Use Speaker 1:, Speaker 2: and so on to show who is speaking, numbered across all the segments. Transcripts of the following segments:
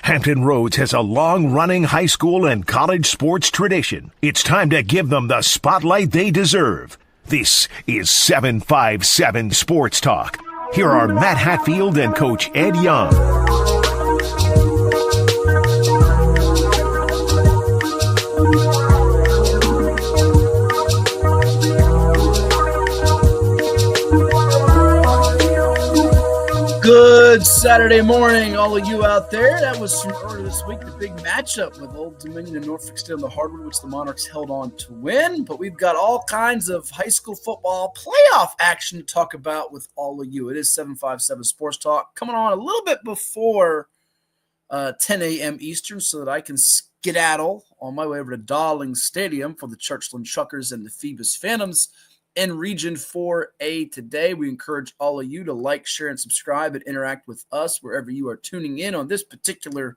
Speaker 1: Hampton Roads has a long-running high school and college sports tradition. It's time to give them the spotlight they deserve. This is 757 Sports Talk. Here are Matt Hatfield and Coach Ed Young.
Speaker 2: Good Saturday morning, all of you out there. That was from earlier this week, the big matchup with Old Dominion and Norfolk State on the hardwood, which the Monarchs held on to win. But we've got all kinds of high school football playoff action to talk about with all of you. It is 757 Sports Talk, coming on a little bit before 10 a.m. Eastern so that I can skedaddle on my way over to Dowling Stadium for the Churchland Chuckers and the Phoebus Phantoms in Region 4A today. We encourage all of you to like, share, and subscribe and interact with us wherever you are tuning in on this particular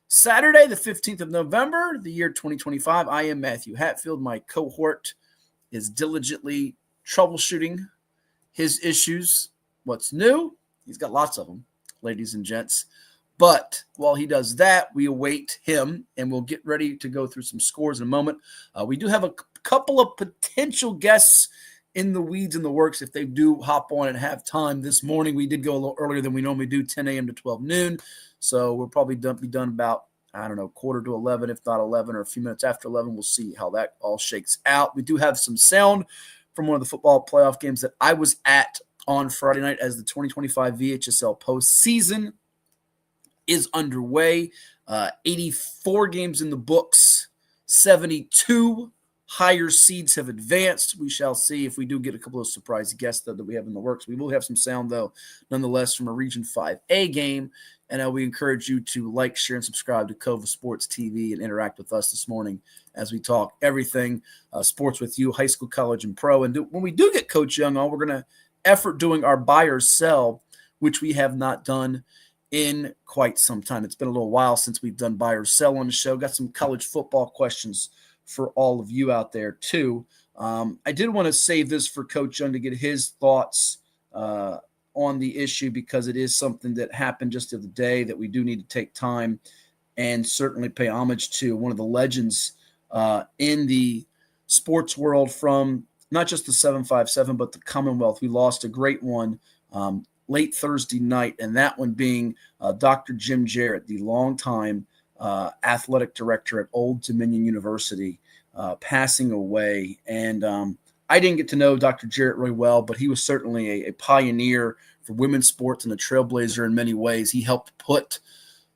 Speaker 2: Saturday, the 15th of November, the year 2025. I am Matthew Hatfield. My cohort is diligently troubleshooting his issues. What's new? He's got lots of them, ladies and gents. But while he does that, we await him, and we'll get ready to go through some scores in a moment. We do have a couple of potential guests in the weeds in the works if they do hop on and have time this morning. We did go a little earlier than we normally do, 10 a.m. to 12 noon. So we'll probably be done about, quarter to 11, if not 11, or a few minutes after 11. We'll see how that all shakes out. We do have some sound from one of the football playoff games that I was at on Friday night as the 2025 VHSL postseason is underway. 84 games in the books, 72 higher seeds have advanced. We shall see if we do get a couple of surprise guests that we have in the works. We will have some sound, though, nonetheless, from a Region 5A game. And we encourage you to like, share, and subscribe to Cova Sports TV and interact with us this morning as we talk everything sports with you, high school, college, and pro. And when we do get Coach Young on, we're going to effort doing our buy or sell, which we have not done in quite some time. It's been a little while since we've done buy or sell on the show. Got some college football questions for all of you out there too. I did want to save this for Coach Young to get his thoughts on the issue, because it is something that happened just the other day that we do need to take time and certainly pay homage to one of the legends in the sports world from not just the 757, but the Commonwealth. We lost a great one late Thursday night, and that one being Dr. Jim Jarrett, the longtime athletic director at Old Dominion University, passing away. And I didn't get to know Dr. Jarrett really well, but he was certainly a pioneer for women's sports and a trailblazer in many ways. He helped put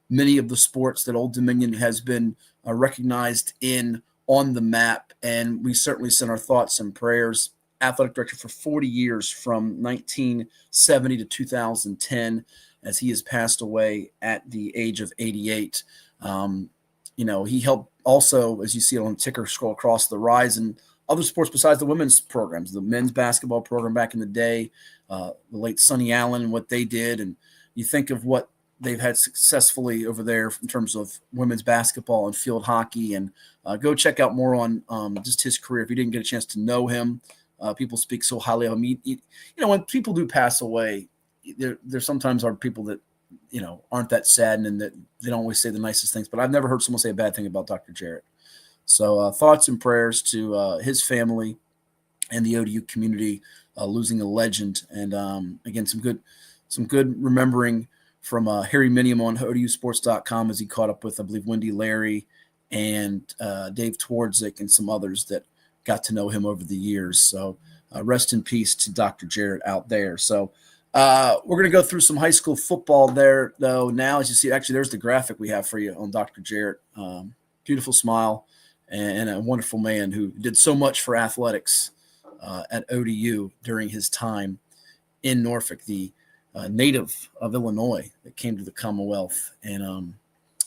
Speaker 2: many of the sports that Old Dominion has been recognized in on the map, and we certainly send our thoughts and prayers. Athletic director for 40 years, from 1970 to 2010, as he has passed away at the age of 88. He helped also, as you see it on the ticker scroll across, the rise in other sports besides the women's programs, the men's basketball program back in the day, the late Sonny Allen and what they did. And you think of what they've had successfully over there in terms of women's basketball and field hockey. And go check out more on just his career if you didn't get a chance to know him. People speak so highly of him. When people do pass away, there sometimes are people that, aren't that saddened and that they don't always say the nicest things. But I've never heard someone say a bad thing about Dr. Jarrett. So thoughts and prayers to his family and the ODU community losing a legend. And again, some good remembering from Harry Minium on ODUsports.com as he caught up with, I believe, Wendy Larry and Dave Twardzik and some others that got to know him over the years. So rest in peace to Dr. Jarrett out there. So we're going to go through some high school football there, though. Now, as you see, actually, there's the graphic we have for you on Dr. Jarrett. Beautiful smile and a wonderful man who did so much for athletics at ODU during his time in Norfolk, the native of Illinois that came to the Commonwealth. And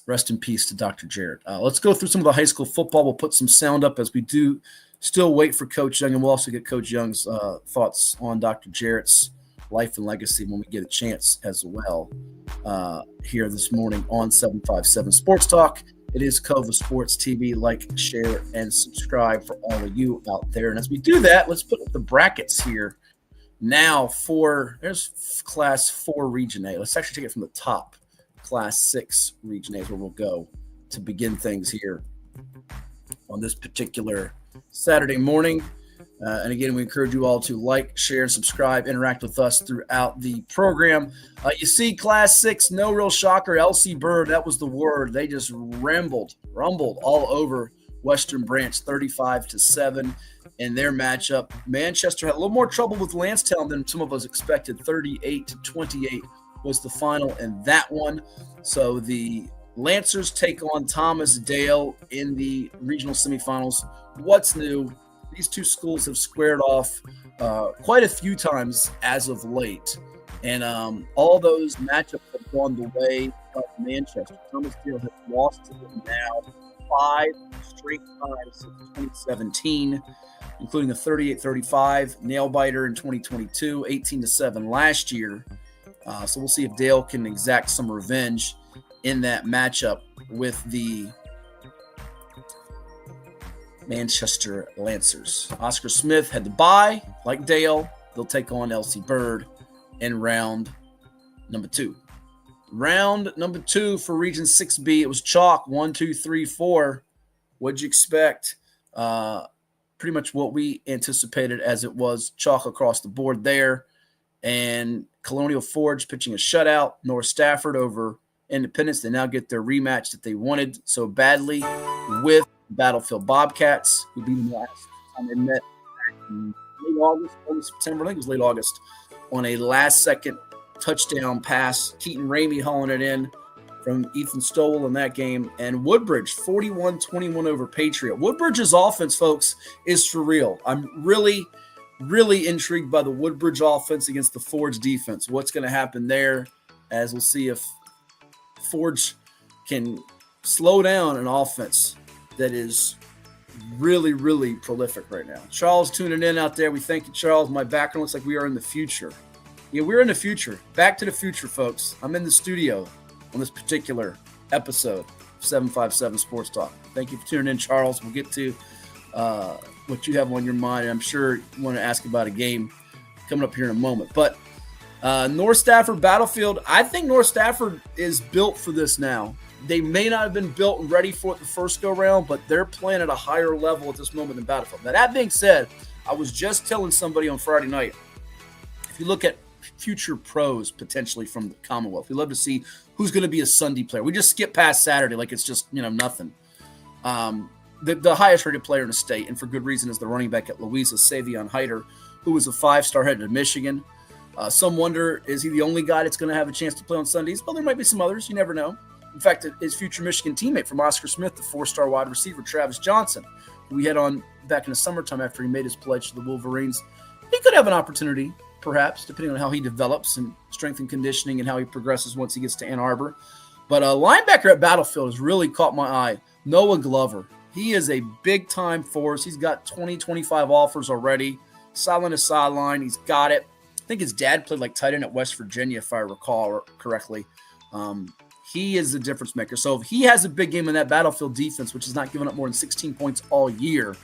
Speaker 2: rest in peace to Dr. Jarrett. Let's go through some of the high school football. We'll put some sound up as we do still wait for Coach Young, and we'll also get Coach Young's thoughts on Dr. Jarrett's life and legacy when we get a chance as well here this morning on 757 Sports Talk. It is Cova Sports TV. Like, share, and subscribe for all of you out there. And as we do that, let's put up the brackets here now there's Class 4 Region A. Let's actually take it from the top. Class 6 Region A is where we'll go to begin things here on this particular Saturday morning. And again, we encourage you all to like, share, and subscribe, interact with us throughout the program. You see Class 6, no real shocker, LC Bird, that was the word. They just rumbled all over Western Branch 35-7 in their matchup. Manchester had a little more trouble with Lancetown than some of us expected. 38-28 was the final in that one. So the Lancers take on Thomas Dale in the regional semifinals. What's new? These two schools have squared off quite a few times as of late. And all those matchups have gone the way of Manchester. Thomas Dale has lost to them now 5 straight times since 2017, including a 38-35 nail-biter in 2022, 18-7 last year. So we'll see if Dale can exact some revenge in that matchup with the Manchester Lancers. Oscar Smith had to bye, like Dale. They'll take on LC Bird in round number 2. Round number 2 for Region 6B. It was chalk, 1, 2, 3, 4. What'd you expect? Pretty much what we anticipated, as it was chalk across the board there. And Colonial Forge pitching a shutout. North Stafford over Independence. They now get their rematch that they wanted so badly with Battlefield Bobcats, who beat them last time they met back in late August, early September. I think it was late August, on a last-second touchdown pass. Keaton Ramey hauling it in from Ethan Stowell in that game. And Woodbridge, 41-21 over Patriot. Woodbridge's offense, folks, is for real. I'm really, really intrigued by the Woodbridge offense against the Forge defense. What's going to happen there, as we'll see if Forge can slow down an offense that is really, really prolific right now. Charles tuning in out there. We thank you, Charles. My background looks like we are in the future. Yeah, we're in the future. Back to the future, folks. I'm in the studio on this particular episode of 757 Sports Talk. Thank you for tuning in, Charles. We'll get to what you have on your mind. I'm sure you want to ask about a game coming up here in a moment. But North Stafford Battlefield, I think North Stafford is built for this now. They may not have been built and ready for it the first go-round, but they're playing at a higher level at this moment than Battlefield. Now, that being said, I was just telling somebody on Friday night, if you look at future pros potentially from the Commonwealth, we love to see who's going to be a Sunday player. We just skip past Saturday like it's just, nothing. The highest-rated player in the state, and for good reason, is the running back at Louisa, Savion Hyder, who was a 5-star headed to Michigan. Some wonder, is he the only guy that's going to have a chance to play on Sundays? Well, there might be some others. You never know. In fact, his future Michigan teammate from Oscar Smith, the 4-star wide receiver, Travis Johnson, who we had on back in the summertime after he made his pledge to the Wolverines, he could have an opportunity, perhaps, depending on how he develops and strength and conditioning and how he progresses once he gets to Ann Arbor. But a linebacker at Battlefield has really caught my eye, Noah Glover. He is a big-time force. He's got 20, 25 offers already. Sideline to sideline. He's got it. I think his dad played like tight end at West Virginia, if I recall correctly. He is the difference maker. So if he has a big game in that Battlefield defense, which has not given up more than 16 points all year,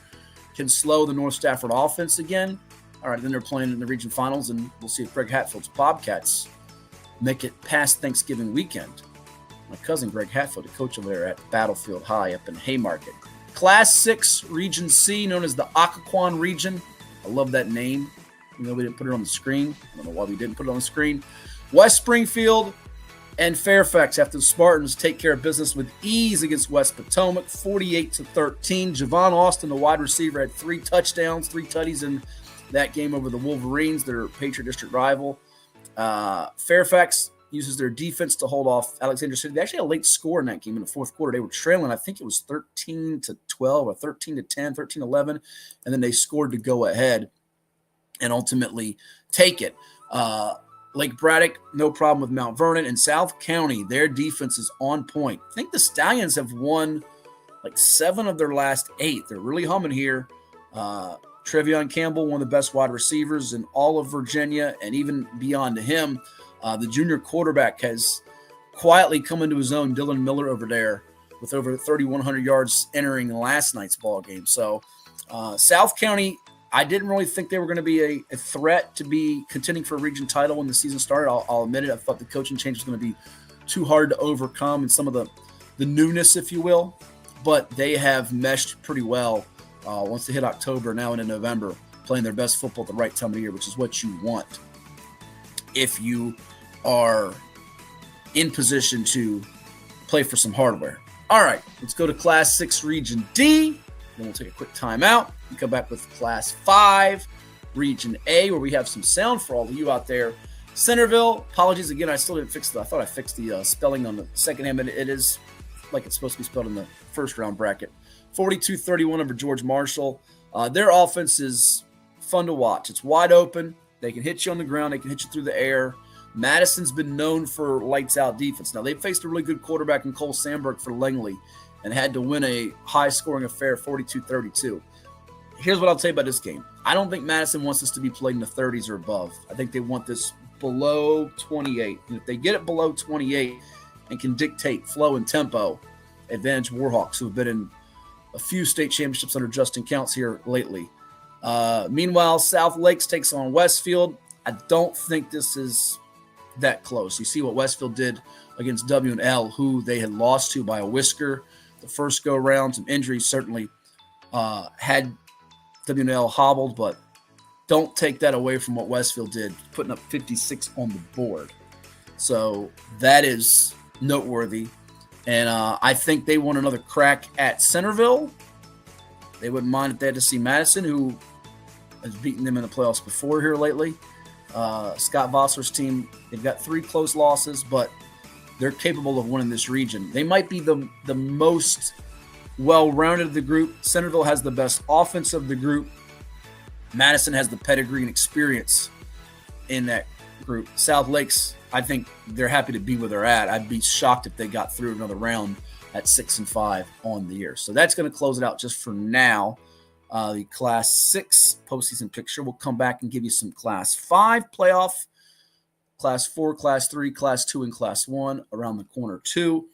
Speaker 2: can slow the North Stafford offense again. All right, then they're playing in the region finals, and we'll see if Greg Hatfield's Bobcats make it past Thanksgiving weekend. My cousin Greg Hatfield, the coach over there at Battlefield High up in Haymarket. Class 6 Region C, known as the Occoquan region. I love that name. We didn't put it on the screen. I don't know why we didn't put it on the screen. West Springfield And Fairfax, after the Spartans take care of business with ease against West Potomac, 48-13. Javon Austin, the wide receiver, had 3 touchdowns, 3 tutties in that game over the Wolverines, their Patriot District rival. Fairfax uses their defense to hold off Alexandria City. They actually had a late score in that game in the fourth quarter. They were trailing, I think it was 13-12 or 13-10, 13-11, and then they scored to go ahead and ultimately take it. Lake Braddock, no problem with Mount Vernon. And South County, their defense is on point. I think the Stallions have won like 7 of their last 8. They're really humming here. Trevion Campbell, one of the best wide receivers in all of Virginia, and even beyond to him, the junior quarterback has quietly come into his own, Dylan Miller over there, with over 3,100 yards entering last night's ball game. So South County, I didn't really think they were going to be a threat to be contending for a region title when the season started. I'll admit it. I thought the coaching change was going to be too hard to overcome and some of the newness, if you will. But they have meshed pretty well once they hit October, now into November, playing their best football at the right time of the year, which is what you want if you are in position to play for some hardware. All right, let's go to Class 6 Region D. Then we'll take a quick timeout and come back with Class 5 Region A, where we have some sound for all of you out there. Centerville, apologies again, I still didn't fix I thought I fixed the spelling on the second hand, but it is like it's supposed to be spelled in the first round bracket. 42-31 over George Marshall. Their offense is fun to watch. It's wide open. They can hit you on the ground. They can hit you through the air. Madison's been known for lights-out defense. Now, they faced a really good quarterback in Cole Sandberg for Langley and had to win a high-scoring affair, 42-32. Here's what I'll tell you about this game. I don't think Madison wants this to be played in the 30s or above. I think they want this below 28. And if they get it below 28 and can dictate flow and tempo, advantage Warhawks, who have been in a few state championships under Justin Counts here lately. Meanwhile, South Lakes takes on Westfield. I don't think this is that close. You see what Westfield did against W&L, who they had lost to by a whisker the first go-round. Some injuries certainly had W&L hobbled, but don't take that away from what Westfield did, putting up 56 on the board. So that is noteworthy. And I think they want another crack at Centerville. They wouldn't mind if they had to see Madison, who has beaten them in the playoffs before here lately. Scott Vossler's team, they've got 3 close losses, but they're capable of winning this region. They might be the most well-rounded of the group. Centerville has the best offense of the group. Madison has the pedigree and experience in that group. South Lakes, I think they're happy to be where they're at. I'd be shocked if they got through another round at 6-5 on the year. So that's going to close it out just for now. The Class 6 postseason picture. We'll come back and give you some Class 5 playoff, Class 4, Class 3, Class 2, and Class 1 around the corner too.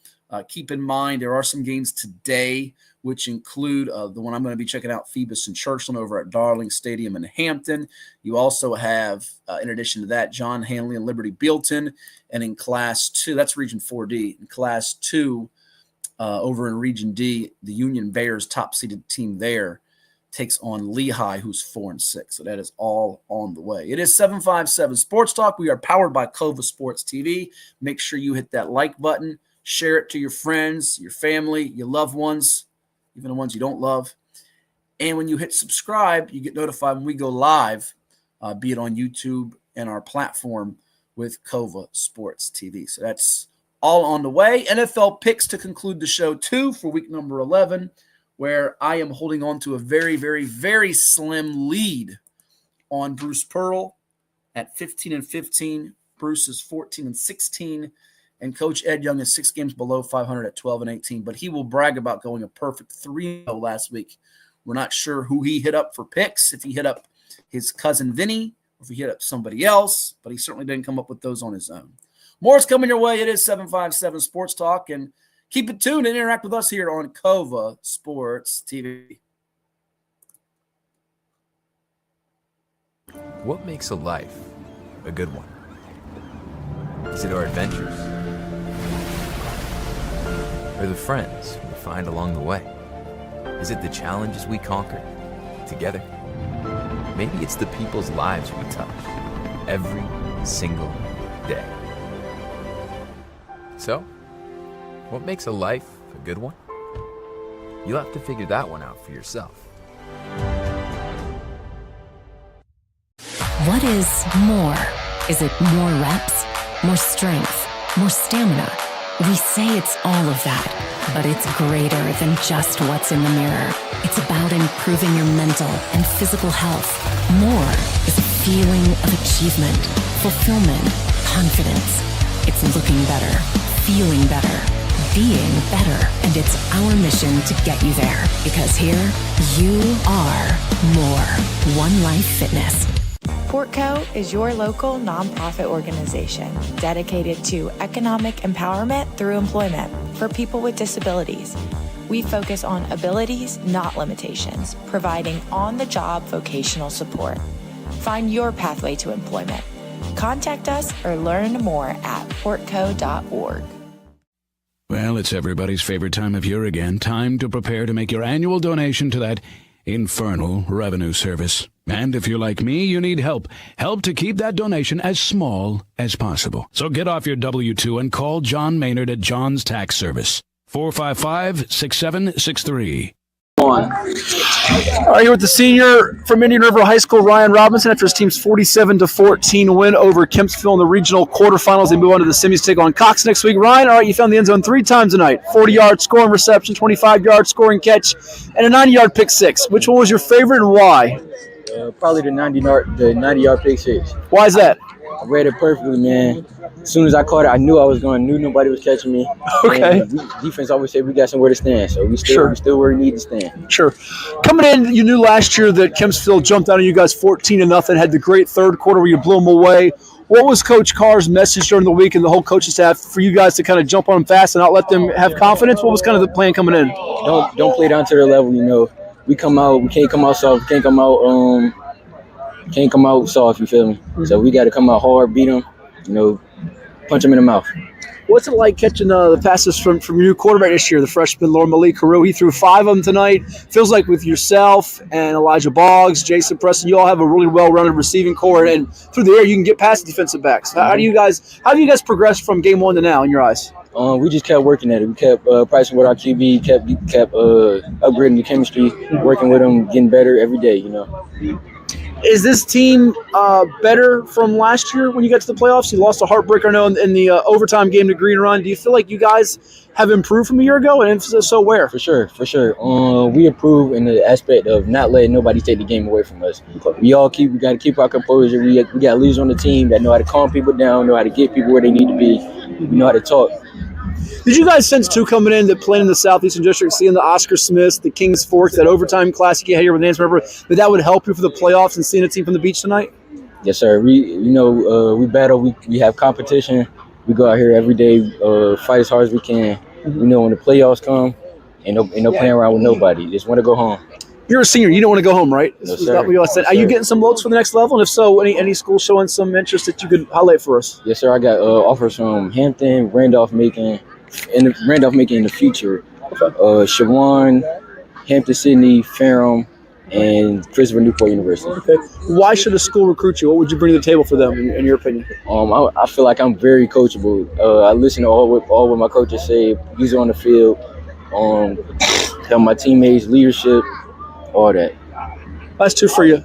Speaker 2: Keep in mind there are some games today, which include the one I'm going to be checking out, Phoebus and Churchland over at Darling Stadium in Hampton. You also have, in addition to that, John Hanley and Liberty Bealton. And in Class 2, that's Region 4D. In Class 2, over in Region D, the Union Bears, top-seeded team there, takes on Lehigh, who's 4-6. So that is all on the way. It is 757 Sports Talk. We are powered by Cova Sports TV. Make sure you hit that like button. Share it to your friends, your family, your loved ones, even the ones you don't love. And when you hit subscribe, you get notified when we go live, be it on YouTube and our platform with Cova Sports TV. So that's all on the way. NFL picks to conclude the show, too, for week number 11, where I am holding on to a very, very, very slim lead on Bruce Pearl at 15-15. Bruce is 14-16. And Coach Ed Young is 6 games below 500 at 12-18. But he will brag about going a perfect 3-0 last week. We're not sure who he hit up for picks, if he hit up his cousin Vinny, or if he hit up somebody else. But he certainly didn't come up with those on his own. More is coming your way. It is 757 Sports Talk. And keep it tuned and interact with us here on Cova Sports TV.
Speaker 3: What makes a life a good one? Is it our adventures? Or the friends we find along the way? Is it the challenges we conquer together? Maybe it's the people's lives we touch every single day. So, what makes a life a good one? You'll have to figure that one out for yourself.
Speaker 4: What is more? Is it more reps, more strength, more stamina? We say it's all of that, but it's greater than just what's in the mirror. It's about improving your mental and physical health. More is a feeling of achievement, fulfillment, confidence. It's looking better, feeling better, being better, and it's our mission to get you there. Because here, you are more. One Life Fitness.
Speaker 5: Portco is your local nonprofit organization dedicated to economic empowerment through employment for people with disabilities. We focus on abilities, not limitations, providing on-the-job vocational support. Find your pathway to employment. Contact us or learn more at portco.org.
Speaker 6: Well, it's everybody's favorite time of year again. Time to prepare to make your annual donation to that infernal revenue service. And if you're like me, you need help. Help to keep that donation as small as possible. So get off your W-2 and call John Maynard at John's Tax Service. 455-6763.
Speaker 2: All right, here with the senior from Indian River High School, Ryan Robinson, after his team's 47-14 win over Kempsville in the regional quarterfinals. They move on to the semis, take on Cox next week. Ryan, all right, you found the end zone 3 times tonight. 40-yard scoring reception, 25-yard scoring catch, and a 90-yard pick six. Which one was your favorite and why?
Speaker 7: Probably the 90-yard pick six.
Speaker 2: Why is that?
Speaker 7: I read it perfectly, man. As soon as I caught it, I knew knew nobody was catching me.
Speaker 2: Okay.
Speaker 7: Defense always said we got somewhere to stand, so we still where we need to stand.
Speaker 2: Sure. Coming in, you knew last year that Kempsville jumped out on you guys 14-0, had the great third quarter where you blew them away. What was Coach Carr's message during the week and the whole coaching staff for you guys to kind of jump on them fast and not let them have confidence? What was kind of the plan coming in?
Speaker 7: Don't play down to their level, you know. We can't come out soft, can't come out soft, you feel me? Mm-hmm. So we got to come out hard, beat them, you know, punch them in the mouth.
Speaker 2: What's it like catching the passes from your new quarterback this year, the freshman Lord Malik Heru? He threw 5 of them tonight. Feels like with yourself and Elijah Boggs, Jason Preston, you all have a really well-rounded receiving core, and through the air you can get past the defensive backs. How do you guys progress from game 1 to now in your eyes?
Speaker 7: We just kept working at it. We kept practicing with our QB, kept upgrading the chemistry, working with them, getting better every day, you know.
Speaker 2: Is this team better from last year when you got to the playoffs? You lost a heartbreaker, I know, in the overtime game to Green Run. Do you feel like you guys have improved from a year ago? And if so, where? For sure.
Speaker 7: We improved in the aspect of not letting nobody take the game away from us. We got to keep our composure. We got leaders on the team that know how to calm people down, know how to get people where they need to be. We know how to talk.
Speaker 2: Did you guys sense, too, coming in, that playing in the Southeastern District, seeing the Oscar Smiths, the Kings Forks, that overtime classic you had here with Nance River, that would help you for the playoffs and seeing a team from the beach tonight?
Speaker 7: Yes, sir. We battle. We have competition. We go out here every day, fight as hard as we can. Mm-hmm. We know when the playoffs come, ain't no playing around with nobody. Just want to go home.
Speaker 2: You're a senior. You don't want to go home, right?
Speaker 7: No, sir.
Speaker 2: Are you getting some looks for the next level? And if so, any schools showing some interest that you could highlight for us?
Speaker 7: Yes, sir. I got offers from Hampton, Randolph-Macon in the future. Shawan, Hampton-Sydney, Ferrum, and Christopher Newport University.
Speaker 2: Okay. Why should a school recruit you? What would you bring to the table for them, in your opinion?
Speaker 7: I feel like I'm very coachable. I listen to all what my coaches say, use it on the field, tell my teammates, leadership, all that.
Speaker 2: That's 2 for you.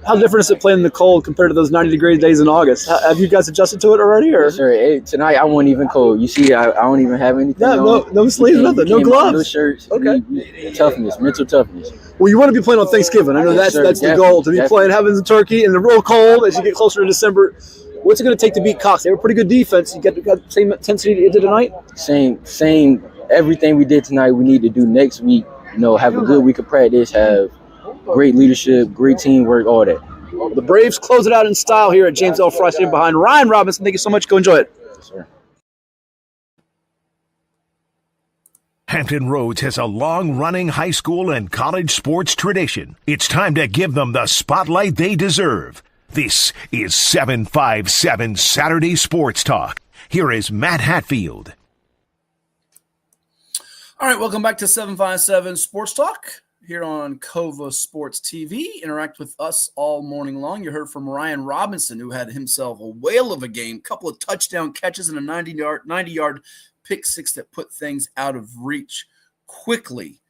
Speaker 2: How different is it playing in the cold compared to those 90-degree days in August? Have you guys adjusted to it already? Or?
Speaker 7: Yes, sir. Hey, tonight I wasn't even cold. You see, I don't even have anything on.
Speaker 2: No sleeves, nothing. No gloves.
Speaker 7: No shirts.
Speaker 2: Okay.
Speaker 7: Mental toughness.
Speaker 2: Well, you want to be playing on Thanksgiving. I know that's the goal, to be playing having the turkey in the real cold as you get closer to December. What's it going to take to beat Cox? They have a pretty good defense. You got the same intensity you did tonight?
Speaker 7: Same. Everything we did tonight, we need to do next week. You know, have a good week of practice, have great leadership, great teamwork, all that.
Speaker 2: The Braves close it out in style here at James L. Frost Stadium behind Ryan Robinson. Thank you so much. Go enjoy it.
Speaker 7: Yes, sir.
Speaker 1: Hampton Roads has a long-running high school and college sports tradition. It's time to give them the spotlight they deserve. This is 757 Saturday Sports Talk. Here is Matt Hatfield.
Speaker 2: All right, welcome back to 757 Sports Talk. here on Kova Sports TV. Interact with us all morning long. You heard from Ryan Robinson, who had himself a whale of a game, couple of touchdown catches and a 90-yard pick six that put things out of reach quickly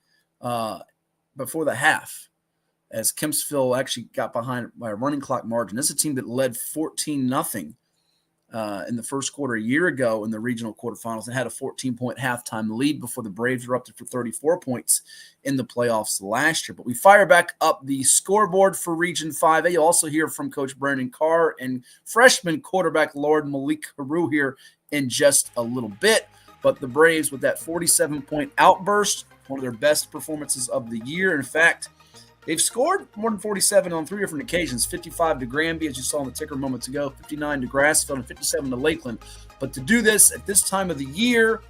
Speaker 2: before the half, as Kempsville actually got behind by a running clock margin. This is a team that led 14-0 in the first quarter a year ago in the regional quarterfinals and had a 14-point halftime lead before the Braves erupted for 34 points in the playoffs last year. But we fire back up the scoreboard for Region 5A. You'll also hear from Coach Brandon Carr and freshman quarterback Lord Malik Heru here in just a little bit. But the Braves, with that 47-point outburst, one of their best performances of the year. In fact, they've scored more than 47 on 3 different occasions, 55 to Granby, as you saw in the ticker moments ago, 59 to Grassfield, and 57 to Lakeland. But to do this at this time of the year,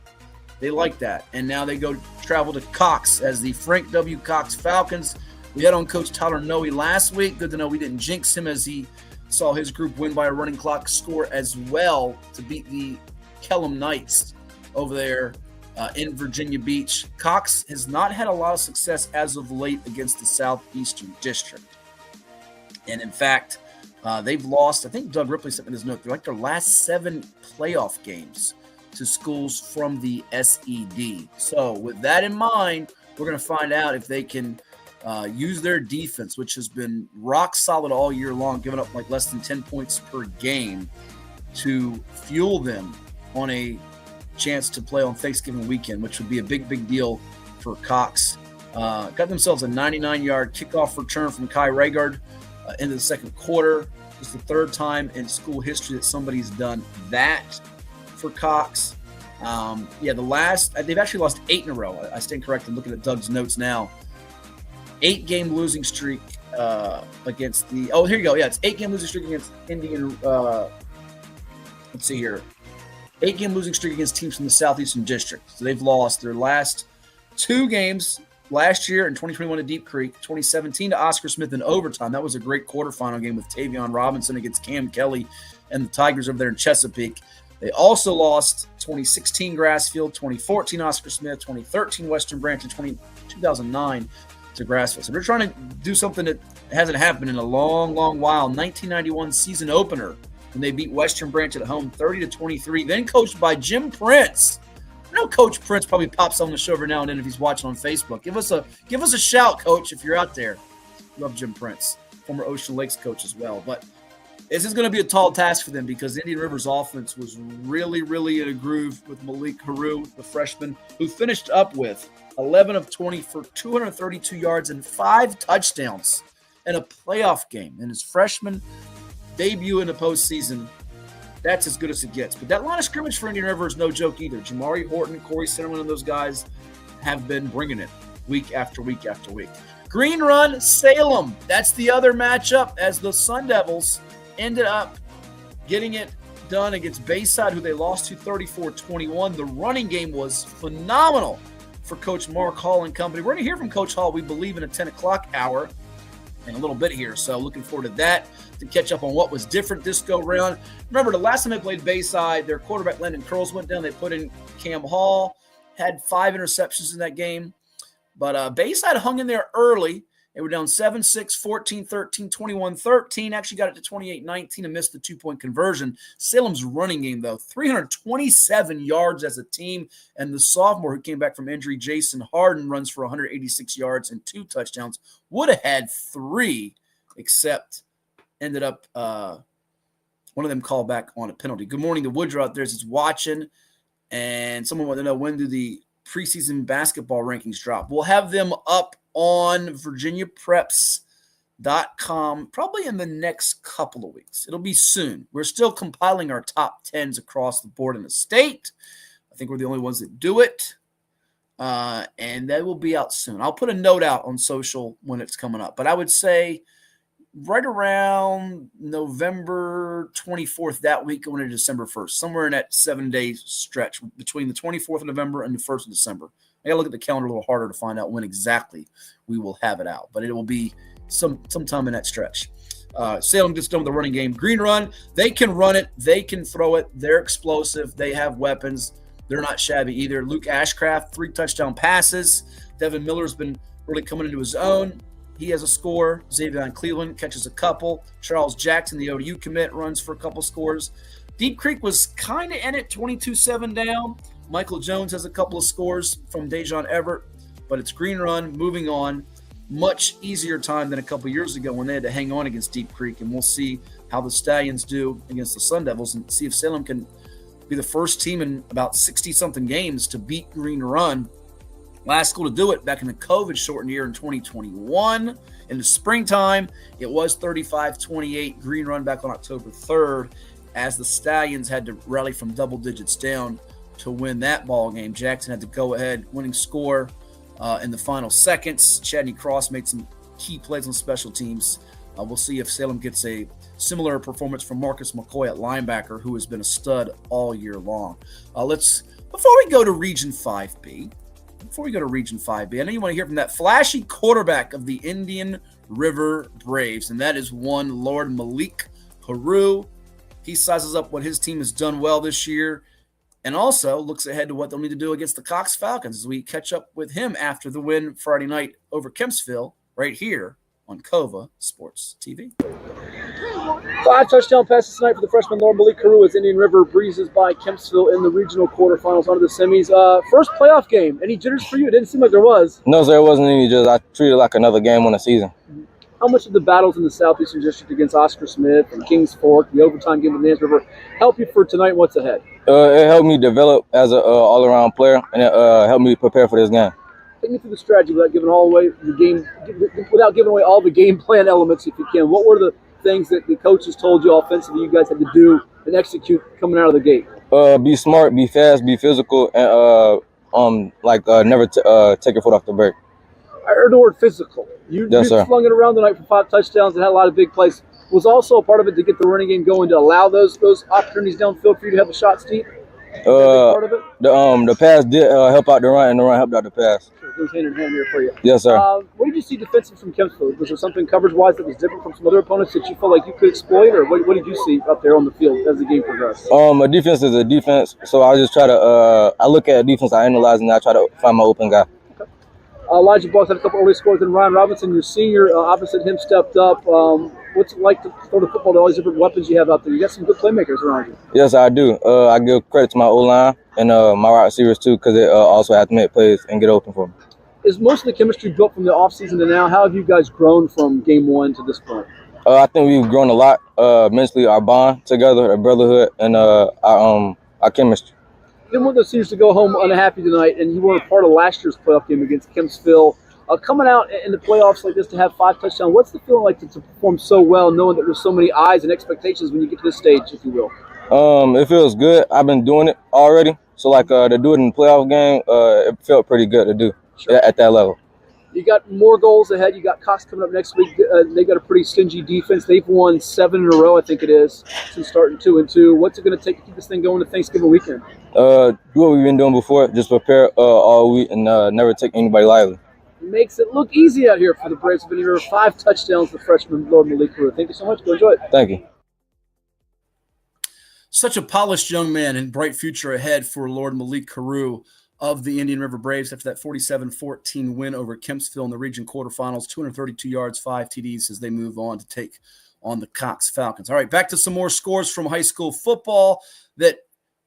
Speaker 2: they like that. And now they go travel to Cox as the Frank W. Cox Falcons. We had on Coach Tyler Noe last week. Good to know we didn't jinx him, as he saw his group win by a running clock score as well to beat the Kellum Knights over there in Virginia Beach. Cox has not had a lot of success as of late against the Southeastern District. And in fact, they've lost, I think Doug Ripley sent me this note, they're like their last 7 playoff games to schools from the SED. So with that in mind, we're going to find out if they can use their defense, which has been rock solid all year long, giving up like less than 10 points per game, to fuel them on a chance to play on Thanksgiving weekend, which would be a big deal for Cox. Got themselves a 99-yard kickoff return from Kai Regard into the second quarter. It's the third time in school history that somebody's done that for Cox. They've actually lost 8 in a row. I stand corrected looking at Doug's notes now. 8-game losing streak against the – oh, here you go. Yeah, it's 8-game losing streak against Indian let's see here. 8-game losing streak against teams from the Southeastern District. So they've lost their last 2 games last year in 2021 to Deep Creek, 2017 to Oscar Smith in overtime. That was a great quarterfinal game with Tavion Robinson against Cam Kelly and the Tigers over there in Chesapeake. They also lost 2016 Grassfield, 2014 Oscar Smith, 2013 Western Branch, and 2009 to Grassfield. So they're trying to do something that hasn't happened in a long while. 1991 season opener, when they beat Western Branch at home 30-23, then coached by Jim Prince. I know Coach Prince probably pops on the show every now and then if he's watching on Facebook. Give us a shout, Coach, if you're out there. Love Jim Prince, former Ocean Lakes coach as well. But this is going to be a tall task for them because Indian River's offense was really in a groove with Malik Heru, the freshman, who finished up with 11 of 20 for 232 yards and 5 touchdowns in a playoff game in his freshman debut in the postseason. That's as good as it gets. But that line of scrimmage for Indian River is no joke either. Jamari Horton, Corey Cinnamon, and those guys have been bringing it week after week after week. Green Run, Salem. That's the other matchup, as the Sun Devils ended up getting it done against Bayside, who they lost to 34-21. The running game was phenomenal for Coach Mark Hall and company. We're going to hear from Coach Hall, we believe, in a 10 o'clock hour in a little bit here. So looking forward to that, to catch up on what was different this go-round. Remember, the last time they played Bayside, their quarterback Landon Curls went down. They put in Cam Hall, had 5 interceptions in that game. But Bayside hung in there early. They were down 7-6, 14-13, 21-13. Actually got it to 28-19 and missed the 2-point conversion. Salem's running game, though, 327 yards as a team. And the sophomore who came back from injury, Jason Harden, runs for 186 yards and 2 touchdowns. Would have had 3, except ended up one of them called back on a penalty. Good morning to Woodrow out there is watching. And someone wanted to know, when do the preseason basketball rankings drop? We'll have them up on virginiapreps.com probably in the next couple of weeks. It'll be soon. We're still compiling our top 10s across the board in the state. I think we're the only ones that do it. And that will be out soon. I'll put a note out on social when it's coming up. But I would say right around November 24th that week going into December 1st, somewhere in that 7-day stretch between the 24th of November and the 1st of December. I got to look at the calendar a little harder to find out when exactly we will have it out, but it will be sometime in that stretch. Salem gets done with the running game. Green Run, they can run it. They can throw it. They're explosive. They have weapons. they're not shabby either. Luke Ashcraft, 3 touchdown passes. Devin Miller's been really coming into his own. He has a score. Xavier Cleveland catches a couple. Charles Jackson, the ODU commit, runs for a couple scores. Deep Creek was kind of in it, 22-7 down. Michael Jones has a couple of scores from Dejon Everett, but it's Green Run, moving on. Much easier time than a couple years ago when they had to hang on against Deep Creek, and we'll see how the Stallions do against the Sun Devils and see if Salem can be the first team in about 60-something games to beat Green Run. Last school to do it back in the COVID-shortened year in 2021. In the springtime, it was 35-28 Green Run back on October 3rd as the Stallions had to rally from double digits down to win that ball game. Jackson had to go ahead, winning score in the final seconds. Chadney Cross made some key plays on special teams. We'll see if Salem gets a similar performance from Marcus McCoy at linebacker, who has been a stud all year long. Before we go to Region 5B, I know you want to hear from that flashy quarterback of the Indian River Braves, and that is one Lord Malik Heru. He sizes up what his team has done well this year and also looks ahead to what they'll need to do against the Cox Falcons as we catch up with him after the win Friday night over Kempsville right here on Cova Sports TV.
Speaker 8: 5 touchdown passes tonight for the freshman Lord Malik Heru as Indian River breezes by Kempsville in the regional quarterfinals onto the semis. First playoff game. Any jitters for you? It didn't seem like there was.
Speaker 9: No, sir, it wasn't any jitters. I treated it like another game on the season.
Speaker 8: How much of the battles in the Southeastern District against Oscar Smith and Kings Fork, the overtime game with Nance River, help you for tonight and what's ahead?
Speaker 9: It helped me develop as an all-around player, and it helped me prepare for this game.
Speaker 8: Take me through the strategy without giving all away all the game plan elements, if you can. What were the things that the coaches told you offensively you guys had to do and execute coming out of the gate?
Speaker 9: Be smart, be fast, be physical, and never take your foot off the brake.
Speaker 8: I heard the word physical. You slung it around tonight for 5 touchdowns and had a lot of big plays. Was also a part of it to get the running game going, to allow those opportunities downfield for you to have the shots deep? Part of it?
Speaker 9: The pass did help out the run, and the run helped out the pass.
Speaker 8: Sure, it goes hand in hand here for you.
Speaker 9: Yes, sir.
Speaker 8: What did you see defensively from Kempsville? Was there something coverage-wise that was different from some other opponents that you felt like you could exploit, or what did you see up there on the field as the game progressed?
Speaker 9: A defense is a defense, so I just try to I look at defense, I analyze, and I try to find my open guy.
Speaker 8: Elijah Boss had a couple early scores, and Ryan Robinson, your senior, opposite him, stepped up. What's it like to throw the football to all these different weapons you have out there? You got some good playmakers around you.
Speaker 9: Yes, I do. I give credit to my O-line and my wide receivers, too, because they also have to make plays and get open for me.
Speaker 8: Is most of the chemistry built from the offseason to now? How have you guys grown from game one to this point?
Speaker 9: I think we've grown a lot mentally, our bond together, our brotherhood, and our chemistry.
Speaker 8: You didn't want those seniors to go home unhappy tonight, and you weren't a part of last year's playoff game against Kempsville. Coming out in the playoffs like this to have 5 touchdowns, what's the feeling like to perform so well, knowing that there's so many eyes and expectations when you get to this stage, if you will?
Speaker 9: It feels good. I've been doing it already. So, to do it in the playoff game, it felt pretty good to do at that level.
Speaker 8: You got more goals ahead. You got Cox coming up next week. They got a pretty stingy defense. They've won 7 in a row, I think it is, since starting 2-2. What's it going to take to keep this thing going to Thanksgiving weekend?
Speaker 9: Do what we've been doing before. Just prepare all week and never take anybody lightly.
Speaker 8: Makes it look easy out here for the Braves. Have been here 5 touchdowns for freshman Lord Malik Heru. Thank you so much. Go enjoy it.
Speaker 9: Thank you.
Speaker 2: Such a polished young man and bright future ahead for Lord Malik Heru of the Indian River Braves after that 47-14 win over Kempsville in the region quarterfinals. 232 yards, 5 TDs as they move on to take on the Cox Falcons. All right, back to some more scores from high school football that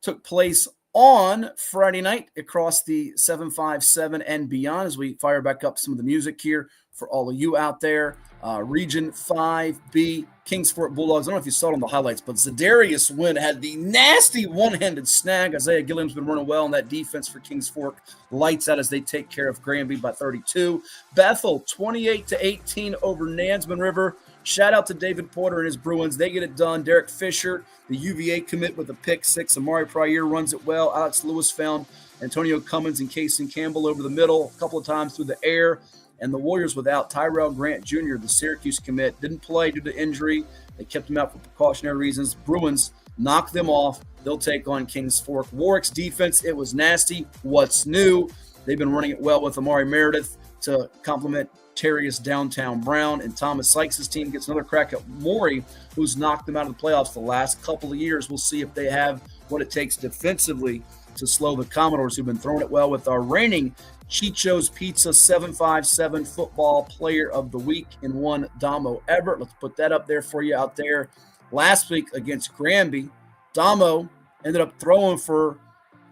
Speaker 2: took place on Friday night across the 757 and beyond as we fire back up some of the music here for all of you out there. Region 5B, Kings Fork Bulldogs. I don't know if you saw it on the highlights, but Zadarius Wynn had the nasty one-handed snag. Isaiah Gilliam's been running well on that defense for Kings Fork. Lights out as they take care of Granby by 32. Bethel, 28-18 over Nansemond River. Shout out to David Porter and his Bruins. They get it done. Derek Fisher, the UVA commit with a pick 6. Amari Pryor runs it well. Alex Lewis found Antonio Cummins and Casey Campbell over the middle a couple of times through the air. And the Warriors without Tyrell Grant Jr., the Syracuse commit, didn't play due to injury. They kept him out for precautionary reasons. Bruins knocked them off. They'll take on Kings Fork. Warwick's defense, it was nasty. What's new? They've been running it well with Amari Meredith to complement Terrius Downtown Brown, and Thomas Sykes' team gets another crack at Maury, who's knocked them out of the playoffs the last couple of years. We'll see if they have what it takes defensively to slow the Commodores, who've bbeen throwing it well, with our reigning Chicho's Pizza 757 Football Player of the Week in one, Damo Everett. Let's put that up there for you out there. Last week against Granby, Damo ended up throwing for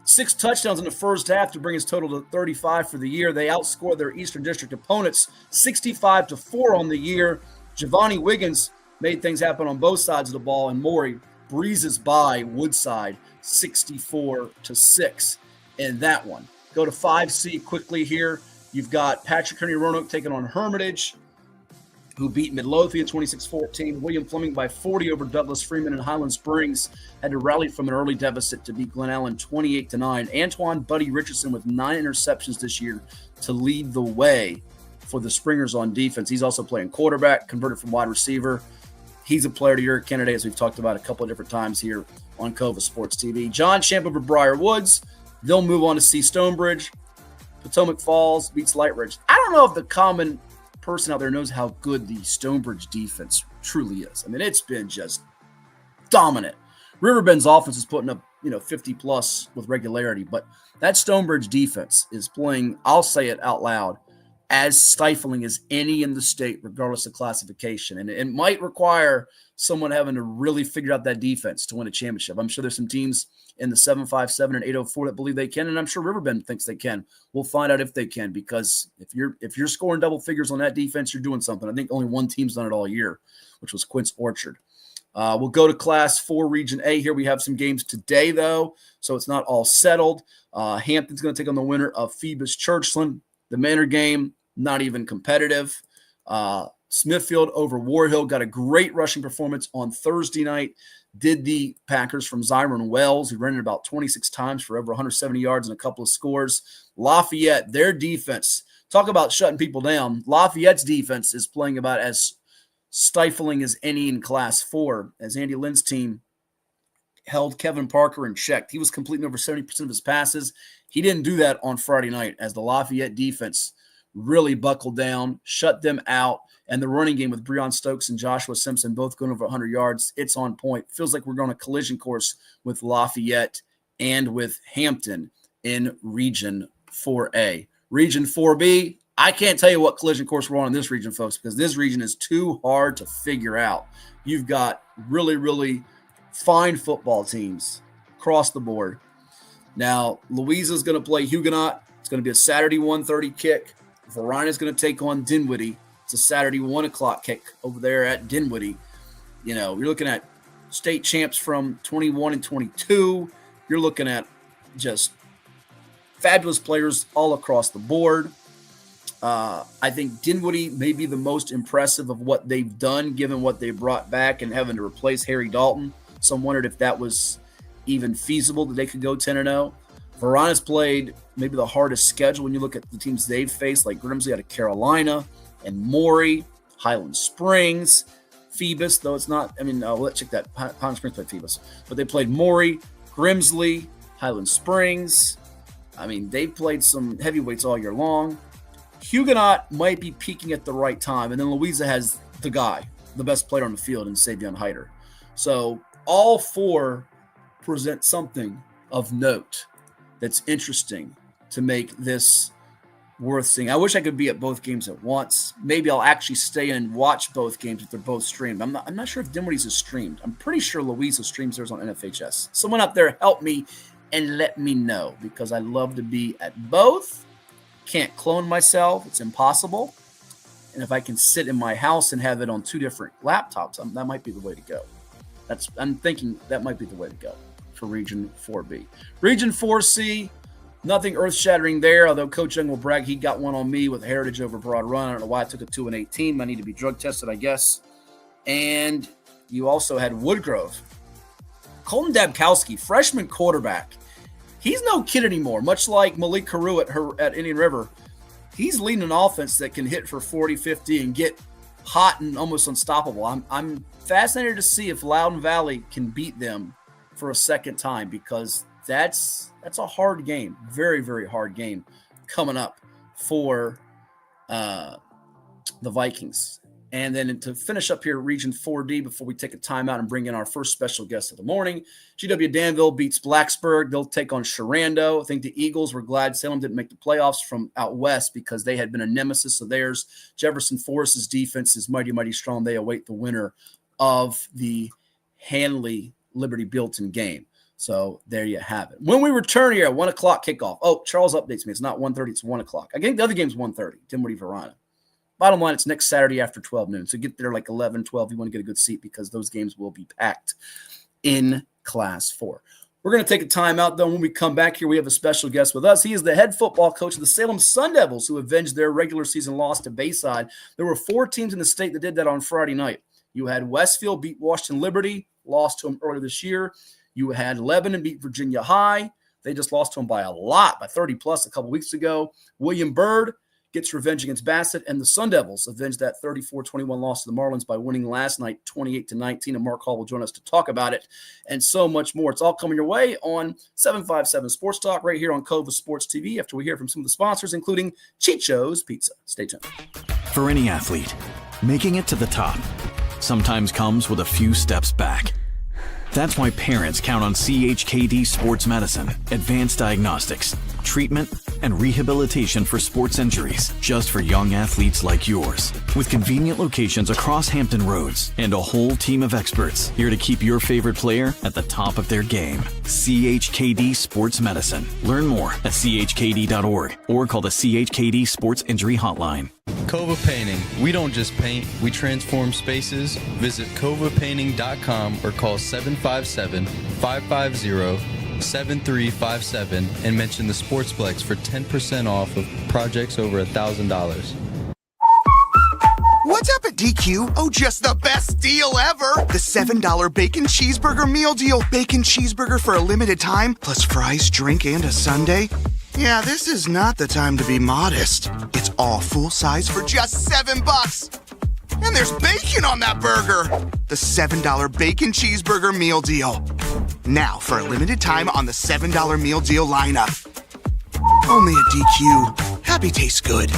Speaker 2: 6 touchdowns in the first half to bring his total to 35 for the year. They outscored their Eastern District opponents 65-4 on the year. Giovanni Wiggins made things happen on both sides of the ball, and Maury breezes by Woodside 64-6 in that one. Go to 5C quickly here. You've got Patrick Henry Roanoke taking on Hermitage, who beat Midlothian 26-14. William Fleming by 40 over Douglas Freeman, and Highland Springs had to rally from an early deficit to beat Glen Allen 28-9. Antoine Buddy Richardson with 9 interceptions this year to lead the way for the Springers on defense. He's also playing quarterback, converted from wide receiver. He's a player of the year candidate, as we've talked about a couple of different times here on Cova Sports TV. John Champ over Briar Woods. They'll move on to see Stonebridge. Potomac Falls beats Light Ridge. I don't know if the common person out there knows how good the Stonebridge defense truly is. I mean, it's been just dominant. Riverbend's offense is putting up, 50 plus with regularity, but that Stonebridge defense is playing, I'll say it out loud, as stifling as any in the state, regardless of classification. And it might require someone having to really figure out that defense to win a championship. I'm sure there's some teams in the 757 and 804 that believe they can, and I'm sure Riverbend thinks they can. We'll find out if they can, because if you're scoring double figures on that defense, you're doing something. I think only one team's done it all year, which was Quince Orchard. We'll go to Class 4 Region A here. We have some games today, though, so it's not all settled. Hampton's going to take on the winner of Phoebus Churchland. The Manor game, not even competitive. Smithfield over War Hill got a great rushing performance on Thursday night. Did the Packers from Zyron Wells, who ran it about 26 times for over 170 yards and a couple of scores. Lafayette, their defense, talk about shutting people down. Lafayette's defense is playing about as stifling as any in Class 4, as Andy Lynn's team held Kevin Parker in check. He was completing over 70% of his passes. He didn't do that on Friday night, as the Lafayette defense really buckled down, shut them out, and the running game with Breon Stokes and Joshua Simpson both going over 100 yards, it's on point. Feels like we're going a collision course with Lafayette and with Hampton in Region 4A. Region 4B, I can't tell you what collision course we're on in this region, folks, because this region is too hard to figure out. You've got really, really fine football teams across the board. Now, Louisa's going to play Huguenot. It's going to be a Saturday 1:30 kick. Varina's going to take on Dinwiddie. It's a Saturday 1 o'clock kick over there at Dinwiddie. You're looking at state champs from 21 and 22. You're looking at just fabulous players all across the board. I think Dinwiddie may be the most impressive of what they've done, given what they brought back and having to replace Harry Dalton. Some wondered if that was even feasible, that they could go 10-0. Varana's played maybe the hardest schedule when you look at the teams they've faced, like Grimsley out of Carolina and Maury, Highland Springs, Phoebus, though it's not, let's check that. Highland Springs played Phoebus. But they played Maury, Grimsley, Highland Springs. They've played some heavyweights all year long. Huguenot might be peaking at the right time, and then Louisa has the guy, the best player on the field, in Savion Hyder. So all four present something of note that's interesting to make this worth seeing. I wish I could be at both games at once. Maybe I'll actually stay and watch both games if they're both streamed. I'm not sure if Dinwiddie's is streamed. I'm pretty sure Louisa streams theirs on NFHS. Someone up there help me and let me know, because I love to be at both. Can't clone myself. It's impossible. And if I can sit in my house and have it on 2 different laptops, that might be the way to go. I'm thinking that might be the way to go for Region 4B. Region 4C, nothing earth-shattering there, although Coach Young will brag he got one on me with Heritage over Broad Run. I don't know why I took a 2-18. I need to be drug tested, I guess. And you also had Woodgrove. Colton Dabkowski, freshman quarterback. He's no kid anymore, much like Malik Heru at Indian River. He's leading an offense that can hit for 40, 50 and get hot and almost unstoppable. I'm fascinated to see if Loudoun Valley can beat them for a second time, because that's a hard game, very, very hard game coming up for the Vikings. And then to finish up here, Region 4D, before we take a timeout and bring in our first special guest of the morning, GW Danville beats Blacksburg. They'll take on Sharando. I think the Eagles were glad Salem didn't make the playoffs from out west because they had been a nemesis of theirs. Jefferson Forest's defense is mighty, mighty strong. They await the winner of the Hanley Liberty Bilton game. So there you have it. When we return here at 1 o'clock kickoff. Oh, Charles updates me. It's not 1:30. It's 1 o'clock. I think the other game's 1:30. Dinwiddie Verona. Bottom line, it's next Saturday after 12 noon. So get there like 11, 12. You want to get a good seat because those games will be packed in Class 4. We're going to take a timeout, though. When we come back here, we have a special guest with us. He is the head football coach of the Salem Sun Devils, who avenged their regular season loss to Bayside. There were 4 teams in the state that did that on Friday night. You had Westfield beat Washington Liberty, lost to them earlier this year. You had Lebanon beat Virginia High. They just lost to them by a lot, by 30-plus a couple weeks ago. William Byrd gets revenge against Bassett, and the Sun Devils avenged that 34-21 loss to the Marlins by winning last night 28-19, and Mark Hall will join us to talk about it and so much more. It's all coming your way on 757 Sports Talk right here on Cova Sports TV after we hear from some of the sponsors, including Chicho's Pizza. Stay tuned.
Speaker 10: For any athlete, making it to the top sometimes comes with a few steps back. That's why parents count on CHKD Sports Medicine, advanced diagnostics, treatment, and rehabilitation for sports injuries, just for young athletes like yours. With convenient locations across Hampton Roads and a whole team of experts here to keep your favorite player at the top of their game. CHKD Sports Medicine. Learn more at chkd.org or call the CHKD Sports Injury Hotline.
Speaker 11: Cova Painting. We don't just paint, we transform spaces. Visit covapainting.com or call 757-550-7357 and mention the Sportsplex for 10% off of projects over $1,000.
Speaker 12: What's up at DQ? Oh, just the best deal ever! The $7 Bacon Cheeseburger Meal Deal. Bacon cheeseburger for a limited time, plus fries, drink, and a sundae. Yeah, this is not the time to be modest. It's all full size for just $7. And there's bacon on that burger. The $7 Bacon Cheeseburger Meal Deal. Now, for a limited time on the $7 Meal Deal lineup. Only at DQ. Happy tastes good.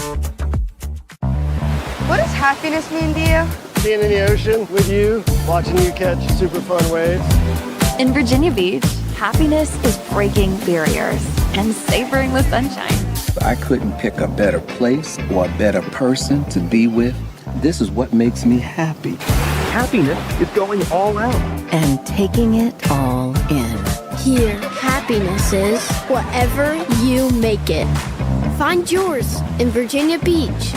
Speaker 13: What does happiness mean to you?
Speaker 14: Being in the ocean with you, watching you catch super fun waves.
Speaker 15: In Virginia Beach, happiness is breaking barriers and savoring the sunshine.
Speaker 16: I couldn't pick a better place or a better person to be with. This is what makes me happy.
Speaker 17: Happiness is going all out.
Speaker 4: And taking it all in.
Speaker 18: Here, happiness is whatever you make it. Find yours in Virginia Beach.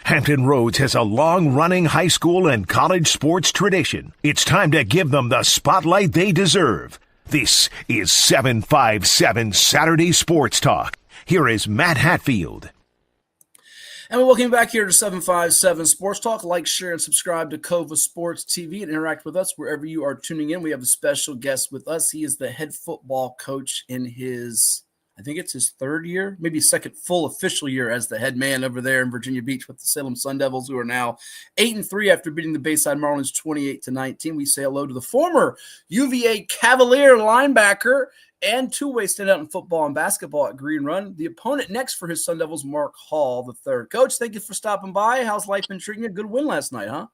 Speaker 1: Hampton Roads has a long-running high school and college sports tradition. It's time to give them the spotlight they deserve. This is 757 Saturday Sports Talk. Here is Matt Hatfield.
Speaker 2: And we're welcome back here to 757 Sports Talk. Like, share, and subscribe to Cova Sports TV and interact with us wherever you are tuning in. We have a special guest with us. He is the head football coach in his, I think it's his third year, maybe second full official year as the head man over there in Virginia Beach with the Salem Sun Devils, who are now 8-3 after beating the Bayside Marlins 28-19. We say hello to the former UVA Cavalier linebacker and two-way standout in football and basketball at Green Run. The opponent next for his Sun Devils, Mark Hall, the third. Coach, thank you for stopping by. How's life been treating you? Good win last night, huh?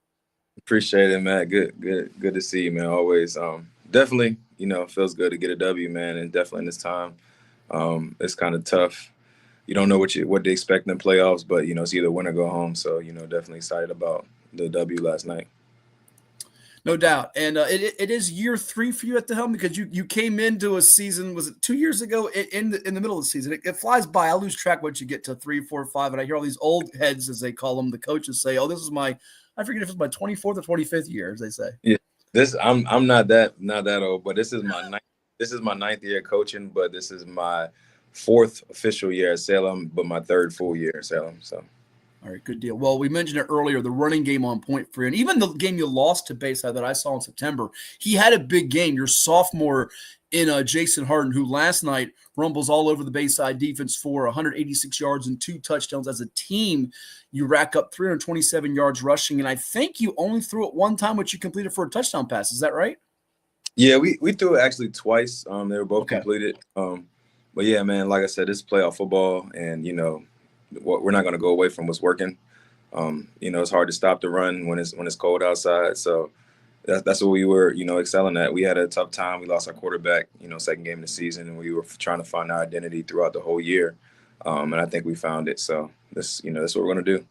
Speaker 9: Appreciate it, Matt. Good to see you, man. Always. Definitely, feels good to get a W, man, and definitely in this time. It's kind of tough. You don't know what to expect in the playoffs, but, it's either win or go home. So, definitely excited about the W last night.
Speaker 2: No doubt. And it is year 3 for you at the helm because you came into a season, was it 2 years ago in the middle of the season? It flies by. I lose track once you get to 3, 4, 5. And I hear all these old heads, as they call them, the coaches say, oh, this is I forget if it's my 24th or 25th year, as they say.
Speaker 9: Yeah, I'm not that old, but this is my ninth year coaching, but this is my fourth official year at Salem, but my third full year at Salem. So.
Speaker 2: All right, good deal. Well, we mentioned it earlier, the running game on point for you. And even the game you lost to Bayside that I saw in September, he had a big game. Your sophomore in Jason Harden, who last night rumbles all over the Bayside defense for 186 yards and 2 touchdowns. As a team, you rack up 327 yards rushing. And I think you only threw it one time, which you completed for a touchdown pass. Is that right?
Speaker 9: Yeah, we threw it actually twice. They were both completed. But, yeah, man, like I said, it's playoff football. And, we're not going to go away from what's working. It's hard to stop the run when it's cold outside. So that's what we were, excelling at. We had a tough time. We lost our quarterback, second game of the season, and we were trying to find our identity throughout the whole year. And I think we found it. So that's what we're going to do.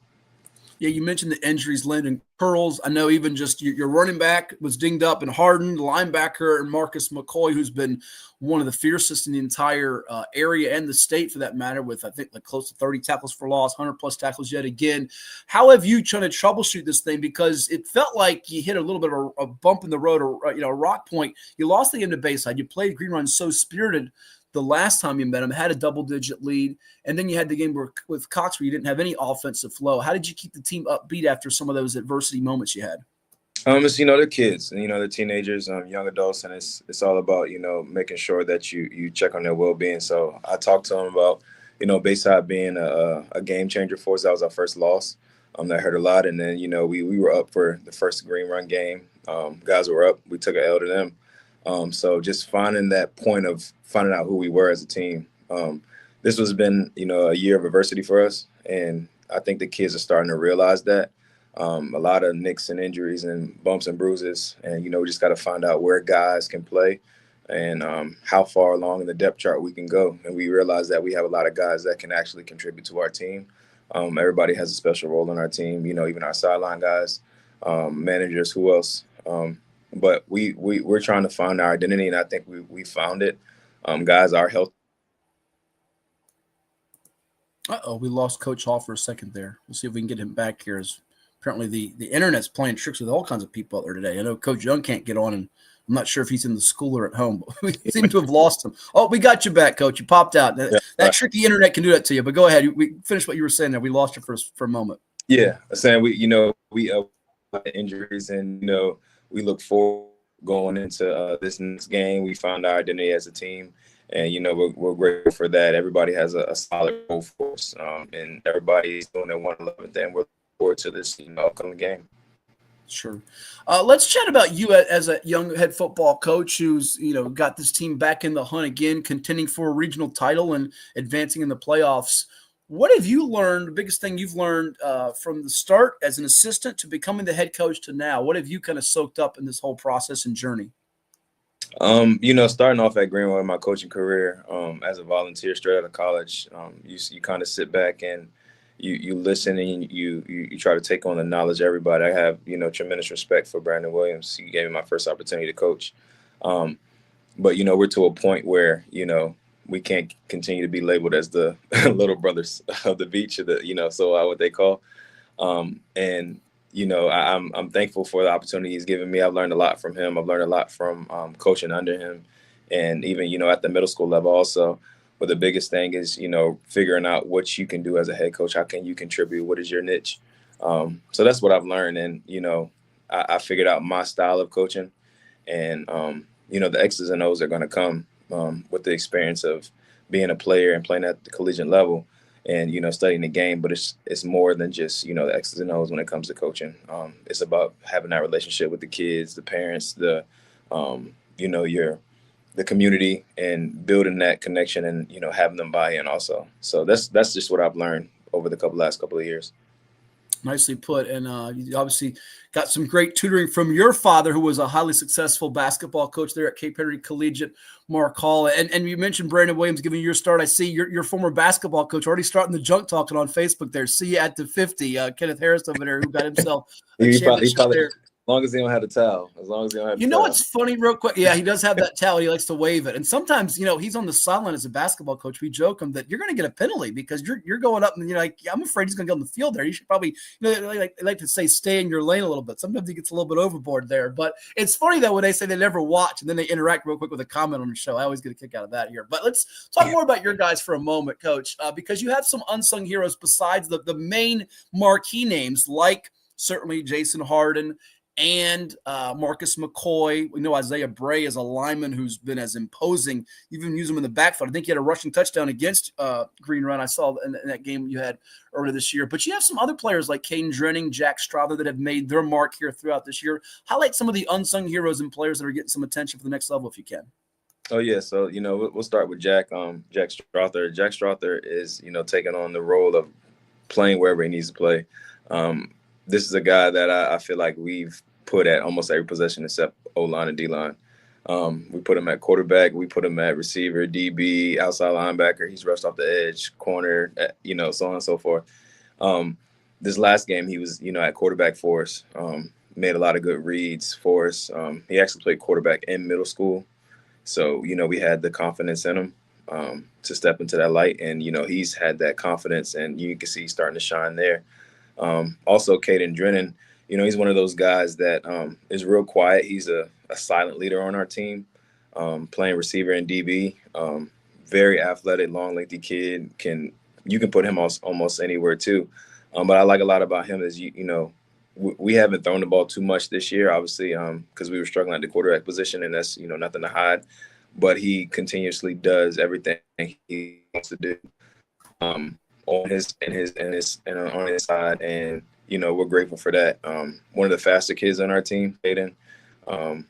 Speaker 2: Yeah, you mentioned the injuries, Landon Curls. I know even just your running back was dinged up and Harden, linebacker, and Marcus McCoy, who's been one of the fiercest in the entire area and the state for that matter, with I think like close to 30 tackles for loss, 100+ tackles yet again. How have you tried to troubleshoot this thing? Because it felt like you hit a little bit of a bump in the road or a rock point. You lost the game to Bayside. You played Green Run so spirited the last time you met him, had a double-digit lead, and then you had the game with Cox where you didn't have any offensive flow. How did you keep the team upbeat after some of those adversity moments you had?
Speaker 9: They're kids, and they're teenagers, young adults, and it's all about making sure that you check on their well-being. So I talked to them about Bayside being a game changer for us. That was our first loss. That hurt a lot, and then we were up for the first Green Run game. Guys were up. We took an L to them. So just finding that point of finding out who we were as a team. This has been, a year of adversity for us. And I think the kids are starting to realize that. A lot of nicks and injuries and bumps and bruises. And, we just got to find out where guys can play and how far along in the depth chart we can go. And we realize that we have a lot of guys that can actually contribute to our team. Everybody has a special role in our team, even our sideline guys, managers, who else. But we're trying to find our identity, and I think we found it. Guys are healthy.
Speaker 2: We lost Coach Hall for a second there. We'll see if we can get him back here. As apparently the internet's playing tricks with all kinds of people out there today. I know Coach Young can't get on, and I'm not sure if he's in the school or at home, but we seem to have lost him. Oh, we got you back, Coach. You popped out. That tricky internet can do that to you, but go ahead. We finish what you were saying there. We lost you for a moment.
Speaker 9: Yeah, saying we injuries, and we look forward going into this next game. We found our identity as a team, and we're grateful for that. Everybody has a solid role for us, and everybody's doing their 111th, and we're looking forward to this upcoming game.
Speaker 2: Sure. Let's chat about you as a young head football coach who's got this team back in the hunt again, contending for a regional title and advancing in the playoffs. What have you learned, the biggest thing you've learned from the start as an assistant to becoming the head coach to now? What have you kind of soaked up in this whole process and journey?
Speaker 9: Starting off at Greenwood in my coaching career as a volunteer straight out of college, you kind of sit back and you listen and you try to take on the knowledge of everybody. I have, tremendous respect for Brandon Williams. He gave me my first opportunity to coach. But, we're to a point where, we can't continue to be labeled as the little brothers of the beach, or what they call. I'm thankful for the opportunity he's given me. I've learned a lot from him. I've learned a lot from coaching under him, and even at the middle school level also. But the biggest thing is figuring out what you can do as a head coach. How can you contribute? What is your niche? So that's what I've learned, and I figured out my style of coaching, and the X's and O's are going to come. With the experience of being a player and playing at the collegiate level and, studying the game. But it's more than just, the X's and O's when it comes to coaching. It's about having that relationship with the kids, the parents, the community, and building that connection and, having them buy in also. So that's just what I've learned over the last couple of years.
Speaker 2: Nicely put. And you obviously got some great tutoring from your father, who was a highly successful basketball coach there at Cape Henry Collegiate, Mark Hall. And you mentioned Brandon Williams giving you your start. I see your former basketball coach already starting the junk talking on Facebook there. See you at the 50. Kenneth Harris over there, who got himself a championship there.
Speaker 9: long as he don't have the towel. As long as he don't have the
Speaker 2: You know
Speaker 9: towel.
Speaker 2: what's funny, real quick? Yeah, he does have that towel. He likes to wave it. And sometimes, he's on the sideline as a basketball coach. We joke him that you're going to get a penalty because you're going up and you're like, I'm afraid he's going to get on the field there. You should probably, they like to say, stay in your lane a little bit. Sometimes he gets a little bit overboard there. But it's funny, though, when they say they never watch and then they interact real quick with a comment on the show. I always get a kick out of that here. But let's talk more about your guys for a moment, Coach, because you have some unsung heroes besides the main marquee names like certainly Jason Harden and Marcus McCoy. We know Isaiah Bray is a lineman who's been as imposing. You even use him in the backfield. I think he had a rushing touchdown against Green Run. I saw in that game you had earlier this year. But you have some other players like Caden Drenning, Jack Strother that have made their mark here throughout this year. Highlight some of the unsung heroes and players that are getting some attention for the next level if you can.
Speaker 9: Oh, yeah. So, we'll start with Jack Strother. Jack Strother is, taking on the role of playing wherever he needs to play. This is a guy that I feel like we've put at almost every possession except O-line and D-line. We put him at quarterback. We put him at receiver, DB, outside linebacker. He's rushed off the edge, corner, so on and so forth. This last game, he was, at quarterback for us, made a lot of good reads for us. He actually played quarterback in middle school. So, we had the confidence in him to step into that light. And, he's had that confidence, and you can see he's starting to shine there. Also, Caden Drennan, he's one of those guys that is real quiet. He's a silent leader on our team, playing receiver and DB. Very athletic, long, lengthy kid. You can put him almost anywhere too. But I like a lot about him is, we haven't thrown the ball too much this year, obviously, because we were struggling at the quarterback position, and that's, nothing to hide. But he continuously does everything he wants to do. On his side, and we're grateful for that. One of the faster kids on our team, Aiden, and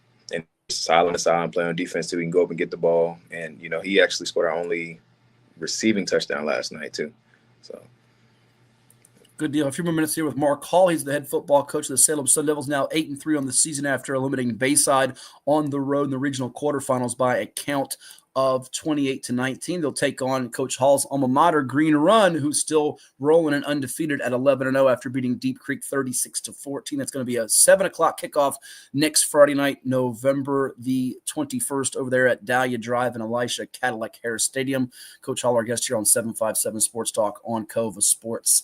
Speaker 9: silent aside and play on defense too. We can go up and get the ball, and he actually scored our only receiving touchdown last night too. So
Speaker 2: good deal. A few more minutes here with Mark Hall. He's the head football coach of the Salem Sun Devils, now 8-3 on the season after eliminating Bayside on the road in the regional quarterfinals by a count of 28-19. They'll take on Coach Hall's alma mater, Green Run, who's still rolling and undefeated at 11-0 after beating Deep Creek 36-14. That's going to be a 7 o'clock kickoff next Friday night, November the 21st, over there at Dahlia Drive in Elisha Cadillac Harris Stadium. Coach Hall, our guest here on 757 Sports Talk on Cova Sports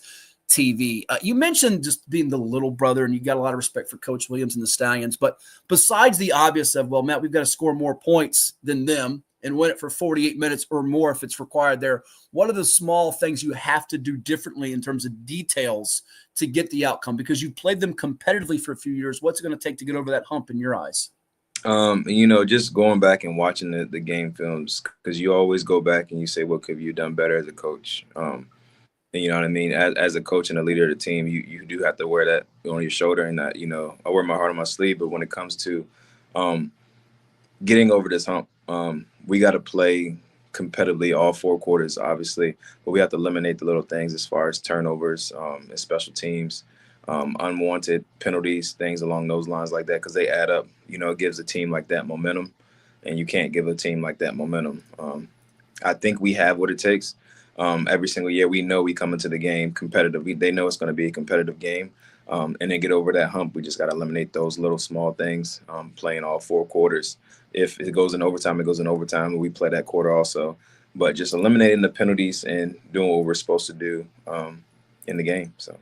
Speaker 2: TV. You mentioned just being the little brother, and you got a lot of respect for Coach Williams and the Stallions. But besides the obvious of, well, Matt, we've got to score more points than them and win it for 48 minutes or more if it's required there, what are the small things you have to do differently in terms of details to get the outcome? Because you've played them competitively for a few years. What's it going to take to get over that hump in your eyes?
Speaker 9: Just going back and watching the game films, because you always go back and you say, what could you have done better as a coach? And you know what I mean? As a coach and a leader of the team, you do have to wear that on your shoulder, and that, I wear my heart on my sleeve. But when it comes to getting over this hump, we got to play competitively all 4 quarters, obviously, but we have to eliminate the little things as far as turnovers and special teams, unwanted penalties, things along those lines like that, because they add up. It gives a team like that momentum, and you can't give a team like that momentum. I think we have what it takes. Every single year, we know we come into the game competitive. They know it's going to be a competitive game, and then get over that hump. We just got to eliminate those little small things, playing all 4 quarters. If it goes in overtime, it goes in overtime, and we play that quarter also. But just eliminating the penalties and doing what we're supposed to do in the game. So,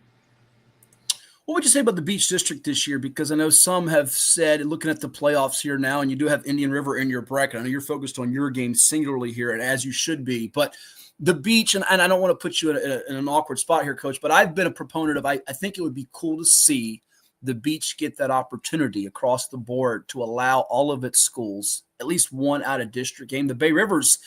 Speaker 2: what would you say about the Beach District this year? Because I know some have said, looking at the playoffs here now, and you do have Indian River in your bracket. I know you're focused on your game singularly here, and as you should be. But the Beach, and I don't want to put you in an awkward spot here, Coach, but I've been a proponent of, I think it would be cool to see the Beach get that opportunity across the board to allow all of its schools, at least one out of district game. The Bay Rivers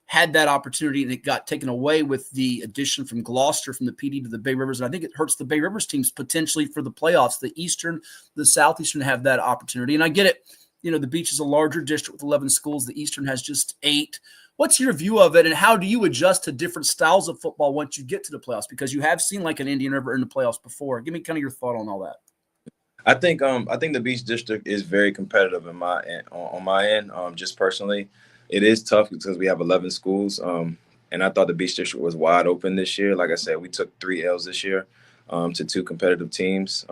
Speaker 2: had that opportunity, and it got taken away with the addition from Gloucester from the PD to the Bay Rivers. And I think it hurts the Bay Rivers teams potentially for the playoffs. The Eastern, the Southeastern have that opportunity. And I get it. The Beach is a larger district with 11 schools. The Eastern has just 8. What's your view of it, and how do you adjust to different styles of football once you get to the playoffs? Because you have seen like an Indian River in the playoffs before. Give me kind of your thought on all that.
Speaker 9: I think the Beach District is very competitive on my end. Just personally, it is tough because we have 11 schools, and I thought the Beach District was wide open this year. Like I said, we took 3 L's this year to 2 competitive teams.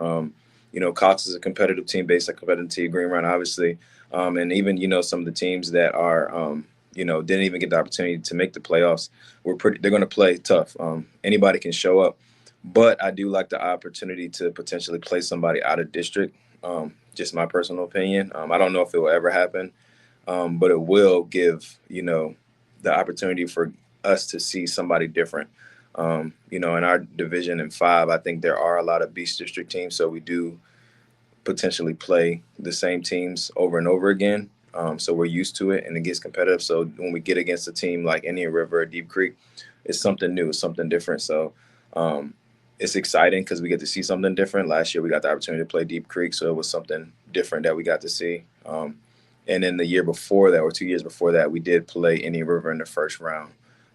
Speaker 9: Cox is a competitive team based on competitive team, Green Run, obviously. And even, some of the teams that are, didn't even get the opportunity to make the playoffs, they're going to play tough. Anybody can show up. But I do like the opportunity to potentially play somebody out of district. Just my personal opinion. I don't know if it will ever happen, but it will give, the opportunity for us to see somebody different. In our division in 5, I think there are a lot of Beach District teams, so we do potentially play the same teams over and over again. So we're used to it, and it gets competitive. So when we get against a team like Indian River or Deep Creek, it's something new, it's something different. So it's exciting because we get to see something different. Last year we got the opportunity to play Deep Creek, so it was something different that we got to see. And then the year before that, or 2 years before that, we did play Indian River in the first round.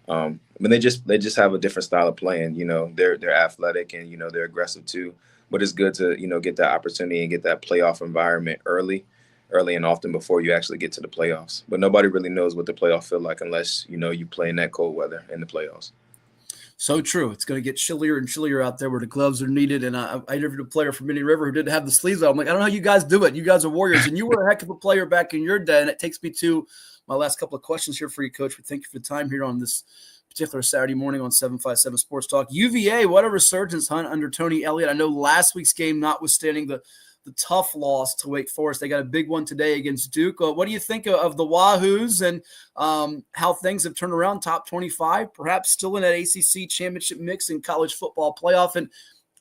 Speaker 9: But they just have a different style of playing. They're athletic and they're aggressive too. But it's good to get that opportunity and get that playoff environment early and often before you actually get to the playoffs. But nobody really knows what the playoff feel like unless you play in that cold weather in the playoffs.
Speaker 2: So true. It's going to get chillier and chillier out there where the gloves are needed. And I interviewed a player from Indian River who didn't have the sleeves on. I'm like, I don't know how you guys do it. You guys are warriors, and you were a heck of a player back in your day. And it takes me to my last couple of questions here for you, Coach. We thank you for the time here on this particular Saturday morning on 757 Sports Talk. UVA, what a resurgence, Hunt, under Tony Elliott. I know last week's game, notwithstanding the tough loss to Wake Forest, they got a big one today against Duke. What do you think of the Wahoos and how things have turned around? Top 25, perhaps still in that ACC championship mix in college football playoff. And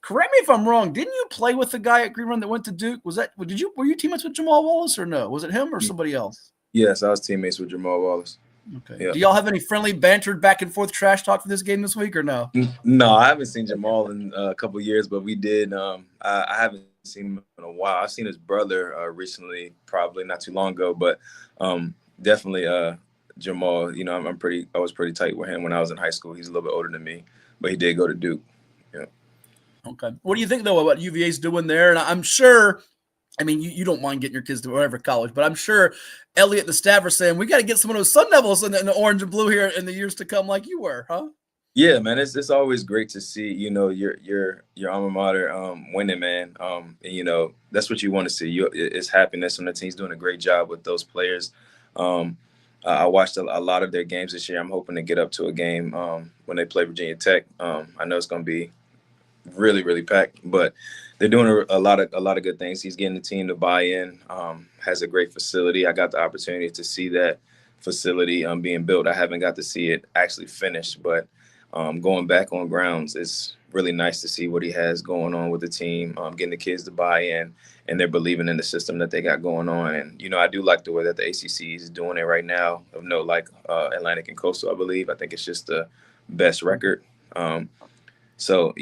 Speaker 2: correct me if I'm wrong, didn't you play with the guy at Green Run that went to Duke? Were you teammates with Jamal Wallace or no? Was it him or somebody else?
Speaker 9: Yes, I was teammates with Jamal Wallace.
Speaker 2: Okay. Yeah. Do y'all have any friendly banter, back and forth trash talk for this game this week or no?
Speaker 9: No, I haven't seen Jamal in a couple of years, but we did. I haven't seen him in a while. I've seen his brother recently, probably not too long ago, but definitely Jamal. I was pretty tight with him when I was in high school. He's a little bit older than me, but he did go to Duke. Yeah.
Speaker 2: Okay. What do you think though about UVA's doing there? And I'm sure. I mean, you don't mind getting your kids to whatever college, but I'm sure Elliott and the staff are saying, we got to get some of those Sun Devils in the orange and blue here in the years to come like you were, huh?
Speaker 9: Yeah, man, it's always great to see, your alma mater winning, man. And, that's what you want to see. It's happiness when the team's doing a great job with those players. I watched a lot of their games this year. I'm hoping to get up to a game when they play Virginia Tech. I know it's going to be really, really packed, but they're doing a lot of good things. He's getting the team to buy in, has a great facility. I got the opportunity to see that facility being built. I haven't got to see it actually finished, but going back on grounds, it's really nice to see what he has going on with the team, getting the kids to buy in, and they're believing in the system that they got going on. And, I do like the way that the ACC is doing it right now. Of note, like Atlantic and Coastal, I believe. I think it's just the best record. So,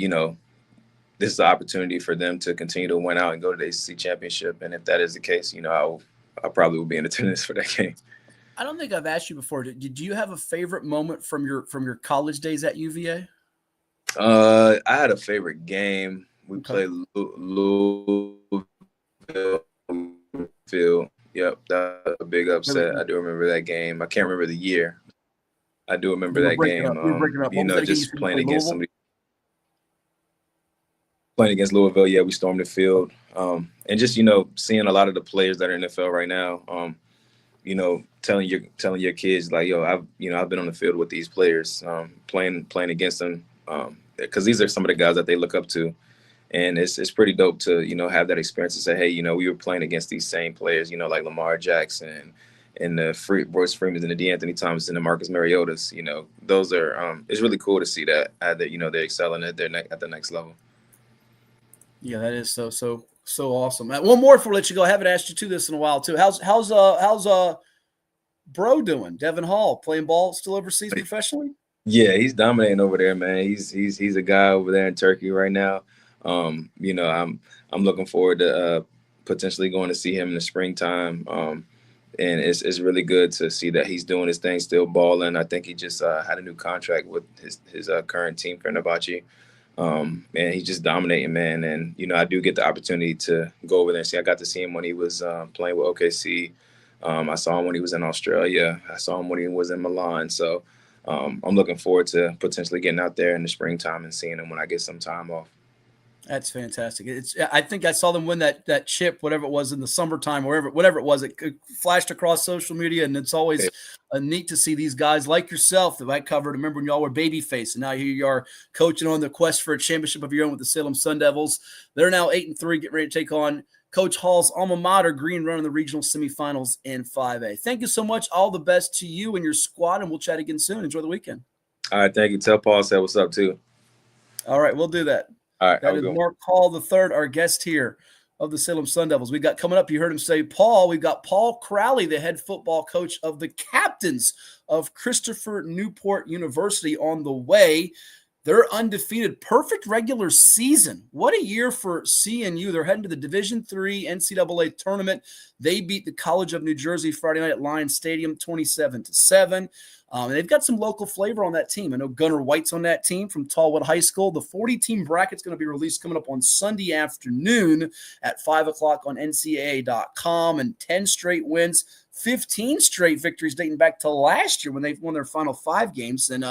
Speaker 9: this is the opportunity for them to continue to win out and go to the ACC championship. And if that is the case, I probably will be in attendance for that game.
Speaker 2: I don't think I've asked you before. Did you have a favorite moment from your college days at UVA?
Speaker 9: I had a favorite game. We played Louisville. Yep, that was a big upset. I do remember that game. I can't remember the year. I do remember that game. Just playing against somebody. Playing against Louisville, yeah, we stormed the field. And just, seeing a lot of the players that are in the NFL right now, telling your kids like, yo, I've been on the field with these players, playing against them, because these are some of the guys that they look up to. And it's pretty dope to, have that experience and say, hey, we were playing against these same players, like Lamar Jackson and the Royce Freemans and the DeAnthony Thomas and the Marcus Mariotas. Those are it's really cool to see that they're excelling at the next level.
Speaker 2: Yeah, that is so awesome. One more before we let you go. I haven't asked you to this in a while too. How's Bro doing? Devin Hall playing ball still overseas professionally?
Speaker 9: Yeah, he's dominating over there, man. He's a guy over there in Turkey right now. I'm looking forward to potentially going to see him in the springtime. And it's really good to see that he's doing his thing, still balling. I think he just had a new contract with his current team, Fenerbahce. And he's just dominating, man. And, I do get the opportunity to go over there and see. I got to see him when he was playing with OKC. I saw him when he was in Australia. I saw him when he was in Milan. So I'm looking forward to potentially getting out there in the springtime and seeing him when I get some time off.
Speaker 2: That's fantastic. I think I saw them win that chip, whatever it was in the summertime, whatever it was. It flashed across social media, and it's always neat to see these guys like yourself that I covered. Remember when y'all were babyface, and now here you are coaching on the quest for a championship of your own with the Salem Sun Devils. They're now 8-3, getting ready to take on Coach Hall's alma mater, Green, running the regional semifinals in 5A. Thank you so much. All the best to you and your squad, and we'll chat again soon. Enjoy the weekend.
Speaker 9: All right, thank you. Tell Paul said what's up too.
Speaker 2: All right, we'll do that.
Speaker 9: All right,
Speaker 2: that is Mark Hall III, our guest here of the Salem Sun Devils. We got coming up, you heard him say Paul. We've got Paul Crowley, the head football coach of the captains of Christopher Newport University, on the way. They're undefeated, perfect regular season. What a year for CNU. They're heading to the Division III NCAA tournament. They beat the College of New Jersey Friday night at Lions Stadium 27-7. They've got some local flavor on that team. I know Gunnar White's on that team from Tallwood High School. The 40-team bracket's going to be released coming up on Sunday afternoon at 5 o'clock on NCAA.com. And 10 straight wins, 15 straight victories dating back to last year when they won their final 5 games. And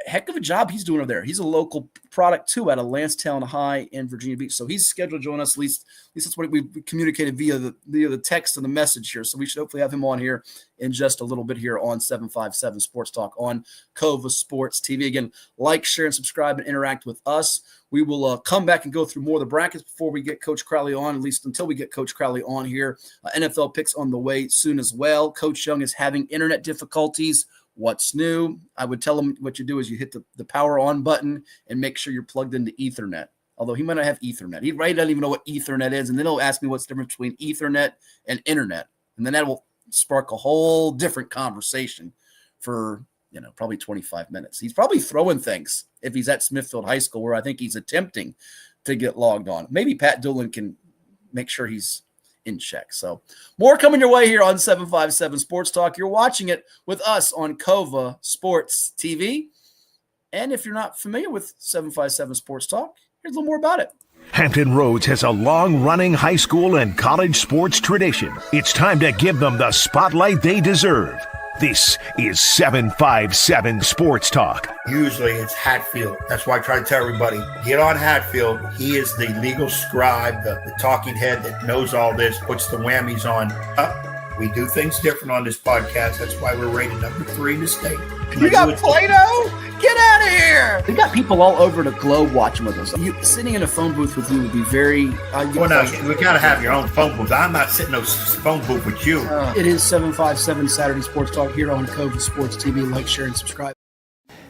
Speaker 2: heck of a job he's doing over there. He's a local product, too, out of Lansdowne High in Virginia Beach. So he's scheduled to join us. At least that's what we communicated via the text and the message here. So we should hopefully have him on here in just a little bit here on 757 Sports Talk on Cova Sports TV. Again, like, share, and subscribe and interact with us. We will come back and go through more of the brackets before we get Coach Crowley on, at least until we get Coach Crowley on here. NFL picks on the way soon as well. Coach Young is having internet difficulties. What's new? I would tell him what you do is you hit the power on button and make sure you're plugged into Ethernet. Although he might not have Ethernet. He doesn't even know what Ethernet is. And then he'll ask me what's the difference between Ethernet and internet. And then that will spark a whole different conversation for, probably 25 minutes. He's probably throwing things if he's at Smithfield High School, where I think he's attempting to get logged on. Maybe Pat Doolan can make sure he's in check. So more coming your way here on 757 Sports Talk. You're watching it with us on Cova Sports TV. And if you're not familiar with 757 Sports Talk, here's a little more about it.
Speaker 1: Hampton Roads has a long-running high school and college sports tradition. It's time to give them the spotlight they deserve. This is 757 Sports Talk.
Speaker 19: Usually it's Hatfield. That's why I try to tell everybody, get on Hatfield. He is the legal scribe, the talking head that knows all this, puts the whammies on. We do things different on this podcast. That's why we're rated number 3 in the state.
Speaker 2: You got Play-Doh? Get out of here! We got people all over the globe watching with us. Sitting in a phone booth with you would be very...
Speaker 19: we got to have your own phone booth. I'm not sitting in a phone booth with you.
Speaker 2: It is 757 Saturday Sports Talk here on Cova Sports TV. Like, share, and subscribe.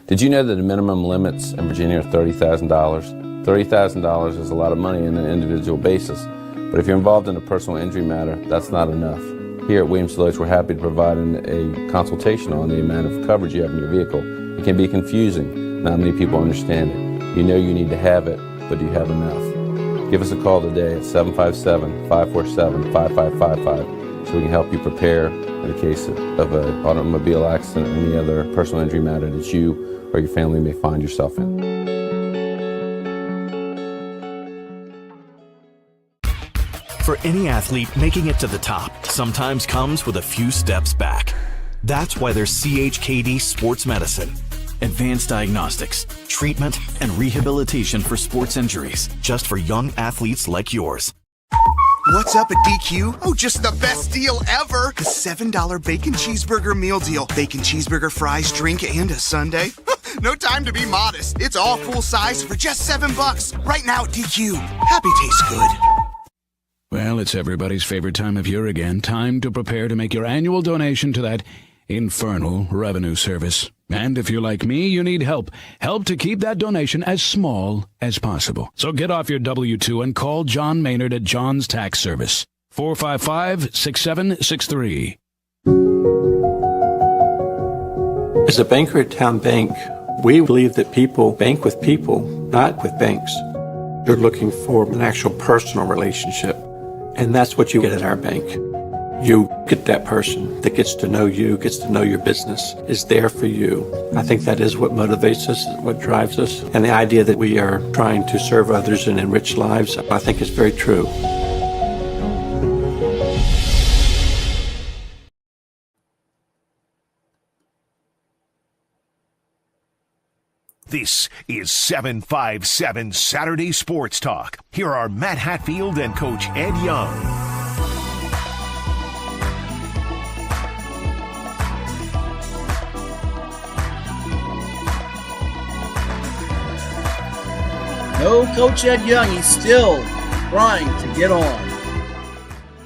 Speaker 20: Did you know that the minimum limits in Virginia are $30,000? $30,000 is a lot of money on an individual basis. But if you're involved in a personal injury matter, that's not enough. Here at Williams-Deloitte, we're happy to provide a consultation on the amount of coverage you have in your vehicle. It can be confusing. Not many people understand it. You know you need to have it, but do you have enough? Give us a call today at 757-547-5555 so we can help you prepare in the case of an automobile accident or any other personal injury matter that you or your family may find yourself in.
Speaker 10: For any athlete, making it to the top sometimes comes with a few steps back. That's why there's CHKD Sports Medicine. Advanced diagnostics, treatment, and rehabilitation for sports injuries, just for young athletes like yours.
Speaker 12: What's up at DQ? Oh, just the best deal ever. The $7 bacon cheeseburger meal deal. Bacon cheeseburger, fries, drink, and a sundae. No time to be modest. It's all full size for just $7. Right now at DQ. Happy tastes good.
Speaker 6: Well, it's everybody's favorite time of year again. Time to prepare to make your annual donation to that infernal revenue service. And if you're like me, you need help. Help to keep that donation as small as possible. So get off your W-2 and call John Maynard at John's Tax Service. 455-6763.
Speaker 21: As a banker at Town Bank, we believe that people bank with people, not with banks. You're looking for an actual personal relationship. And that's what you get at our bank. You get that person that gets to know you, gets to know your business, is there for you. I think that is what motivates us, what drives us. And the idea that we are trying to serve others and enrich lives, I think is very true.
Speaker 1: This is 757 Saturday Sports Talk. Here are Matt Hatfield and Coach Ed Young.
Speaker 2: No Coach Ed Young. He's still trying to get on.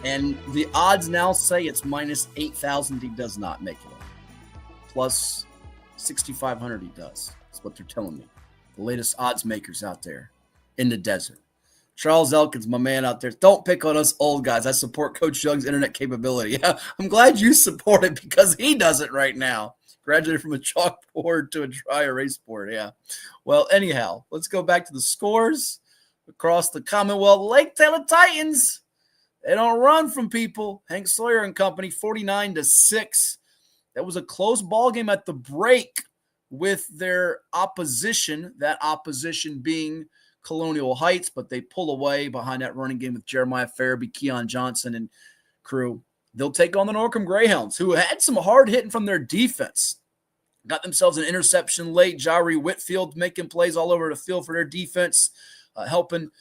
Speaker 2: And the odds now say it's minus 8,000 he does not make it on. Plus 6,500 he does. That's what they're telling me. The latest odds makers out there in the desert. Charles Elkins, my man out there. Don't pick on us old guys. I support Coach Young's internet capability. Yeah, I'm glad you support it because he does it right now. Graduated from a chalkboard to a dry erase board. Yeah. Well, anyhow, let's go back to the scores across the Commonwealth. Lake Taylor Titans. They don't run from people. Hank Sawyer and company, 49-6. That was a close ball game at the break with their opposition, that opposition being Colonial Heights, but they pull away behind that running game with Jeremiah Farabee, Keon Johnson, and crew. They'll take on the Norcom Greyhounds, who had some hard hitting from their defense. Got themselves an interception late. Jari Whitfield making plays all over the field for their defense, helping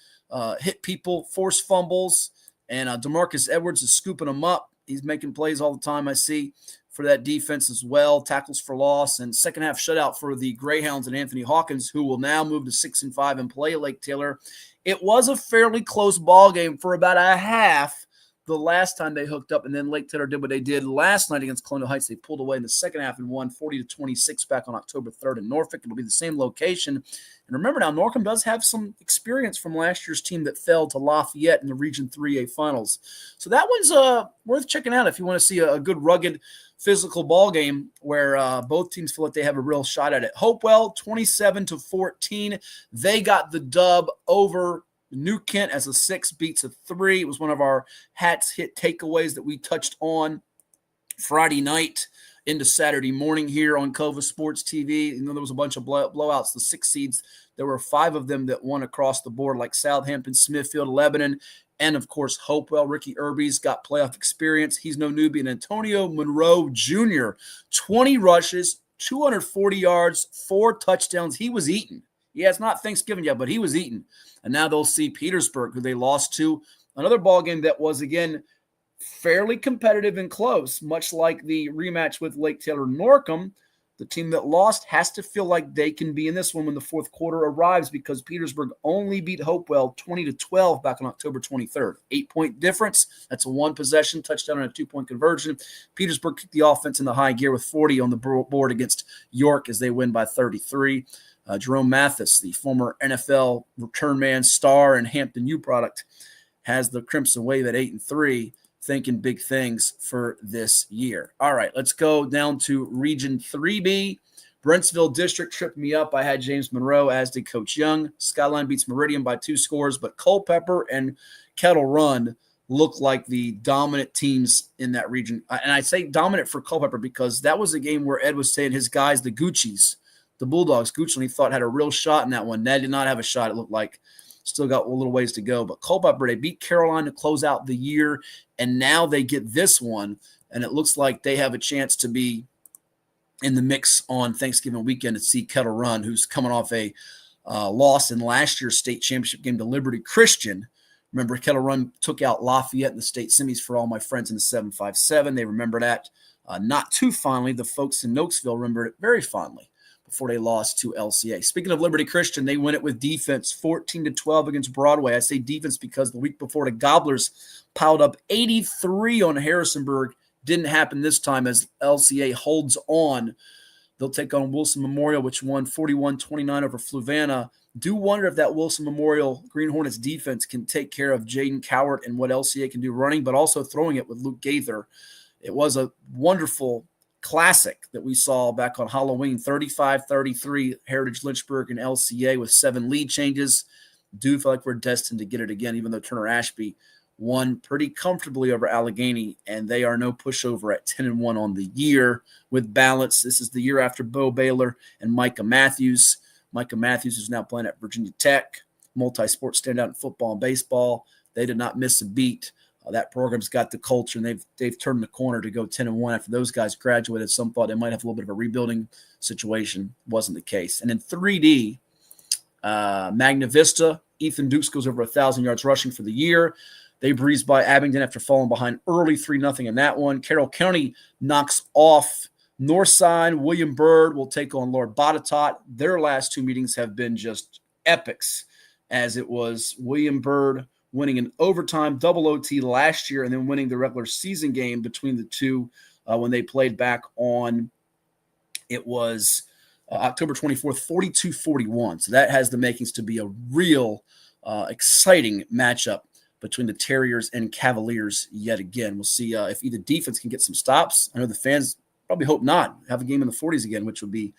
Speaker 2: hit people, force fumbles. And DeMarcus Edwards is scooping them up. He's making plays all the time, I see, for that defense as well. Tackles for loss and second half shutout for the Greyhounds and Anthony Hawkins, who will now move to 6-5 and play at Lake Taylor. It was a fairly close ball game for about a half the last time they hooked up, and then Lake Taylor did what they did last night against Colonial Heights. They pulled away in the second half and won 40-26 back on October 3rd in Norfolk. It'll be the same location. And remember now, Norcom does have some experience from last year's team that fell to Lafayette in the Region 3A finals. So that one's worth checking out if you want to see a good, rugged, physical ball game where both teams feel like they have a real shot at it. Hopewell, 27-14. They got the dub over New Kent as a 6 beats a 3. It was one of our Hats Hit takeaways that we touched on Friday night into Saturday morning here on Cova Sports TV. You know, there was a bunch of blowouts. The 6 seeds, there were 5 of them that won across the board, like Southampton, Smithfield, Lebanon, and, of course, Hopewell. Ricky Irby's got playoff experience. He's no newbie. And Antonio Monroe Jr., 20 rushes, 240 yards, 4 touchdowns. He was eating. Yeah, it's not Thanksgiving yet, but he was eating. And now they'll see Petersburg, who they lost to. Another ball game that was, again, fairly competitive and close, much like the rematch with Lake Taylor Norcom. The team that lost has to feel like they can be in this one when the fourth quarter arrives because Petersburg only beat Hopewell 20-12 back on October 23rd. 8-point difference. That's a 1-possession touchdown and a 2-point conversion. Petersburg kicked the offense in the high gear with 40 on the board against York as they win by 33. Jerome Mathis, the former NFL return man star and Hampton U product, has the Crimson Wave at 8-3, thinking big things for this year. All right, let's go down to Region 3B. Brentsville District tripped me up. I had James Monroe, as did Coach Young. Skyline beats Meridian by 2 scores, but Culpeper and Kettle Run look like the dominant teams in that region. And I say dominant for Culpeper because that was a game where Ed was saying his guys, the Gucci's, the Bulldogs, Goochland, he thought had a real shot in that one. Ned did not have a shot, it looked like. Still got a little ways to go. But Culpeper, they beat Caroline to close out the year, and now they get this one, and it looks like they have a chance to be in the mix on Thanksgiving weekend to see Kettle Run, who's coming off a loss in last year's state championship game to Liberty Christian. Remember, Kettle Run took out Lafayette in the state semis for all my friends in the 757. They remember that not too fondly. The folks in Nokesville remembered it very fondly before they lost to LCA. Speaking of Liberty Christian, they win it with defense, 14-12 against Broadway. I say defense because the week before the Gobblers piled up 83 on Harrisonburg. Didn't happen this time as LCA holds on. They'll take on Wilson Memorial, which won 41-29 over Fluvanna. Do wonder if that Wilson Memorial Green Hornets defense can take care of Jaden Cowart and what LCA can do running, but also throwing it with Luke Gaither. It was a wonderful classic that we saw back on Halloween, 35-33, Heritage Lynchburg and LCA with 7 lead changes. Do feel like we're destined to get it again, even though Turner Ashby won pretty comfortably over Allegheny, and they are no pushover at 10-1 on the year with balance. This is the year after Bo Baylor and Micah Matthews. Micah Matthews is now playing at Virginia Tech, multi-sport standout in football and baseball. They did not miss a beat That program's got the culture, and they've turned the corner to go 10-1 after those guys graduated. Some thought they might have a little bit of a rebuilding situation. Wasn't the case. And in 3D, Magna Vista, Ethan Dukes goes over 1,000 yards rushing for the year. They breezed by Abingdon after falling behind early 3-0 in that one. Carroll County knocks off Northside. William Byrd will take on Lord Botetourt. Their last two meetings have been just epics, as it was William Byrd winning an overtime double OT last year and then winning the regular season game between the two when they played back on, it was October 24th, 42-41. So that has the makings to be a real exciting matchup between the Terriers and Cavaliers yet again. We'll see if either defense can get some stops. I know the fans probably hope not. Have a game in the 40s again, which would be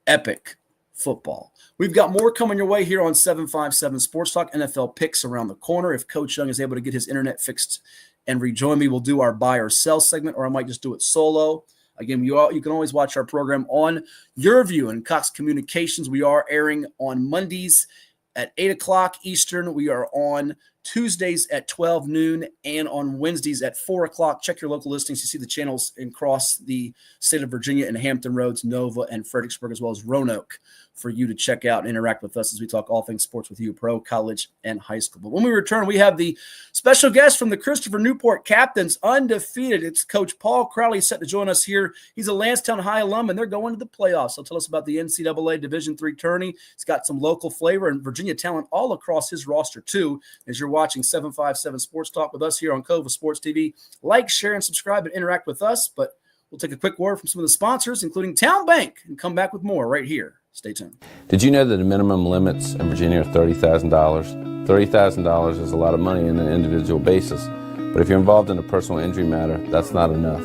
Speaker 2: epic football. We've got more coming your way here on 757 Sports Talk. NFL picks around the corner. If Coach Young is able to get his internet fixed and rejoin me, we'll do our buy or sell segment, or I might just do it solo. Again, you can always watch our program on YourView and Cox Communications. We are airing on Mondays at 8 o'clock Eastern. We are on Tuesdays at 12 noon and on Wednesdays at 4 o'clock. Check your local listings. You see the channels across the state of Virginia and Hampton Roads, Nova, and Fredericksburg, as well as Roanoke, for you to check out and interact with us as we talk all things sports with you, pro, college, and high school. But when we return, we have the special guest from the Christopher Newport Captains, undefeated. It's Coach Paul Crowley set to join us here. He's a Lansdowne High alum, and they're going to the playoffs. He'll tell us about the NCAA Division III tourney. He's got some local flavor and Virginia talent all across his roster, too, as you're watching 757 Sports Talk with us here on Cova Sports TV. Like, share, and subscribe and interact with us. But we'll take a quick word from some of the sponsors, including Town Bank, and come back with more right here. Stay tuned.
Speaker 20: Did you know that the minimum limits in Virginia are $30,000? $30,000 is a lot of money on an individual basis, but if you're involved in a personal injury matter, that's not enough.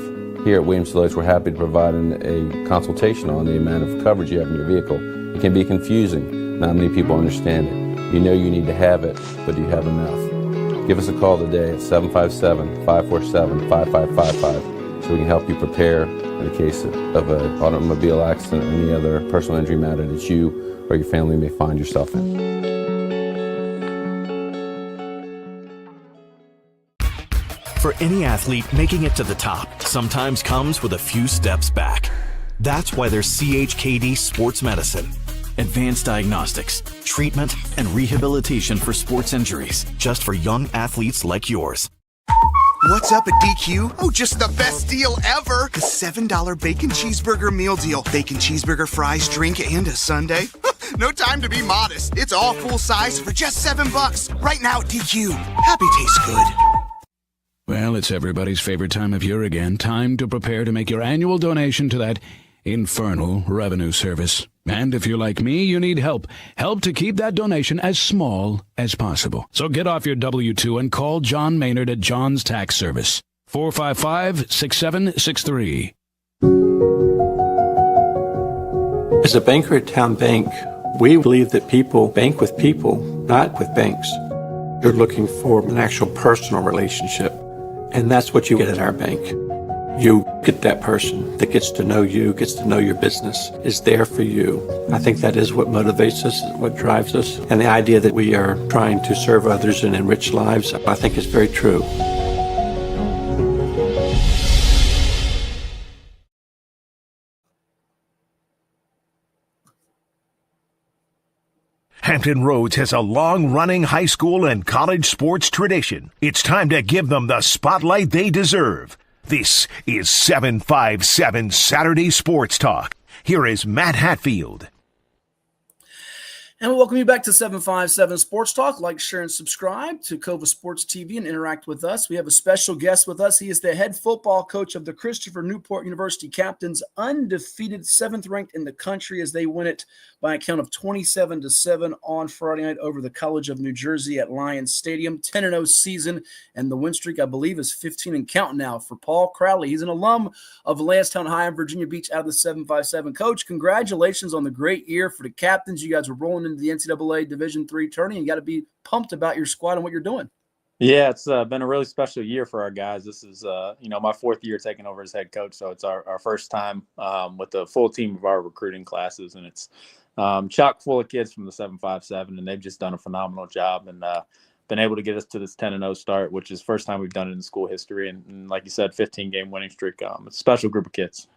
Speaker 20: Here at Williams Lloyd's, we're happy to provide a consultation on the amount of coverage you have in your vehicle. It can be confusing. Not many people understand it. You know you need to have it, but do you have enough? Give us a call today at 757-547-5555 so we can help you prepare in the case of an automobile accident or any other personal injury matter that you or your family may find yourself in.
Speaker 3: For any athlete, making it to the top sometimes comes with a few steps back. That's why there's CHKD Sports Medicine. Advanced diagnostics, treatment, and rehabilitation for sports injuries, just for young athletes like yours.
Speaker 12: What's up at DQ? Oh, just the best deal ever. The $7 bacon cheeseburger meal deal. Bacon cheeseburger, fries, drink, and a sundae. No time to be modest. It's all full size for just $7. Right now at DQ. Happy tastes good.
Speaker 6: Well, it's everybody's favorite time of year again. Time to prepare to make your annual donation to that infernal revenue service. And if you're like me, you need help. Help to keep that donation as small as possible. So get off your W-2 and call John Maynard at John's Tax Service. 455-6763.
Speaker 21: As a banker at Town Bank, we believe that people bank with people, not with banks. You're looking for an actual personal relationship, and that's what you get at our bank. You get that person that gets to know you, gets to know your business, is there for you. I think that is what motivates us, what drives us. And the idea that we are trying to serve others and enrich lives, I think is very true.
Speaker 1: Hampton Roads has a long-running high school and college sports tradition. It's time to give them the spotlight they deserve. This is 757 Saturday Sports Talk. Here is Matt Hatfield.
Speaker 2: And we welcome you back to 757 Sports Talk. Like, share, and subscribe to Cova Sports TV and interact with us. We have a special guest with us. He is the head football coach of the Christopher Newport University Captains, undefeated, 7th ranked in the country as they win it by a count of 27-7 on Friday night over the College of New Jersey at Lions Stadium. 10-0 season, and the win streak, I believe, is 15 and counting now for Paul Crowley. He's an alum of Lansdowne High in Virginia Beach out of the 757. Coach, congratulations on the great year for the Captains. You guys were rolling into the NCAA Division III tourney, and you got to be pumped about your squad and what you're doing.
Speaker 22: Yeah, it's been a really special year for our guys. This is, my 4th year taking over as head coach, so it's our first time with the full team of our recruiting classes, and it's chock full of kids from the 757, and they've just done a phenomenal job. And been able to get us to this 10-0 start, which is the first time we've done it in school history. And like you said, 15-game winning streak. It's a special group of kids.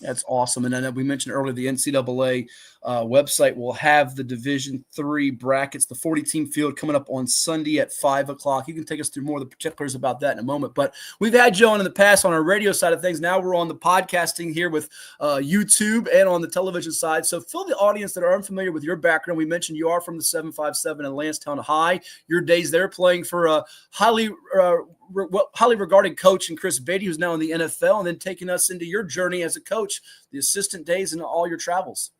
Speaker 2: That's awesome. And then we mentioned earlier the NCAA website will have the Division III brackets, the 40-team field coming up on Sunday at 5 o'clock. You can take us through more of the particulars about that in a moment. But we've had you on in the past on our radio side of things. Now we're on the podcasting here with YouTube and on the television side. So fill the audience that are unfamiliar with your background. We mentioned you are from the 757 and Lansdowne High. Your days there playing for a highly regarded coach in Chris Beatty, who's now in the NFL, and then taking us into your journey as a coach, the assistant days and all your travels.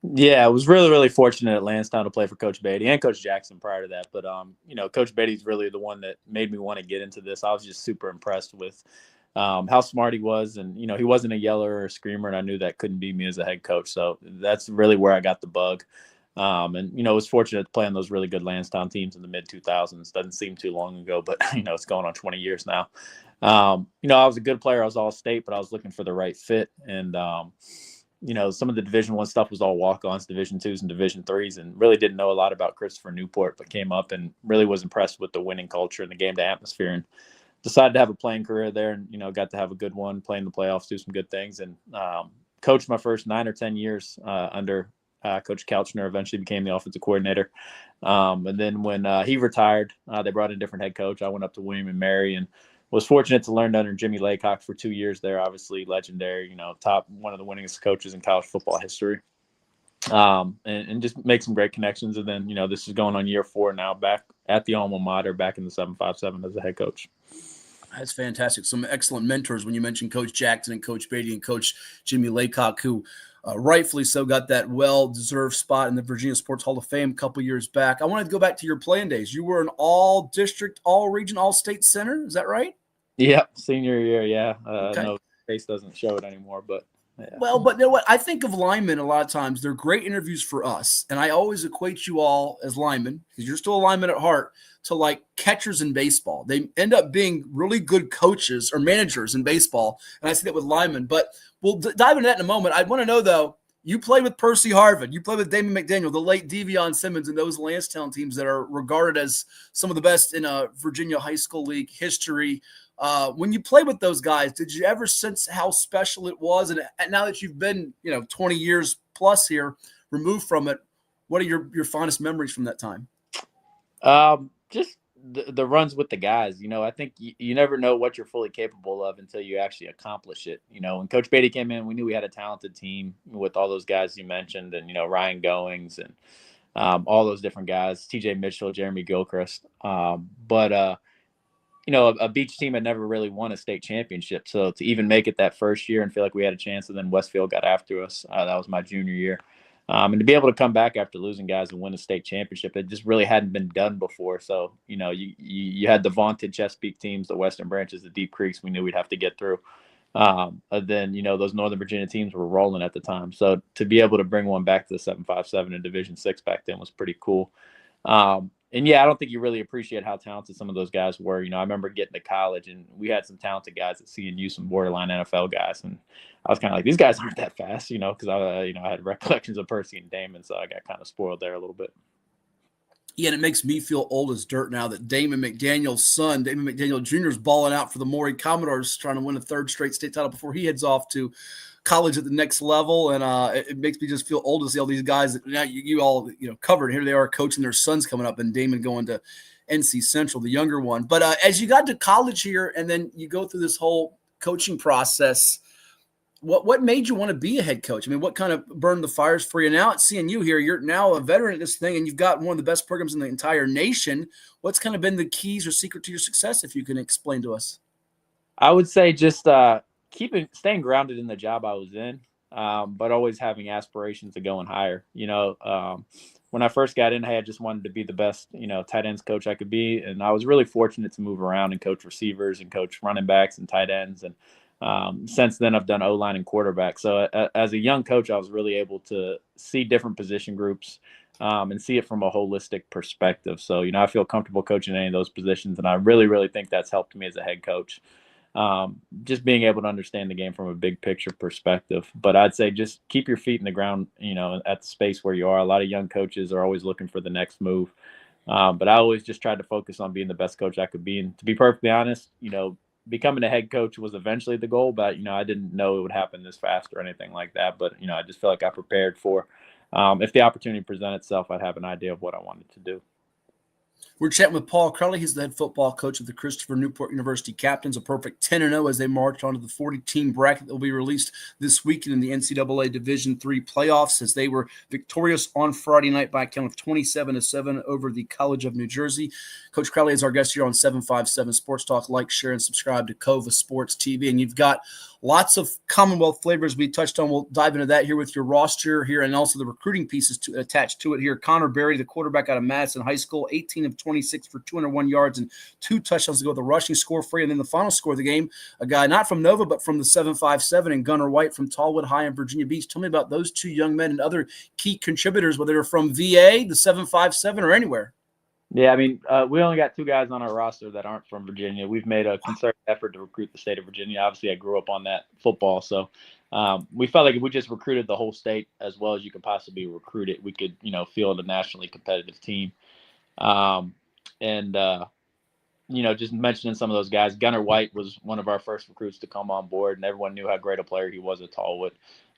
Speaker 22: Yeah, I was really, really fortunate at Lansdowne to play for Coach Beatty and Coach Jackson prior to that. But, Coach Beatty's really the one that made me want to get into this. I was just super impressed with how smart he was. And, he wasn't a yeller or a screamer, and I knew that couldn't be me as a head coach. So that's really where I got the bug. I was fortunate to play on those really good Lansdowne teams in the mid-2000s. Doesn't seem too long ago, but, it's going on 20 years now. I was a good player. I was all-state, but I was looking for the right fit. And, some of the Division I stuff was all walk-ons, Division IIs and Division IIIs, and really didn't know a lot about Christopher Newport, but came up and really was impressed with the winning culture and the game day atmosphere, and decided to have a playing career there, and, got to have a good one, play in the playoffs, do some good things, and coached my first 9 or 10 years under Coach Couchner. Eventually became the offensive coordinator. And then when he retired, they brought in a different head coach. I went up to William & Mary and was fortunate to learn under Jimmy Laycock for 2 years there. Obviously legendary, one of the winningest coaches in college football history. And just make some great connections. And then, this is going on year 4 now, back at the alma mater, back in the 757 as a head coach.
Speaker 2: That's fantastic. Some excellent mentors when you mentioned Coach Jackson and Coach Beatty and Coach Jimmy Laycock, who rightfully so got that well-deserved spot in the Virginia Sports Hall of Fame a couple years back. I wanted to go back to your playing days. You were an all-district, all-region, all-state center. Is that right?
Speaker 22: Yep, senior year, yeah.
Speaker 2: Okay.
Speaker 22: No, face doesn't show it anymore, but yeah.
Speaker 2: Well, but you know what? I think of linemen a lot of times. They're great interviews for us, and I always equate you all as linemen, because you're still a lineman at heart, to like catchers in baseball. They end up being really good coaches or managers in baseball, and I see that with linemen. But we'll dive into that in a moment. I want to know, though, you played with Percy Harvin. You played with Damon McDaniel, the late Devion Simmons, and those Lansdowne teams that are regarded as some of the best in Virginia high school league history. When you played with those guys, did you ever sense how special it was? And now that you've been, 20 years plus here removed from it, what are your fondest memories from that time?
Speaker 22: Just the runs with the guys. I think you never know what you're fully capable of until you actually accomplish it. When Coach Beatty came in, we knew we had a talented team with all those guys you mentioned, and Ryan Goings and all those different guys, TJ Mitchell, Jeremy Gilchrist. But a Beach team had never really won a state championship. So to even make it that first year and feel like we had a chance, and then Westfield got after us, that was my junior year. And to be able to come back after losing guys and win a state championship, it just really hadn't been done before. So, you had the vaunted Chesapeake teams, the Western Branches, the Deep Creeks we knew we'd have to get through. Then, those Northern Virginia teams were rolling at the time. So to be able to bring one back to the 757 in Division VI back then was pretty cool. And yeah, I don't think you really appreciate how talented some of those guys were. I remember getting to college and we had some talented guys at CNU, some borderline NFL guys. And I was kind of like, these guys aren't that fast, because I had recollections of Percy and Damon. So I got kind of spoiled there a little bit.
Speaker 2: Yeah, and it makes me feel old as dirt now that Damon McDaniel's son, Damon McDaniel Jr., is balling out for the Maury Commodores, trying to win a 3rd straight state title before he heads off to college at the next level. And it makes me just feel old to see all these guys that now you all covered. Here they are coaching their sons coming up, and Damon going to NC Central, the younger one. But as you got to college here, and then you go through this whole coaching process, what made you want to be a head coach? I mean, what kind of burned the fires for you? Now at CNU here, you're now a veteran at this thing, and you've got one of the best programs in the entire nation. What's kind of been the keys or secret to your success, if you can explain to us?
Speaker 22: I would say just staying grounded in the job I was in, but always having aspirations of going higher. When I first got in, I just wanted to be the best, tight ends coach I could be. And I was really fortunate to move around and coach receivers and coach running backs and tight ends. And since then, I've done O-line and quarterback. So as a young coach, I was really able to see different position groups and see it from a holistic perspective. So, I feel comfortable coaching any of those positions. And I really, really think that's helped me as a head coach. Just being able to understand the game from a big picture perspective. But I'd say just keep your feet in the ground, at the space where you are. A lot of young coaches are always looking for the next move. But I always just tried to focus on being the best coach I could be. And to be perfectly honest, becoming a head coach was eventually the goal, but, I didn't know it would happen this fast or anything like that. But, I just feel like I prepared for, if the opportunity presented itself, I'd have an idea of what I wanted to do.
Speaker 2: We're chatting with Paul Crowley. He's the head football coach of the Christopher Newport University Captains, a perfect 10-0 as they march onto the 40-team bracket that will be released this weekend in the NCAA Division III playoffs, as they were victorious on Friday night by a count of 27-7 over the College of New Jersey. Coach Crowley is our guest here on 757 Sports Talk. Like, share, and subscribe to Cova Sports TV. And you've got lots of Commonwealth flavors we touched on. We'll dive into that here with your roster here and also the recruiting pieces attached to it here. Connor Berry, the quarterback out of Madison High School, 18 of 26 for 201 yards and 2 touchdowns to go with a rushing score for you. And then the final score of the game, a guy not from Nova but from the 757, and Gunnar White from Tallwood High in Virginia Beach. Tell me about those two young men and other key contributors, whether they're from VA, the 757, or anywhere.
Speaker 22: Yeah, I mean, we only got 2 guys on our roster that aren't from Virginia. We've made a concerted effort to recruit the state of Virginia. Obviously, I grew up on that football, so we felt like if we just recruited the whole state as well as you could possibly recruit it, we could, field a nationally competitive team. Just mentioning some of those guys, Gunnar White was one of our first recruits to come on board, and everyone knew how great a player he was at Tallwood.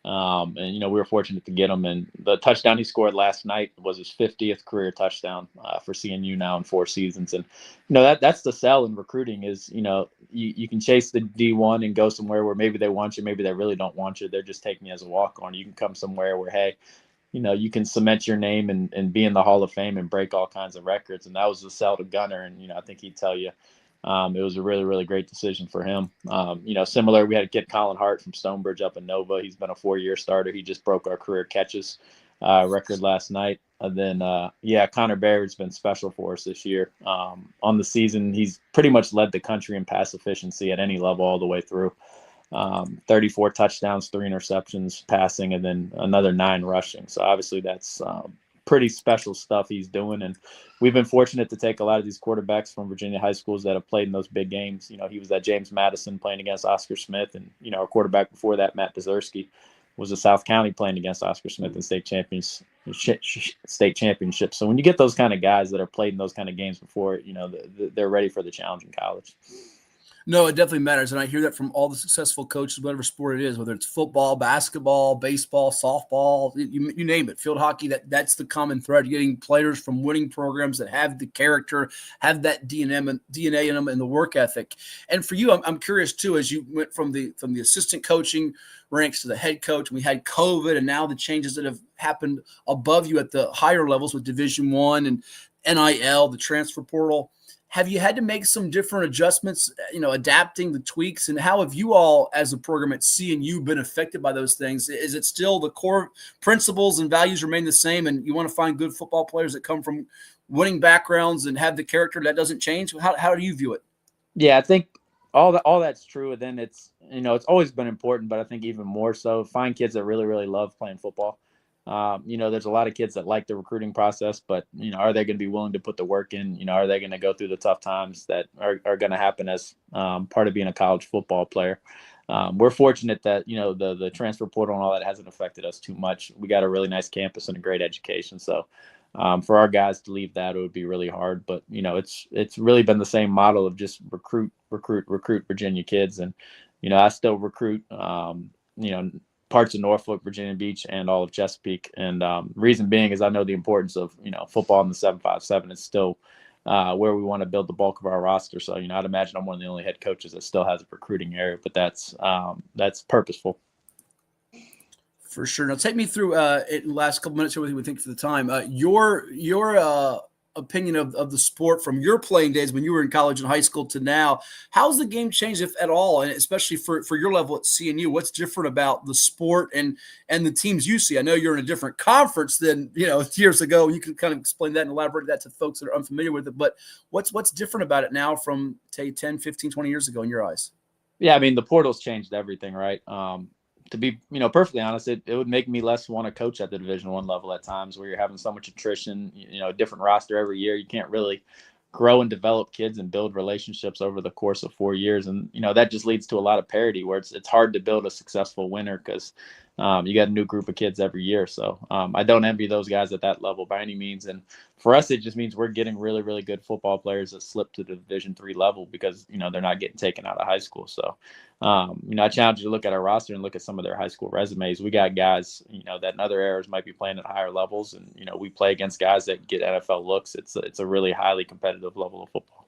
Speaker 22: We were fortunate to get him, and the touchdown he scored last night was his 50th career touchdown for CNU now in 4 seasons. And, that's the sell in recruiting is, you can chase the D1 and go somewhere where maybe they want you, maybe they really don't want you. They're just taking you as a walk-on. You can come somewhere where, hey, you can cement your name and be in the Hall of Fame and break all kinds of records. And that was the sell to Gunnar. And, I think he'd tell you it was a really, really great decision for him. Similar, we had a kid, Colin Hart from Stonebridge up in Nova. He's been a 4-year starter. He just broke our career catches record last night. And then, Connor Barrett's been special for us this year. On the season, he's pretty much led the country in pass efficiency at any level all the way through. 34 touchdowns, 3 interceptions passing, and then another 9 rushing. So obviously that's pretty special stuff he's doing. And we've been fortunate to take a lot of these quarterbacks from Virginia high schools that have played in those big games. He was at James Madison playing against Oscar Smith. And, our quarterback before that, Matt Dezerski, was at South County playing against Oscar Smith in state championship. So when you get those kind of guys that are played in those kind of games before, they're ready for the challenge in college.
Speaker 2: No, it definitely matters. And I hear that from all the successful coaches, whatever sport it is, whether it's football, basketball, baseball, softball, you name it, field hockey, that's the common thread, getting players from winning programs that have the character, have that DNA in them and the work ethic. And for you, I'm curious too, as you went from the assistant coaching ranks to the head coach, and we had COVID and now the changes that have happened above you at the higher levels with Division I and NIL, the transfer portal. Have you had to make some different adjustments, adapting the tweaks? And how have you all, as a program at CNU, been affected by those things? Is it still the core principles and values remain the same, and you want to find good football players that come from winning backgrounds and have the character that doesn't change? How do you view it?
Speaker 22: Yeah, I think all that's true. And then it's always been important, but I think even more so, find kids that really, really love playing football. There's a lot of kids that like the recruiting process, but, are they going to be willing to put the work in? Are they going to go through the tough times that are going to happen as part of being a college football player? We're fortunate that, the transfer portal and all that hasn't affected us too much. We got a really nice campus and a great education. So for our guys to leave that, it would be really hard. But, it's really been the same model of just recruit Virginia kids. And, I still recruit, parts of Norfolk, Virginia Beach, and all of Chesapeake. And reason being is I know the importance of, football in the 757. It's still where we want to build the bulk of our roster. So, I'd imagine I'm one of the only head coaches that still has a recruiting area, but that's purposeful.
Speaker 2: For sure. Now take me through in the last couple minutes here, what we think for the time. Your opinion of the sport from your playing days when you were in college and high school to now. How's the game changed, if at all, and especially for your level at CNU? What's different about the sport and the teams you see? I know you're in a different conference than years ago. You can kind of explain that and elaborate that to folks that are unfamiliar with it. But what's different about it now from, say, 10, 15, 20 years ago in your eyes?
Speaker 22: Yeah, I mean, the portal's changed everything, right? To be, perfectly honest, it would make me less want to coach at the Division I level at times where you're having so much attrition, different roster every year. You can't really grow and develop kids and build relationships over the course of 4 years. And, that just leads to a lot of parity where it's hard to build a successful winner because, you got a new group of kids every year. So I don't envy those guys at that level by any means. And for us, it just means we're getting really, really good football players that slip to the Division III level because, they're not getting taken out of high school. So, I challenge you to look at our roster and look at some of their high school resumes. We got guys, that in other eras might be playing at higher levels. And, we play against guys that get NFL looks. It's a really highly competitive level of football.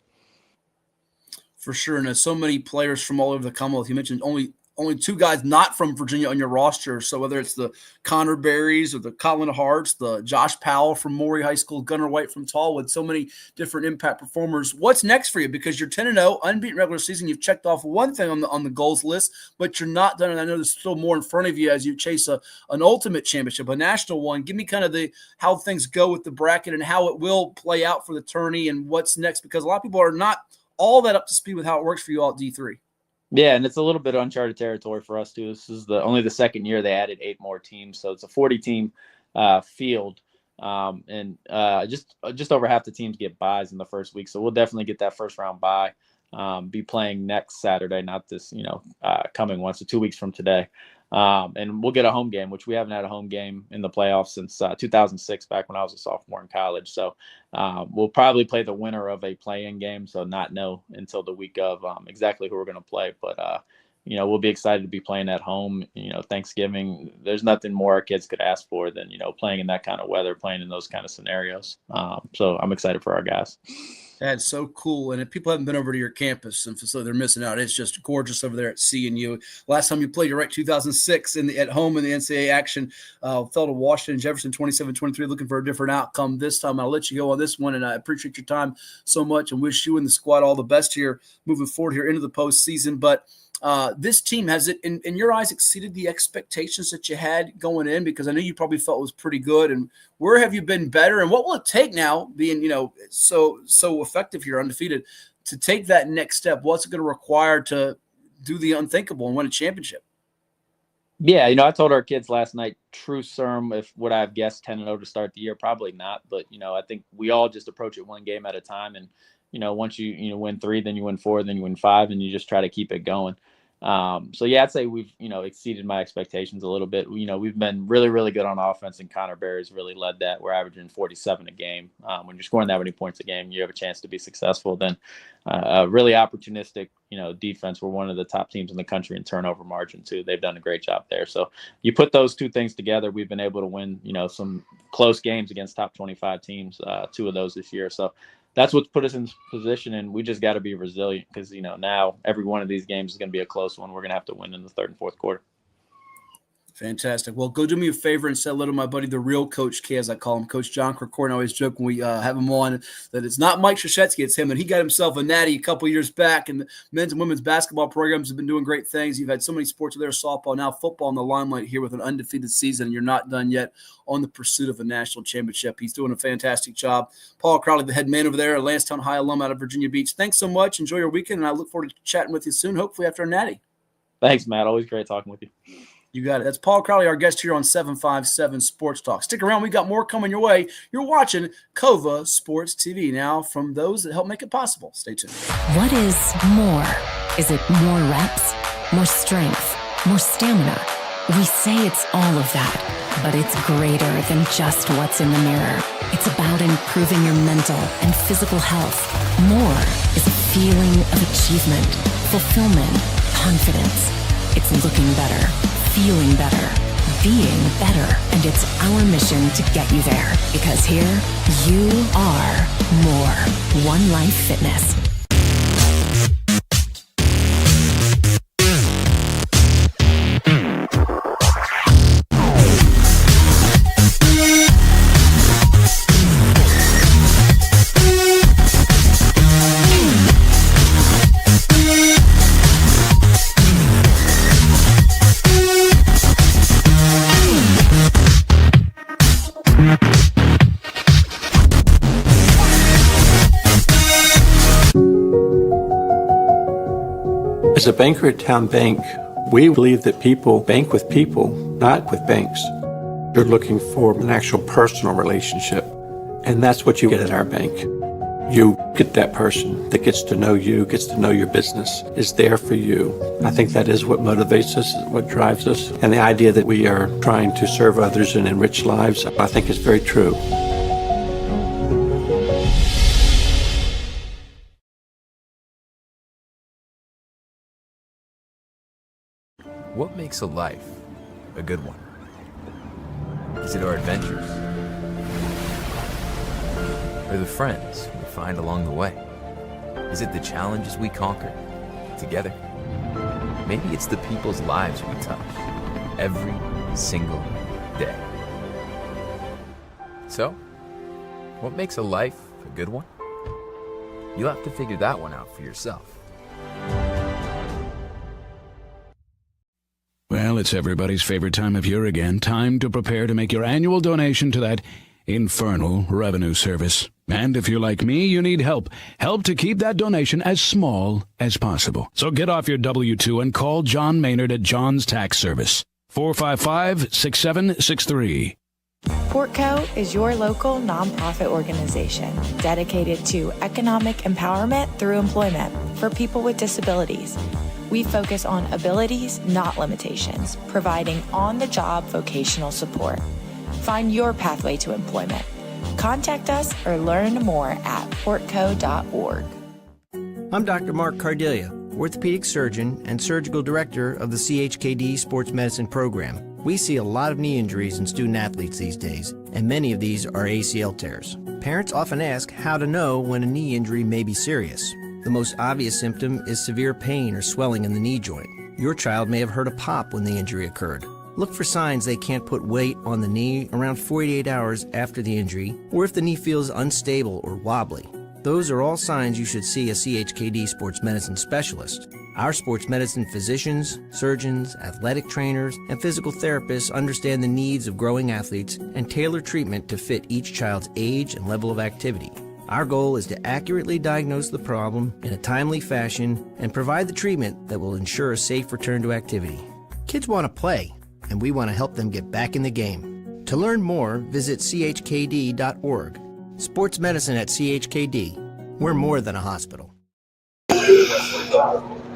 Speaker 2: For sure. And there's so many players from all over the Commonwealth. You mentioned only 2 guys not from Virginia on your roster. So whether it's the Connor Berries or the Colin Harts, the Josh Powell from Maury High School, Gunnar White from Tallwood, so many different impact performers. What's next for you? Because you're 10-0, unbeaten regular season. You've checked off one thing on the goals list, but you're not done. And I know there's still more in front of you as you chase an ultimate championship, a national one. Give me kind of how things go with the bracket and how it will play out for the tourney and what's next, because a lot of people are not all that up to speed with how it works for you all at D3.
Speaker 22: Yeah, and it's a little bit uncharted territory for us too. This is only the second year they added 8 more teams, so it's a 40-team field, and just over half the teams get byes in the first week. So we'll definitely get that first round bye. Be playing next Saturday, not this coming one, so 2 weeks from today. And we'll get a home game, which we haven't had a home game in the playoffs since 2006, back when I was a sophomore in college. So we'll probably play the winner of a play-in game, so not know until the week of exactly who we're going to play. But, we'll be excited to be playing at home. Thanksgiving, there's nothing more our kids could ask for than, playing in that kind of weather, playing in those kind of scenarios. So I'm excited for our guys.
Speaker 2: That's so cool. And if people haven't been over to your campus and facility, they're missing out. It's just gorgeous over there at CNU. Last time you played, you're right, 2006 at home in the NCAA action. Fell to Washington, Jefferson 27-23, looking for a different outcome this time. I'll let you go on this one, and I appreciate your time so much and wish you and the squad all the best here moving forward here into the postseason. But this team, has it, in your eyes, exceeded the expectations that you had going in? Because I know you probably felt it was pretty good. And where have you been better? And what will it take now, being so effective here, undefeated, to take that next step? What's it going to require to do the unthinkable and win a championship?
Speaker 22: Yeah, I told our kids last night, true serum, if would I have guessed 10-0 to start the year? Probably not. But, I think we all just approach it one game at a time. And, once you win 3, then you win 4, then you win 5, and you just try to keep it going. So yeah, I'd say we've, exceeded my expectations a little bit. We've been really, really good on offense, and Connor Berry's really led that. We're averaging 47 a game. When you're scoring that many points a game, you have a chance to be successful. Then a really opportunistic, defense. We're one of the top teams in the country in turnover margin too. They've done a great job there. So you put those 2 things together, we've been able to win, some close games against top 25 teams, 2 of those this year. So that's what's put us in position, and we just got to be resilient because, now every one of these games is going to be a close one. We're going to have to win in the 3rd and 4th quarter.
Speaker 2: Fantastic. Well, go do me a favor and say hello to my buddy, the real Coach K, as I call him, Coach John Krakor. I always joke when we have him on that it's not Mike Krzyzewski, it's him. And he got himself a natty a couple years back, and the men's and women's basketball programs have been doing great things. You've had so many sports there, softball, now football in the limelight here with an undefeated season, and you're not done yet on the pursuit of a national championship. He's doing a fantastic job. Paul Crowley, the head man over there, a Lansdowne High alum out of Virginia Beach. Thanks so much. Enjoy your weekend, and I look forward to chatting with you soon, hopefully after a natty.
Speaker 22: Thanks, Matt. Always great talking with you.
Speaker 2: You got it. That's Paul Crowley, our guest here on 757 Sports Talk. Stick around. We got more coming your way. You're watching COVA Sports TV. Now, from those that help make it possible. Stay tuned.
Speaker 4: What is more? Is it more reps, more strength, more stamina? We say it's all of that, but it's greater than just what's in the mirror. It's about improving your mental and physical health. More is a feeling of achievement, fulfillment, confidence. It's looking better, feeling better, being better, and it's our mission to get you there, because here you are more. One Life Fitness.
Speaker 21: As a banker at Town Bank, we believe that people bank with people, not with banks. You're looking for an actual personal relationship, and that's what you get at our bank. You get that person that gets to know you, gets to know your business, is there for you. I think that is what motivates us, what drives us. And the idea that we are trying to serve others and enrich lives, I think is very true.
Speaker 5: What makes a life a good one? Is it our adventures? Or the friends we find along the way? Is it the challenges we conquer together? Maybe it's the people's lives we touch every single day. So, what makes a life a good one? You'll have to figure that one out for yourself.
Speaker 6: Well, it's everybody's favorite time of year again. Time to prepare to make your annual donation to that infernal revenue service. And if you're like me, you need help. Help to keep that donation as small as possible. So get off your W-2 and call John Maynard at John's Tax Service. 455-6763.
Speaker 7: Portco is your local nonprofit organization dedicated to economic empowerment through employment for people with disabilities. We focus on abilities, not limitations, providing on-the-job vocational support. Find your pathway to employment. Contact us or learn more at portco.org.
Speaker 23: I'm Dr. Mark Cardelia, orthopedic surgeon and surgical director of the CHKD Sports Medicine Program. We see a lot of knee injuries in student athletes these days, and many of these are ACL tears. Parents often ask how to know when a knee injury may be serious. The most obvious symptom is severe pain or swelling in the knee joint. Your child may have heard a pop when the injury occurred. Look for signs they can't put weight on the knee around 48 hours after the injury, or if the knee feels unstable or wobbly. Those are all signs you should see a CHKD sports medicine specialist. Our sports medicine physicians, surgeons, athletic trainers, and physical therapists understand the needs of growing athletes and tailor treatment to fit each child's age and level of activity. Our goal is to accurately diagnose the problem in a timely fashion and provide the treatment that will ensure a safe return to activity. Kids want to play, and we want to help them get back in the game. To learn more, visit chkd.org. Sports medicine at CHKD. We're more than a hospital.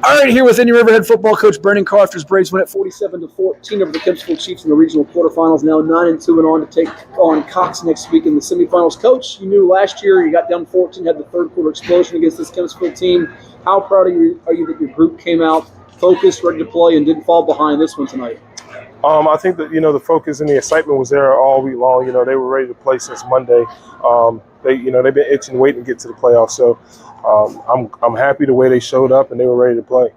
Speaker 8: All right, here with Indian Riverhead football coach Brendan Carr after his Braves win at 47-14 over the Kempsville Chiefs in the regional quarterfinals. Now 9-2 and on to take on Cox next week in the semifinals. Coach, you knew last year you got down 14, had the third quarter explosion against this Kempsville team. How proud are you that your group came out focused, ready to play, and didn't fall behind this one tonight?
Speaker 24: I think that, the focus and the excitement was there all week long. They were ready to play since Monday. They've been itching, waiting to get to the playoffs. So I'm happy the way they showed up and they were ready to play.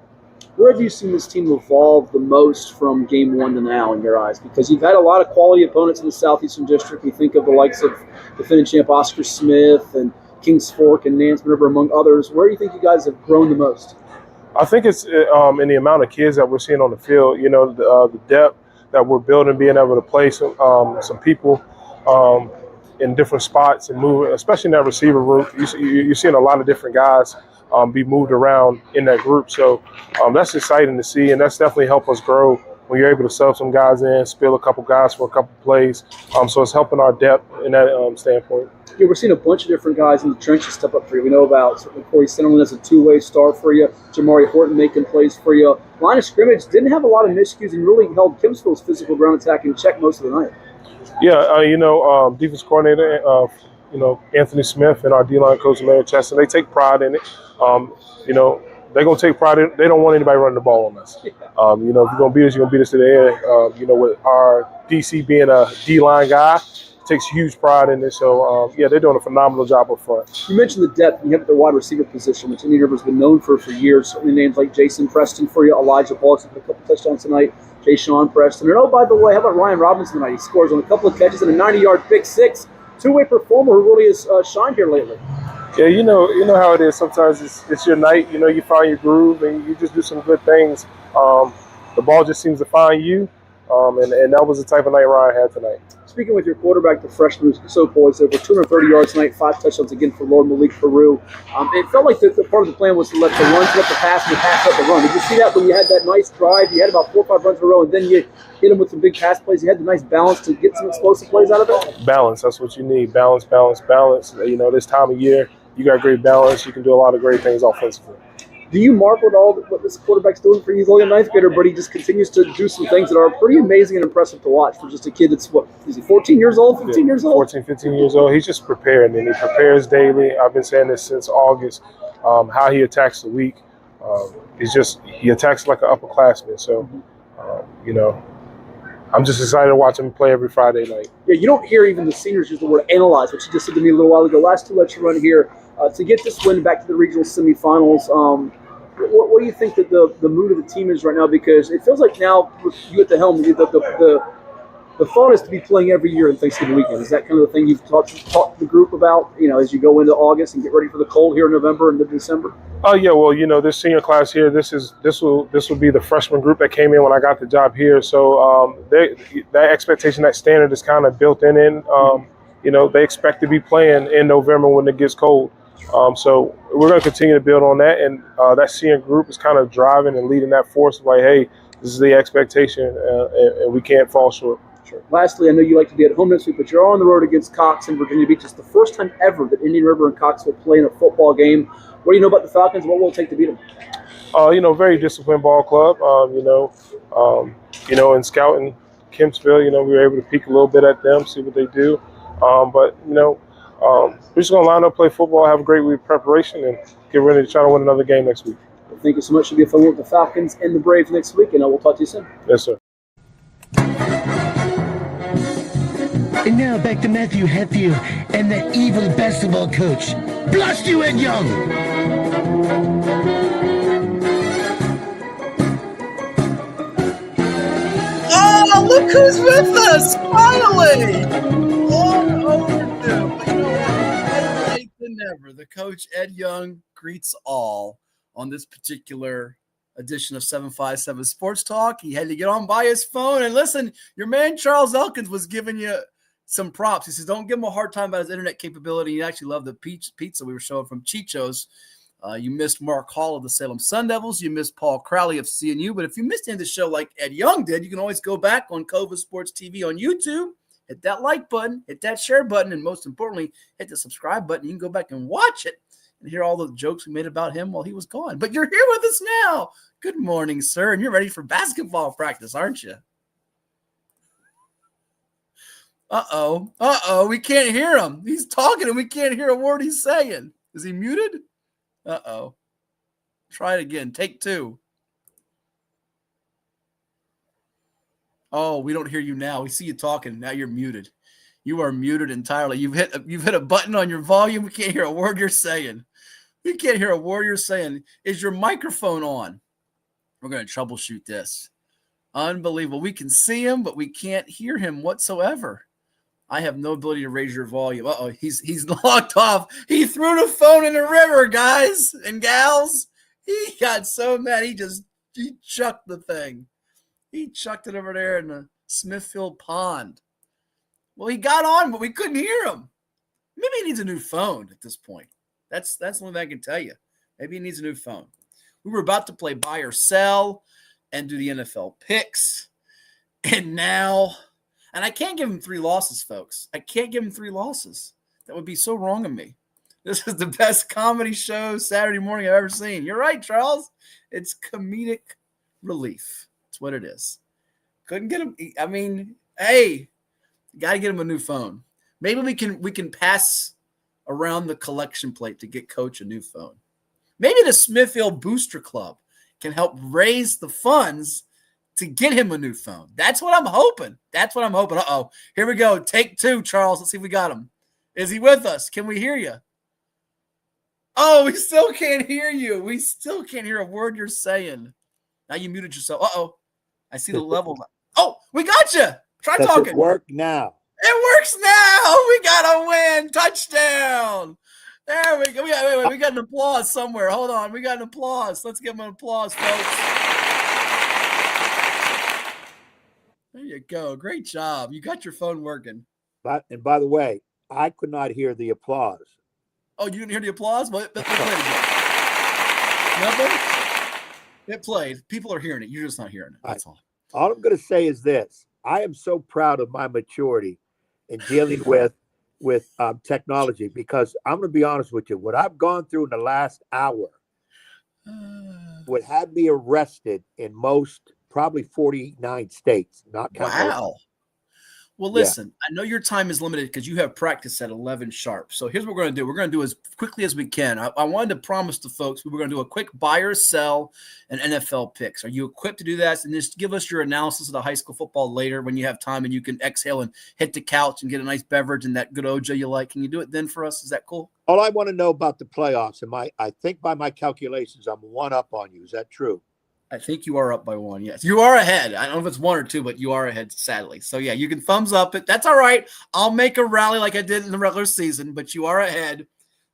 Speaker 8: Where have you seen this team evolve the most from game one to now in your eyes? Because you've had a lot of quality opponents in the Southeastern District. We think of the likes of defending champ Oscar Smith and Kings Fork and Nance River, among others. Where do you think you guys have grown the most?
Speaker 24: I think it's in the amount of kids that we're seeing on the field, the depth that we're building, being able to play some people in different spots and move, especially in that receiver group. You're seeing a lot of different guys be moved around in that group. So that's exciting to see, and that's definitely helped us grow when you're able to sub some guys in, spill a couple guys for a couple plays. So it's helping our depth in that standpoint.
Speaker 8: Yeah, we're seeing a bunch of different guys in the trenches step up for you. We know about certainly Corey Centerland as a two-way star for you, Jamari Horton making plays for you. Line of scrimmage didn't have a lot of miscues and really held Kempsville's physical ground attack in check most of the night.
Speaker 24: Yeah, defense coordinator, Anthony Smith and our D-line coach, Larry Cheston, they take pride in it. They're going to take pride in it. They don't want anybody running the ball on us. If you're going to beat us, you're going to beat us to the end. With our DC being a D-line guy, takes huge pride in this. So, they're doing a phenomenal job up front.
Speaker 8: You mentioned the depth you have at the wide receiver position, which Indian River's been known for years. Certainly names like Jason Preston for you, Elijah Boggs with a couple touchdowns tonight, Jay Sean Preston. And by the way, how about Ryan Robinson tonight? He scores on a couple of catches and a 90-yard pick six. Two-way performer who really has shined here lately.
Speaker 24: Yeah, you know how it is. Sometimes it's your night. You find your groove and you just do some good things. The ball just seems to find you, and that was the type of night Ryan had tonight.
Speaker 8: Speaking with your quarterback, the freshman who's so poised, over 230 yards tonight, 5 touchdowns again for Lord Malik Heru. It felt like the part of the plan was to let the run let the pass and the pass let the run. Did you see that when you had that nice drive? You had about 4 or 5 runs in a row, and then you hit him with some big pass plays. You had the nice balance to get some explosive plays out of it?
Speaker 24: Balance, that's what you need. Balance. This time of year, you got great balance. You can do a lot of great things offensively.
Speaker 8: Do you marvel at what this quarterback's doing for you? He's only a ninth grader, but he just continues to do some things that are pretty amazing and impressive to watch for just a kid that's, is he 14 years old, 15 years old?
Speaker 24: 14, 15 years old. He's just prepared, and he prepares daily. I've been saying this since August, how he attacks the week. He attacks like an upperclassman. So, I'm just excited to watch him play every Friday night.
Speaker 8: Yeah, you don't hear even the seniors use the word analyze, which you just said to me a little while ago. Last two lets you run here. To get this win back to the regional semifinals, what do you think that the mood of the team is right now? Because it feels like now with you at the helm, the thought is to be playing every year in Thanksgiving weekend. Is that kind of the thing you've talked to the group about, as you go into August and get ready for the cold here in November and December?
Speaker 24: Oh yeah, well, this senior class here, this will be the freshman group that came in when I got the job here. So that expectation, that standard is kind of built in. They expect to be playing in November when it gets cold. So we're going to continue to build on that, and that senior group is kind of driving and leading that force. Like, hey, this is the expectation, and we can't fall short.
Speaker 8: Sure. Lastly, I know you like to be at home next week, but you're on the road against Cox in Virginia Beach. It's the first time ever that Indian River and Cox will play in a football game. What do you know about the Falcons? What will it take to beat them?
Speaker 24: Very disciplined ball club. In scouting Kempsville, we were able to peek a little bit at them, see what they do. We're just going to line up, play football, have a great week of preparation, and get ready to try to win another game next week.
Speaker 8: Well, thank you so much. Should be a fun week with the Falcons and the Braves next week, and we'll talk to you soon.
Speaker 24: Yes, sir.
Speaker 11: And now back to Matthew Hatfield and the evil basketball coach. Blast you, Ed Young!
Speaker 2: Oh, look who's with us! Finally! Long overdue. But you know what? Better late than never. The coach, Ed Young, greets all on this particular edition of 757 Sports Talk. He had to get on by his phone. And listen, your man Charles Elkins was giving you some props. He says, don't give him a hard time about his internet capability. He actually loved the pizza we were showing from Chicho's. You missed Mark Hall of the Salem Sun Devils. You missed Paul Crowley of CNU. But if you missed any of the show like Ed Young did, you can always go back on Cova Sports TV on YouTube, hit that like button, hit that share button, and most importantly, hit the subscribe button. You can go back and watch it and hear all the jokes we made about him while he was gone. But you're here with us now. Good morning, sir. And you're ready for basketball practice, aren't you? Uh-oh. We can't hear him. He's talking and we can't hear a word he's saying. Is he muted? Uh-oh. Try it again. Take two. Oh, we don't hear you now. We see you talking. Now you're muted. You are muted entirely. You've hit a button on your volume. We can't hear a word you're saying. We can't hear a word you're saying. Is your microphone on? We're going to troubleshoot this. Unbelievable. We can see him, but we can't hear him whatsoever. I have no ability to raise your volume. Uh-oh, he's locked off. He threw the phone in the river, guys and gals. He got so mad, he chucked the thing. He chucked it over there in the Smithfield Pond. Well, he got on, but we couldn't hear him. Maybe he needs a new phone at this point. That's the only thing I can tell you. Maybe he needs a new phone. We were about to play buy or sell and do the NFL picks. And now, and I can't give him 3 losses, folks. I can't give him 3 losses. That would be so wrong of me. This is the best comedy show Saturday morning I've ever seen. You're right, Charles. It's comedic relief. That's what it is. Couldn't get him. I mean, hey, got to get him a new phone. Maybe we can pass around the collection plate to get Coach a new phone. Maybe the Smithfield Booster Club can help raise the funds to get him a new phone. That's what I'm hoping. Uh-oh. Here we go. Take 2, Charles. Let's see if we got him. Is he with us? Can we hear you? Oh, we still can't hear you. We still can't hear a word you're saying. Now you muted yourself. Uh-oh. I see the level. Oh, we got you. Try talking.
Speaker 13: It work now.
Speaker 2: It works now. We got a win. Touchdown. There we go. We got an applause somewhere. Hold on. We got an applause. Let's give him an applause, folks. There you go. Great job. You got your phone working.
Speaker 13: And by the way, I could not hear the applause.
Speaker 2: Oh, you didn't hear the applause? But it played again. Nothing? It played. People are hearing it. You're just not hearing it. That's all.
Speaker 13: All I'm going to say is this. I am so proud of my maturity in dealing with with technology, because I'm going to be honest with you. What I've gone through in the last hour would have me arrested in most, probably 49 states, not counting.
Speaker 2: Wow. Well,
Speaker 13: Yeah.
Speaker 2: listen, I know your time is limited because you have practice at 11 sharp. So here's what we're going to do. We're going to do as quickly as we can. I wanted to promise the folks we were going to do a quick buy or sell and NFL picks. Are you equipped to do that? And just give us your analysis of the high school football later when you have time and you can exhale and hit the couch and get a nice beverage and that good OJ you like. Can you do it then for us? Is that cool?
Speaker 13: All I want to know about the playoffs, I think by my calculations, I'm one up on you. Is that true?
Speaker 2: I think you are up by one. Yes, you are ahead. I don't know if it's one or two, but you are ahead, sadly. So, yeah, you can thumbs up it. That's all right. I'll make a rally like I did in the regular season, but you are ahead.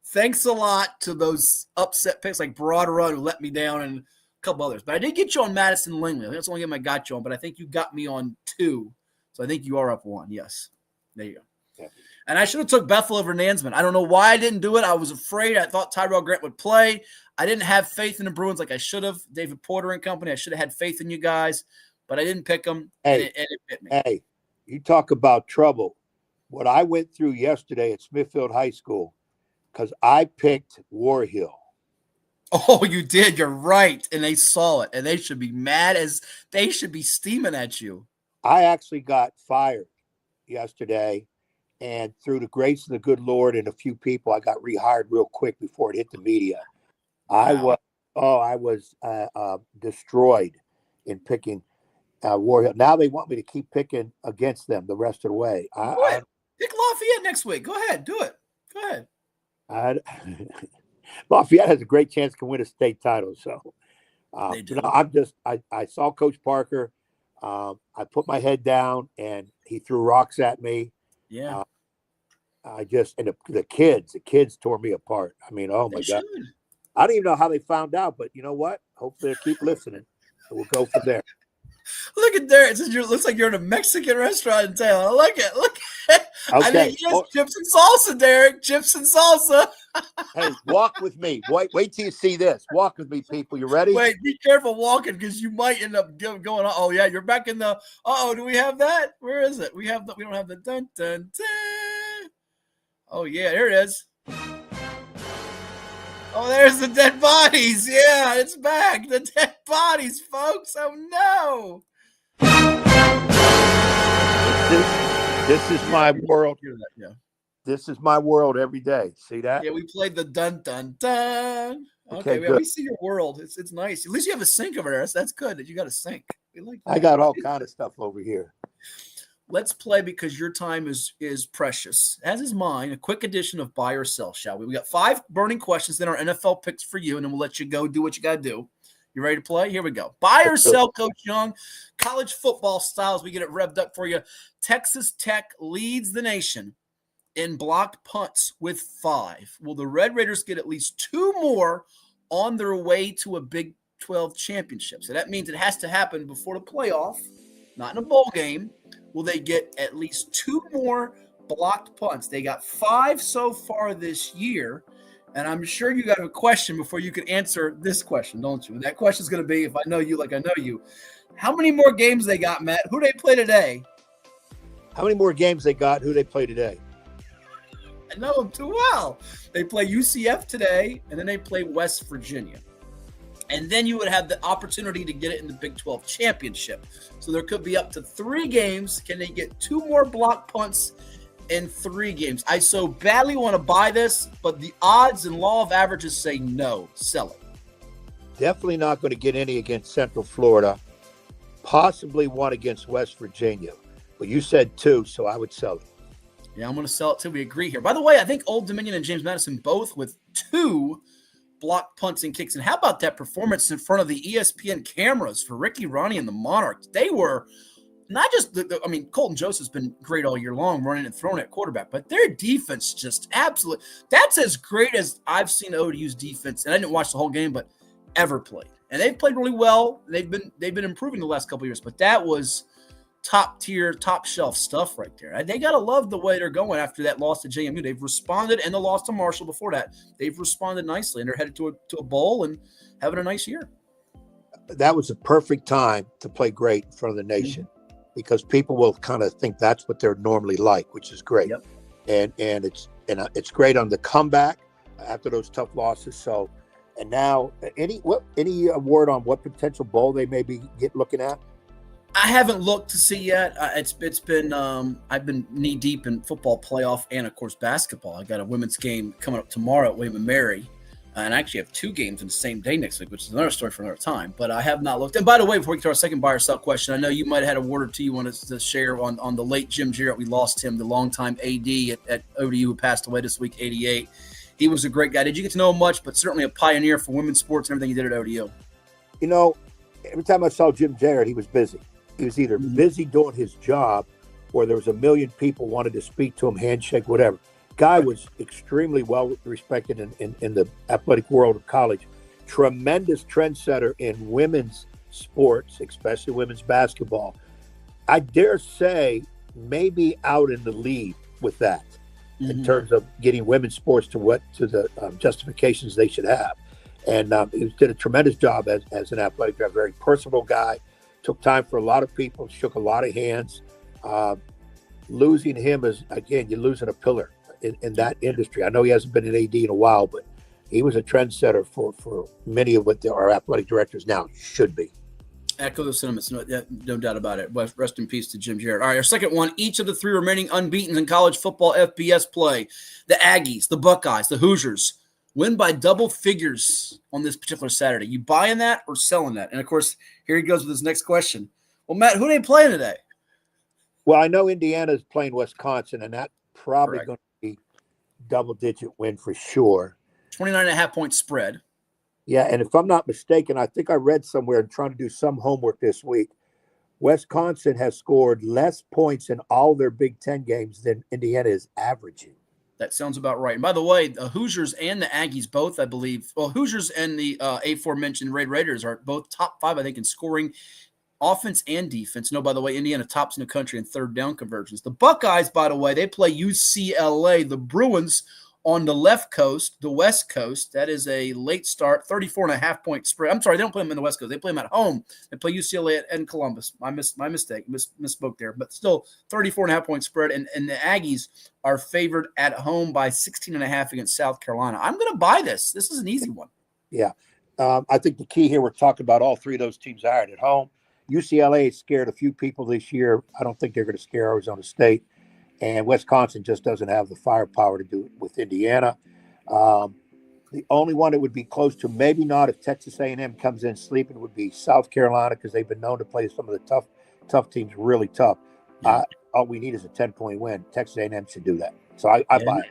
Speaker 2: Thanks a lot to those upset picks like Broad Run, who let me down, and a couple others. But I did get you on Madison Langley. That's the only game I got you on, but I think you got me on 2. So I think you are up 1. Yes. There you go. Yeah. And I should have took Bethel over Nansman. I don't know why I didn't do it. I was afraid. I thought Tyrell Grant would play. I didn't have faith in the Bruins like I should have. David Porter and company. I should have had faith in you guys, but I didn't pick them.
Speaker 13: Hey,
Speaker 2: and it bit me.
Speaker 13: Hey, you talk about trouble. What I went through yesterday at Smithfield High School, because I picked War Hill.
Speaker 2: Oh, you did. You're right. And they saw it, and they should be mad as they should be steaming at you.
Speaker 13: I actually got fired yesterday. And through the grace of the good Lord and a few people, I got rehired real quick before it hit the media. Wow. I was destroyed in picking War Hill. Now they want me to keep picking against them the rest of the way.
Speaker 2: Pick Lafayette next week. Go ahead. Do it. Go ahead.
Speaker 13: Lafayette has a great chance to win a state title. So I saw Coach Parker. I put my head down and he threw rocks at me.
Speaker 2: Yeah.
Speaker 13: The kids tore me apart. I mean, oh my God. I don't even know how they found out, but you know what? Hopefully they'll keep listening. So we'll go from there.
Speaker 2: Look at Derek. It looks like you're in a Mexican restaurant in town. I like it. Look at it.
Speaker 13: Okay.
Speaker 2: I think yes, chips and salsa, Derek. Chips and salsa.
Speaker 13: Hey, walk with me. Wait till you see this. Walk with me, people. You ready?
Speaker 2: Wait, be careful walking because you might end up going on. Oh, yeah, you're back in the do we have that? Where is it? We don't have the dun dun dun. Oh, yeah, there it is. Oh, there's the dead bodies. Yeah, it's back. The dead bodies, folks. Oh, no.
Speaker 13: This is my world.
Speaker 2: Yeah.
Speaker 13: This is my world every day. See that?
Speaker 2: Yeah, we played the dun dun dun. Okay, we see your world. It's nice. At least you have a sink over there. That's good that you got a sink. We like that.
Speaker 13: I got all kind of stuff over here.
Speaker 2: Let's play because your time is precious, as is mine. A quick edition of buy or sell, shall we? We got 5 burning questions, then our NFL picks for you, and then we'll let you go do what you got to do. You ready to play? Here we go. Buy or sell, Coach Young. College football styles. We get it revved up for you. Texas Tech leads the nation in blocked punts with 5. Will the Red Raiders get at least 2 more on their way to a Big 12 championship? So that means it has to happen before the playoff, not in a bowl game. Will they get at least 2 more blocked punts? They got 5 so far this year. And I'm sure you got a question before you can answer this question, don't you? And that question is going to be, if I know you like I know you, how many more games they got, Matt? Who they play today?
Speaker 13: How many more games they got? Who they play today?
Speaker 2: I know them too well. They play UCF today, and then they play West Virginia. And then you would have the opportunity to get it in the Big 12 championship. So there could be up to 3 games. Can they get 2 more block punts in 3 games? I so badly want to buy this, but the odds and law of averages say no. Sell it.
Speaker 13: Definitely not going to get any against Central Florida. Possibly 1 against West Virginia. But you said 2, so I would sell it.
Speaker 2: Yeah, I'm going to sell it too. We agree here. By the way, I think Old Dominion and James Madison both with 2 block punts and kicks. And how about that performance in front of the ESPN cameras for Ricky, Ronnie, and the Monarchs? They were not just Colton Joseph's been great all year long running and throwing at quarterback, but their defense just absolutely, that's as great as I've seen ODU's defense. And I didn't watch the whole game, but ever played. And they've played really well. They've been improving the last couple of years, but that was top tier, top shelf stuff right there. They got to love the way they're going after that loss to JMU. They've responded, and the loss to Marshall before that. They've responded nicely, and they're headed to a bowl and having a nice year.
Speaker 13: That was a perfect time to play great in front of the nation because people will kind of think that's what they're normally like, which is great.
Speaker 2: Yep.
Speaker 13: and it's great on the comeback after those tough losses. So, and now any word on what potential bowl they may be looking at?
Speaker 2: I haven't looked to see yet. It's been I've been knee deep in football playoff and of course basketball. I got a women's game coming up tomorrow at William & Mary, and I actually have 2 games in the same day next week, which is another story for another time. But I have not looked. And by the way, before we get to our second buy or sell question, I know you might have had a word or two you wanted to share on the late Jim Jarrett. We lost him, the longtime AD at ODU who passed away this week, 88. He was a great guy. Did you get to know him much? But certainly a pioneer for women's sports and everything he did at ODU.
Speaker 13: You know, every time I saw Jim Jarrett, he was busy. He was either busy doing his job or there was a million people wanted to speak to him, handshake, whatever. Guy was extremely well respected in the athletic world of college. Tremendous trendsetter in women's sports, especially women's basketball. I dare say maybe out in the lead with that in terms of getting women's sports to the justifications they should have. And he did a tremendous job as an athletic director, very personable guy. Took time for a lot of people, shook a lot of hands. Losing him is, again, you're losing a pillar in that industry. I know he hasn't been an AD in a while, but he was a trendsetter for many of what our athletic directors now should be.
Speaker 2: Echo the sentiments, no doubt about it. Rest in peace to Jim Jarrett. All right, our second one, each of the 3 remaining unbeaten in college football FBS play, the Aggies, the Buckeyes, the Hoosiers, win by double figures on this particular Saturday. You buying that or selling that? And, of course, here he goes with his next question. Well, Matt, who are they playing today?
Speaker 13: Well, I know Indiana is playing Wisconsin, and that's probably going to be double-digit win for sure.
Speaker 2: 29.5-point spread.
Speaker 13: Yeah, and if I'm not mistaken, I think I read somewhere and trying to do some homework this week, Wisconsin has scored less points in all their Big Ten games than Indiana is averaging.
Speaker 2: That sounds about right. And by the way, the Hoosiers and the Aggies both, I believe, Hoosiers and the aforementioned Red Raiders are both top 5, I think, in scoring offense and defense. No, by the way, Indiana tops in the country in third down conversions. The Buckeyes, by the way, they play UCLA. The Bruins on the left coast, the West Coast. That is a late start, 34.5-point spread. I'm sorry, they don't play them in the West Coast. They play them at home. They play UCLA and Columbus. My mistake. Misspoke there. But still, 34.5-point spread. And the Aggies are favored at home by 16.5 against South Carolina. I'm going to buy this. This is an easy one.
Speaker 13: Yeah. I think the key here, we're talking about all 3 of those teams are at home. UCLA scared a few people this year. I don't think they're going to scare Arizona State. And Wisconsin just doesn't have the firepower to do it with Indiana. The only one that would be close to, maybe not if Texas A&M comes in sleeping, would be South Carolina, because they've been known to play some of the tough teams really tough. All we need is a 10-point win. Texas A&M should do that. So I buy it.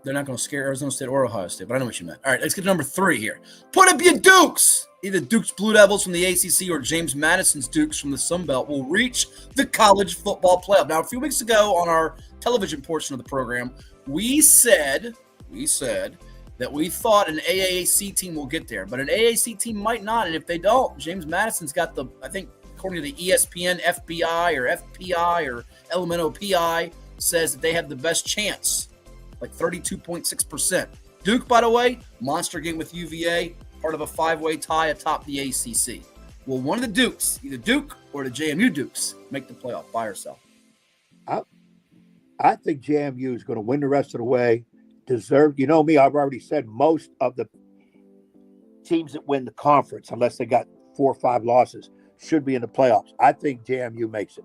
Speaker 2: They're not going to scare Arizona State or Ohio State, but I know what you meant. All right, let's get to number 3 here. Put up your Dukes. Either Duke's Blue Devils from the ACC or James Madison's Dukes from the Sun Belt will reach the college football playoff. Now, a few weeks ago on our television portion of the program, we said that we thought an AAC team will get there, but an AAC team might not. And if they don't, James Madison's got I think, according to the ESPN FBI or FPI or Elemento PI, says that they have the best chance, like 32.6%. Duke, by the way, monster game with UVA, part of a 5-way tie atop the ACC. Will one of the Dukes, either Duke or the JMU Dukes, make the playoff? Buy or sell?
Speaker 13: I think JMU is going to win the rest of the way. Deserved. You know me, I've already said most of the teams that win the conference, unless they got 4 or 5 losses, should be in the playoffs. I think JMU makes it,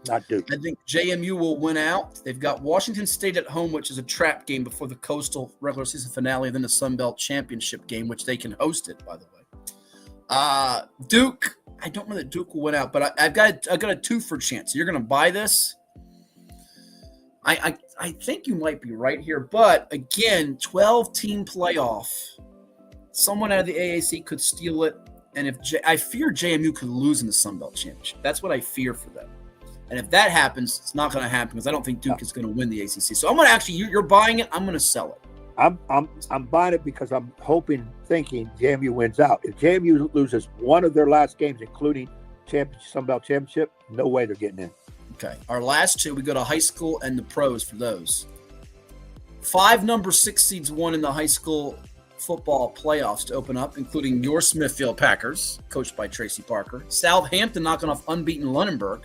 Speaker 13: not Duke.
Speaker 2: I think JMU will win out. They've got Washington State at home, which is a trap game before the Coastal regular season finale, and then the Sun Belt Championship game, which they can host it, by the way. Duke, I don't know that Duke will win out, but I've got a 2-for chance. You're going to buy this? I think you might be right here, but again, 12-team playoff. Someone out of the AAC could steal it, and I fear JMU could lose in the Sun Belt Championship. That's what I fear for them. And if that happens, it's not going to happen because I don't think Duke is going to win the ACC. So I'm going to actually, you're buying it. I'm going to sell it.
Speaker 13: I'm buying it because I'm thinking JMU wins out. If JMU loses one of their last games, including Sun Belt Championship, no way they're getting in.
Speaker 2: Okay. Our last 2, we go to high school and the pros for those. 5 number 6 seeds won in the high school football playoffs to open up, including your Smithfield Packers, coached by Tracy Parker. Southampton knocking off unbeaten Lunenburg.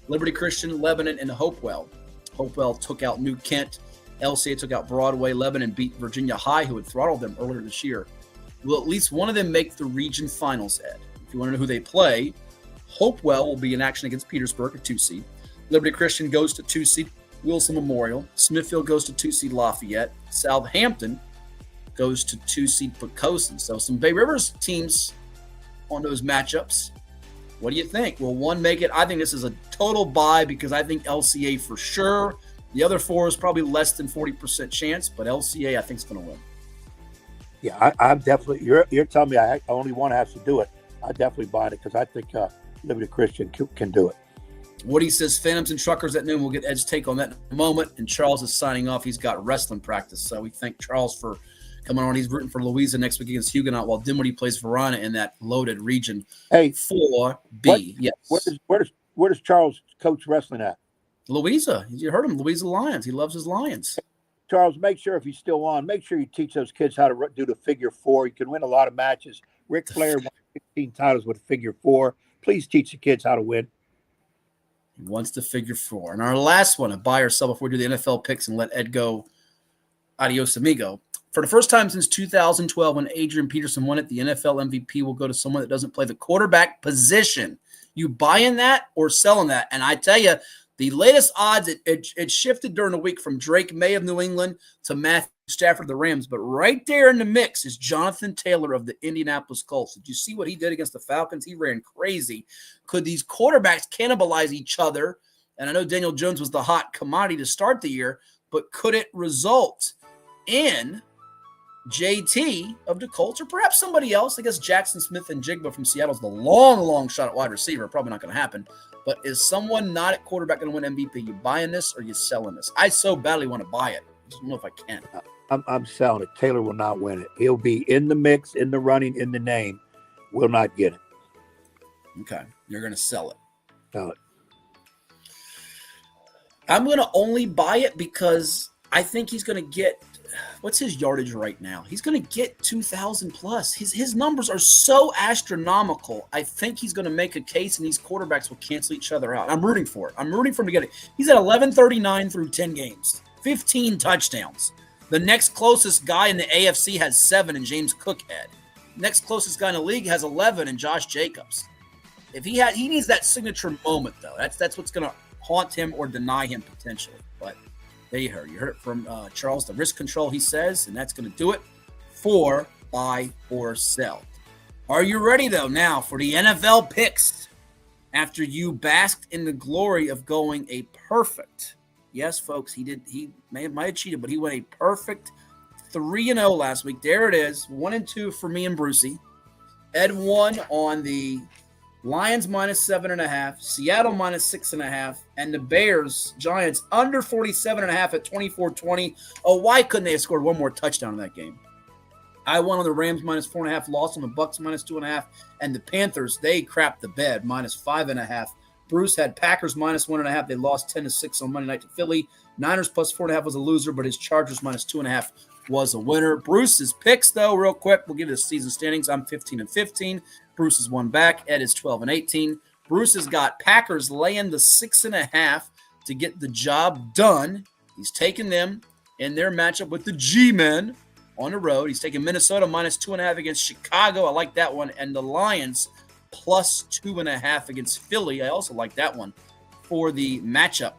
Speaker 2: Liberty Christian, Lebanon, and Hopewell. Hopewell took out New Kent LCA took out Broadway. Lebanon beat Virginia High, who had throttled them earlier this year. Will at least one of them make the region finals, Ed? If you want to know who they play, Hopewell will be in action against Petersburg, a 2 seed. Liberty Christian goes to 2 seed Wilson Memorial. Smithfield goes to 2 seed Lafayette. Southampton goes to 2 seed Pocosin. So some Bay Rivers teams on those matchups. What do you think? Will one make it? I think this is a total bye because I think LCA for sure. The other 4 is probably less than 40% chance, but LCA I think is going to win.
Speaker 13: Yeah, I'm definitely. You're telling me only one has to do it. I definitely buy it because I think Liberty Christian can do it.
Speaker 2: Woody says Phantoms and Truckers at noon. We'll get Ed's take on that in a moment. And Charles is signing off. He's got wrestling practice. So we thank Charles for coming on. He's rooting for Louisa next week against Huguenot while Dinwiddie plays Verona in that loaded region.
Speaker 13: Hey,
Speaker 2: 4B. Yes.
Speaker 13: Where does Charles coach wrestling at?
Speaker 2: Louisa. You heard him. Louisa Lions. He loves his Lions.
Speaker 13: Charles, make sure if he's still on, make sure you teach those kids how to do the figure 4. You can win a lot of matches. Ric Flair won 16 titles with figure 4. Please teach the kids how to win.
Speaker 2: He wants the figure 4. And our last one, a buy or sell before we do the NFL picks and let Ed go. Adios, amigo. For the first time since 2012, when Adrian Peterson won it, the NFL MVP will go to someone that doesn't play the quarterback position. You buying that or selling that? And I tell you, the latest odds, it shifted during the week from Drake May of New England to Matthew Stafford of the Rams. But right there in the mix is Jonathan Taylor of the Indianapolis Colts. Did you see what he did against the Falcons? He ran crazy. Could these quarterbacks cannibalize each other? And I know Daniel Jones was the hot commodity to start the year, but could it result in JT of the Colts or perhaps somebody else? I guess Jackson Smith and Jigba from Seattle is the long shot at wide receiver. Probably not going to happen. But is someone not at quarterback going to win MVP? You buying this or you selling this? I so badly want to buy it. I just don't know if I can.
Speaker 13: I'm selling it. Taylor will not win it. He'll be in the mix, in the running, in the name. Will not get it.
Speaker 2: Okay. You're going to sell it.
Speaker 13: Sell it.
Speaker 2: I'm going to only buy it because I think he's going to get – what's his yardage right now? He's going to get 2,000 plus. His numbers are so astronomical. I think he's going to make a case, and these quarterbacks will cancel each other out. I'm rooting for it. I'm rooting for him to get it. He's at 1139 through 10 games, 15 touchdowns. The next closest guy in the AFC has 7, and James Cook had. Next closest guy in the league has 11, and Josh Jacobs. If he needs that signature moment though. That's what's going to haunt him or deny him potentially. But there you heard it from Charles. The risk control, he says, and that's going to do it for buy or sell. Are you ready, though, now for the NFL picks? After you basked in the glory of going a perfect, yes, folks, he might have cheated, but he went a perfect 3-0 last week. There it is, 1-2 for me and Brucey. Ed won on the Lions minus 7.5, Seattle minus 6.5, and the Bears, Giants under 47.5 at 24-20. Oh, why couldn't they have scored one more touchdown in that game? I won on the Rams minus 4.5, lost on the Bucks minus 2.5, and the Panthers, they crapped the bed minus 5.5. Bruce had Packers minus 1.5. They lost 10-6 on Monday night to Philly. Niners plus 4.5 was a loser, but his Chargers minus 2.5 was a winner. Bruce's picks, though, real quick, we'll give you the season standings. I'm 15-15. Bruce is one back. Ed is 12-18. Bruce has got Packers laying the 6.5 to get the job done. He's taking them in their matchup with the G-Men on the road. He's taking Minnesota minus 2.5 against Chicago. I like that one. And the Lions plus 2.5 against Philly. I also like that one for the matchup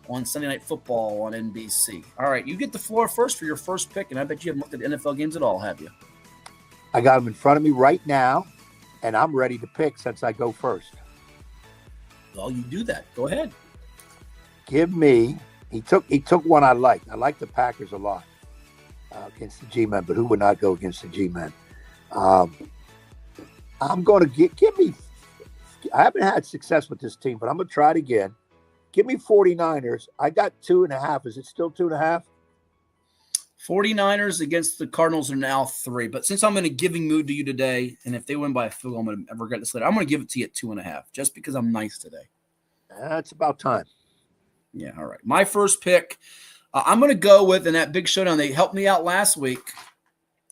Speaker 2: on Sunday Night Football on NBC. All right, you get the floor first for your first pick, and I bet you haven't looked at NFL games at all, have you?
Speaker 13: I got them in front of me right now, and I'm ready to pick since I go first.
Speaker 2: Well, you do that. Go ahead.
Speaker 13: Give me. He took one I like. I like the Packers a lot against the G-Men, but who would not go against the G-Men? I'm going to give me. I haven't had success with this team, but I'm going to try it again. Give me 49ers. I got 2.5. Is it still 2.5?
Speaker 2: 49ers against the Cardinals are now 3. But since I'm in a giving mood to you today, and if they win by a field goal, I'm going to regret this later. I'm going to give it to you at 2.5, just because I'm nice today.
Speaker 13: That's about time.
Speaker 2: Yeah, all right. My first pick, I'm going to go with, in that big showdown, they helped me out last week.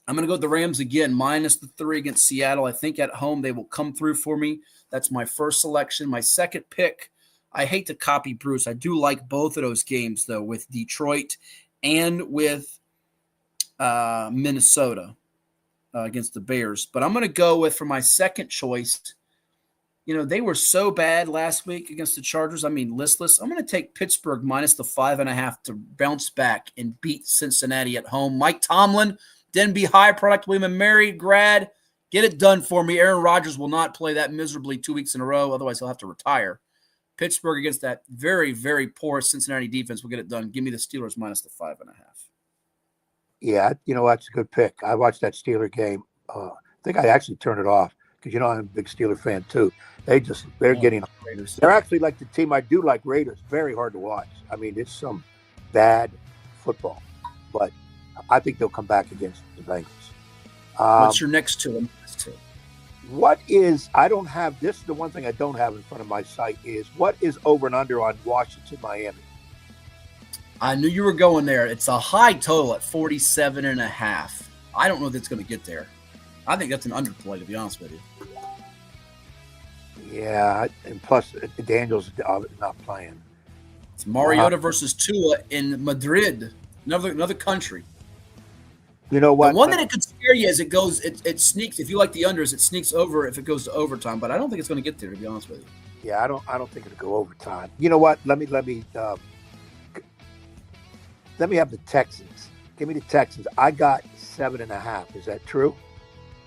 Speaker 2: I'm going to go with the Rams again, minus the 3 against Seattle. I think at home they will come through for me. That's my first selection. My second pick, I hate to copy Bruce. I do like both of those games, though, with Detroit and with Minnesota against the Bears. But I'm going to go with, for my second choice, they were so bad last week against the Chargers. I mean, listless. I'm going to take Pittsburgh minus the 5.5 to bounce back and beat Cincinnati at home. Mike Tomlin, Denby High product, William & Mary grad. Get it done for me. Aaron Rodgers will not play that miserably 2 weeks in a row. Otherwise, he'll have to retire. Pittsburgh against that very, very poor Cincinnati defense will get it done. Give me the Steelers minus the 5.5.
Speaker 13: Yeah, that's a good pick. I watched that Steeler game. I think I actually turned it off because, I'm a big Steeler fan too. They're getting Raiders. They're actually like the team I do like, Raiders. Very hard to watch. I mean, it's some bad football, but I think they'll come back against the Bengals.
Speaker 2: What's your next two?
Speaker 13: I don't have, this is the one thing I don't have in front of my site is, what is over and under on Washington, Miami?
Speaker 2: I knew you were going there. It's a high total at 47.5. I don't know if it's going to get there. I think that's an underplay, to be honest with you.
Speaker 13: Yeah, and plus Daniel's not playing.
Speaker 2: It's Mariota versus Tua in Madrid, another country.
Speaker 13: You know what?
Speaker 2: The one that it could scare you is it sneaks. If you like the unders, it sneaks over if it goes to overtime. But I don't think it's going to get there, to be honest with you.
Speaker 13: Yeah, I don't think it'll go overtime. You know what? Let me have the Texans. Give me the Texans. I got 7.5. Is that true?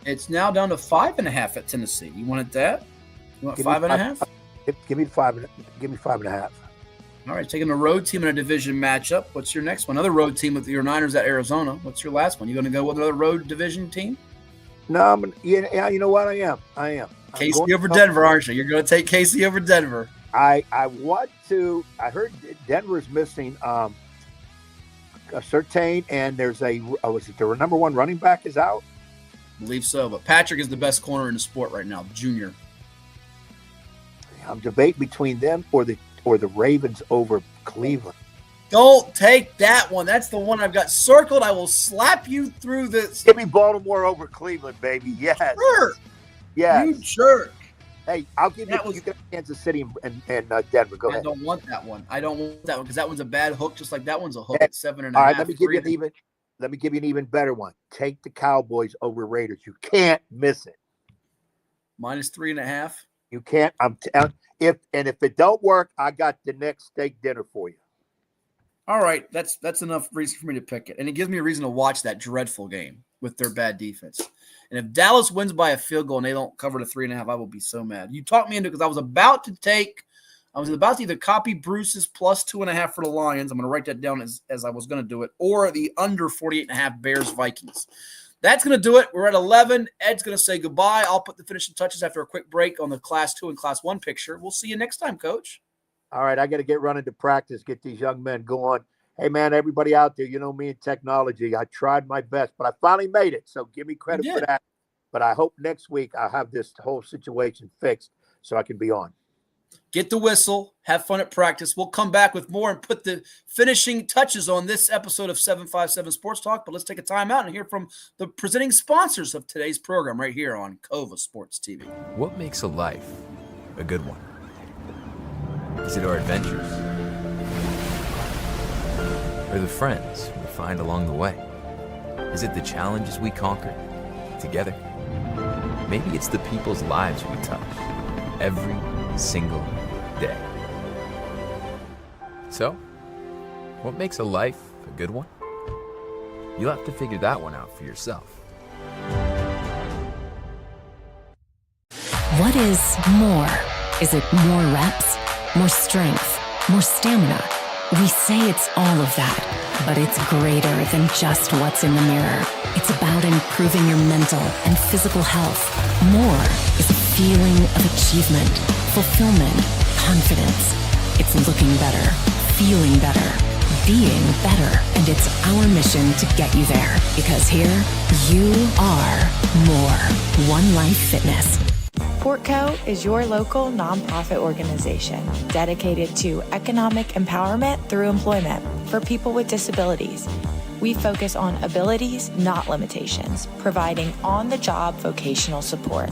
Speaker 2: It's now down to 5.5 at Tennessee. You wanted that? You want 5.5?
Speaker 13: Give me 5. Give me 5.5.
Speaker 2: All right, taking a road team in a division matchup. What's your next one? Another road team with your Niners at Arizona. What's your last one? You going to go with another road division team?
Speaker 13: No, yeah. You know what? I am.
Speaker 2: KC over Denver, aren't you? You're going to take KC over Denver.
Speaker 13: I want to. I heard Denver's missing a Surtain, and there's was it the number one running back is out?
Speaker 2: I believe so, but Patrick is the best corner in the sport right now, junior.
Speaker 13: I'm debating between them or the Ravens over Cleveland.
Speaker 2: Don't take that one. That's the one I've got circled. I will slap you through this.
Speaker 13: Give me Baltimore over Cleveland, baby. Yes.
Speaker 2: Sure.
Speaker 13: Yes.
Speaker 2: You jerk.
Speaker 13: Hey, I'll give you Kansas City and Denver. Go ahead.
Speaker 2: I don't want that one. Because that one's a bad hook, just like that one's a hook at 7.5.
Speaker 13: All right, let me give you an even better one. Take the Cowboys over Raiders. You can't miss it.
Speaker 2: Minus 3.5.
Speaker 13: You can't. I'm telling. If it don't work, I got the next steak dinner for you.
Speaker 2: All right, that's enough reason for me to pick it, and it gives me a reason to watch that dreadful game with their bad defense. And if Dallas wins by a field goal and they don't cover the 3.5, I will be so mad. You talked me into it because I was about to either copy Bruce's plus 2.5 for the Lions. I'm going to write that down as I was going to do it, or the under 48.5 Bears Vikings. That's going to do it. We're at 11. Ed's going to say goodbye. I'll put the finishing touches after a quick break on the Class 2 and Class 1 picture. We'll see you next time, Coach.
Speaker 13: All right, I got to get running to practice, get these young men going. Hey, man, everybody out there, you know me in technology. I tried my best, but I finally made it, so give me credit for that. But I hope next week I'll have this whole situation fixed so I can be on.
Speaker 2: Get the whistle. Have fun at practice. We'll come back with more and put the finishing touches on this episode of 757 Sports Talk. But let's take a time out and hear from the presenting sponsors of today's program right here on Cova Sports TV.
Speaker 5: What makes a life a good one? Is it our adventures? Or the friends we find along the way? Is it the challenges we conquer together? Maybe it's the people's lives we touch every single day. So, what makes a life a good one? You'll have to figure that one out for yourself.
Speaker 4: What is more? Is it more reps, more strength, more stamina? We say it's all of that, but it's greater than just what's in the mirror. It's about improving your mental and physical health. More is a feeling of achievement, fulfillment, confidence. It's looking better, feeling better, being better, and it's our mission to get you there. Because here, you are more. One Life Fitness.
Speaker 7: Portco is your local nonprofit organization dedicated to economic empowerment through employment for people with disabilities. We focus on abilities, not limitations, providing on-the-job vocational support.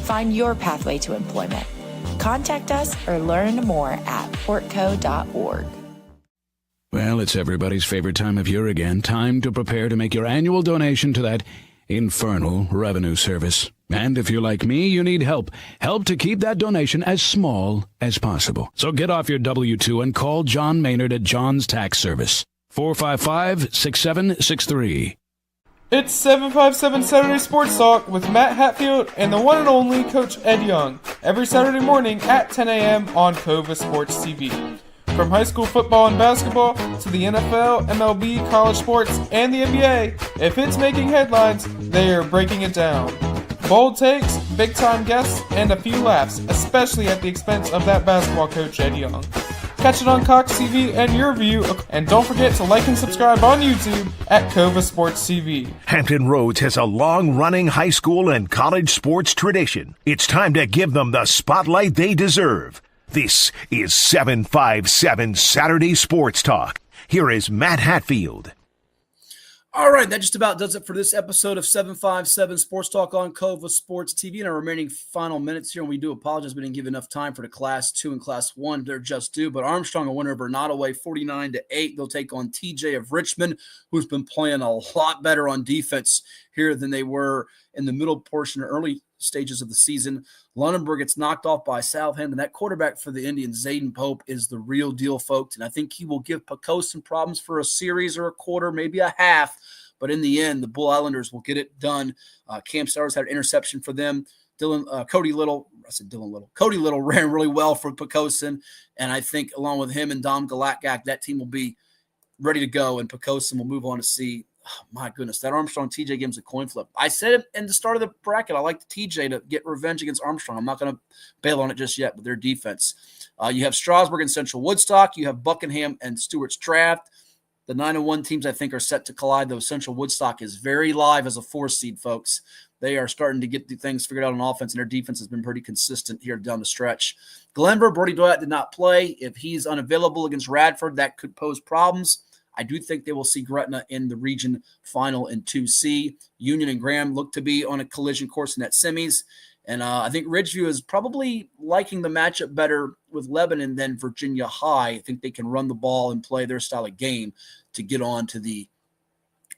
Speaker 7: Find your pathway to employment. Contact us or learn more at portco.org.
Speaker 6: Well, Well, it's everybody's favorite time of year again. Time to prepare to make your annual donation to that infernal revenue service. And if you're like me, you need help. Help to keep that donation as small as possible. So get off your W-2 and call John Maynard at John's Tax Service. 455-6763.
Speaker 14: It's 757 Saturday Sports Talk with Matt Hatfield and the one and only Coach Ed Young. Every Saturday morning at 10 a.m. on Cova Sports TV. From high school football and basketball to the NFL, MLB, college sports, and the NBA, if it's making headlines, they are breaking it down. Bold takes, big-time guests, and a few laughs, especially at the expense of that basketball coach, Ed Young. Catch it on Cox TV and your view, and don't forget to like and subscribe on YouTube at Cova Sports TV.
Speaker 1: Hampton Roads has a long-running high school and college sports tradition. It's time to give them the spotlight they deserve. This is 757 Saturday Sports Talk. Here is Matt Hatfield.
Speaker 2: All right, that just about does it for this episode of 757 Sports Talk on Cova Sports TV. In our remaining final minutes here, and we do apologize we didn't give enough time for the Class 2 and Class 1. They're just due, but Armstrong will win over Nottoway 49-8. They'll take on TJ of Richmond, who's been playing a lot better on defense here than they were in the middle portion or early stages of the season. Lunenburg gets knocked off by Southampton. That quarterback for the Indians, Zayden Pope, is the real deal, folks, and I think he will give Pocosin problems for a series or a quarter, maybe a half, but in the end, the Bull Islanders will get it done. Cam Stars had an interception for them. Cody Little ran really well for Pocosin, and I think along with him and Dom Galakak, that team will be ready to go, and Pocosin will move on to see. Oh, my goodness, that Armstrong-TJ game's a coin flip. I said it in the start of the bracket. I like the TJ to get revenge against Armstrong. I'm not going to bail on it just yet with their defense. You have Strasburg and Central Woodstock. You have Buckingham and Stewart's Draft. The 9-1 teams, I think, are set to collide, though Central Woodstock is very live as a 4-seed, folks. They are starting to get the things figured out on offense, and their defense has been pretty consistent here down the stretch. Glenver, Brody Doyle did not play. If he's unavailable against Radford, that could pose problems. I do think they will see Gretna in the region final in 2C. Union and Graham look to be on a collision course in that semis. And I think Ridgeview is probably liking the matchup better with Lebanon than Virginia High. I think they can run the ball and play their style of game to get on to the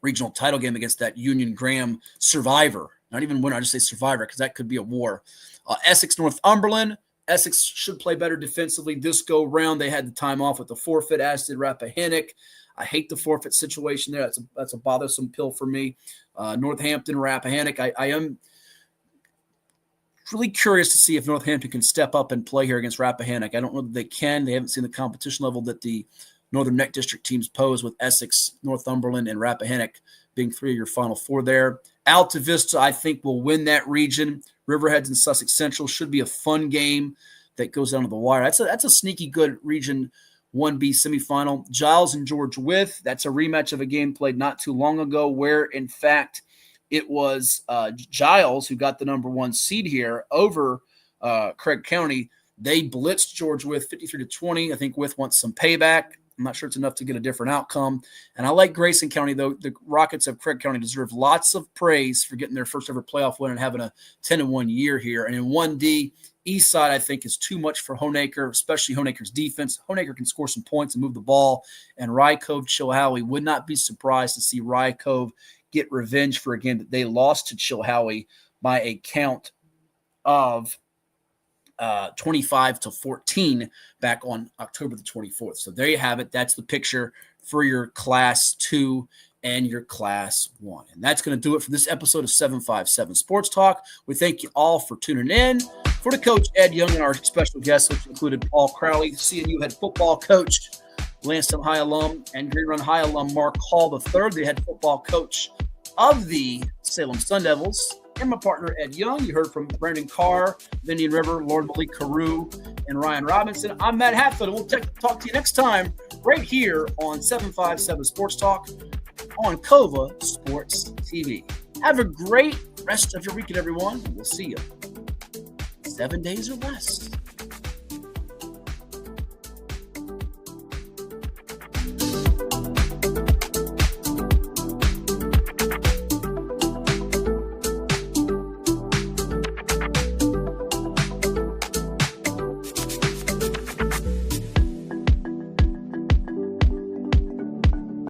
Speaker 2: regional title game against that Union Graham survivor. Not even winner, I just say survivor because that could be a war. Essex Northumberland. Essex should play better defensively this go round. They had the time off with the forfeit, as did Rappahannock. I hate the forfeit situation there. That's a bothersome pill for me. Northampton, Rappahannock. I am really curious to see if Northampton can step up and play here against Rappahannock. I don't know that they can. They haven't seen the competition level that the Northern Neck District teams pose with Essex, Northumberland, and Rappahannock being 3 of your Final Four there. Alta Vista, I think, will win that region. Riverheads and Sussex Central should be a fun game that goes down to the wire. That's a sneaky good region 1B semifinal. Giles and George Wythe. That's a rematch of a game played not too long ago where, in fact, it was Giles who got the number 1 seed here over Craig County. They blitzed George Wythe 53-20. I think Wythe wants some payback. I'm not sure it's enough to get a different outcome. And I like Grayson County, though. The Rockets of Craig County deserve lots of praise for getting their first ever playoff win and having a 10-1 year here. And in 1D, East side, I think, is too much for Honaker, especially Honaker's defense. Honaker can score some points and move the ball. And Rye Cove, Chilhowie, would not be surprised to see Rye Cove get revenge for a game that they lost to Chilhowie by a count of 25-14 back on October the 24th. So there you have it. That's the picture for your Class 2 and your Class 1. And that's going to do it for this episode of 757 Sports Talk. We thank you all for tuning in. For the coach, Ed Young, and our special guests, which included Paul Crowley, CNU head football coach, Lansdowne High alum, and Green Run High alum Mark Hall III, the head football coach of the Salem Sun Devils, and my partner, Ed Young. You heard from Brandon Carr, Indian River, Lord Malik Heru, and Ryan Robinson. I'm Matt Hatfield, and we'll talk to you next time right here on 757 Sports Talk on Cova Sports TV. Have a great rest of your weekend, everyone. We'll see you 7 days or less.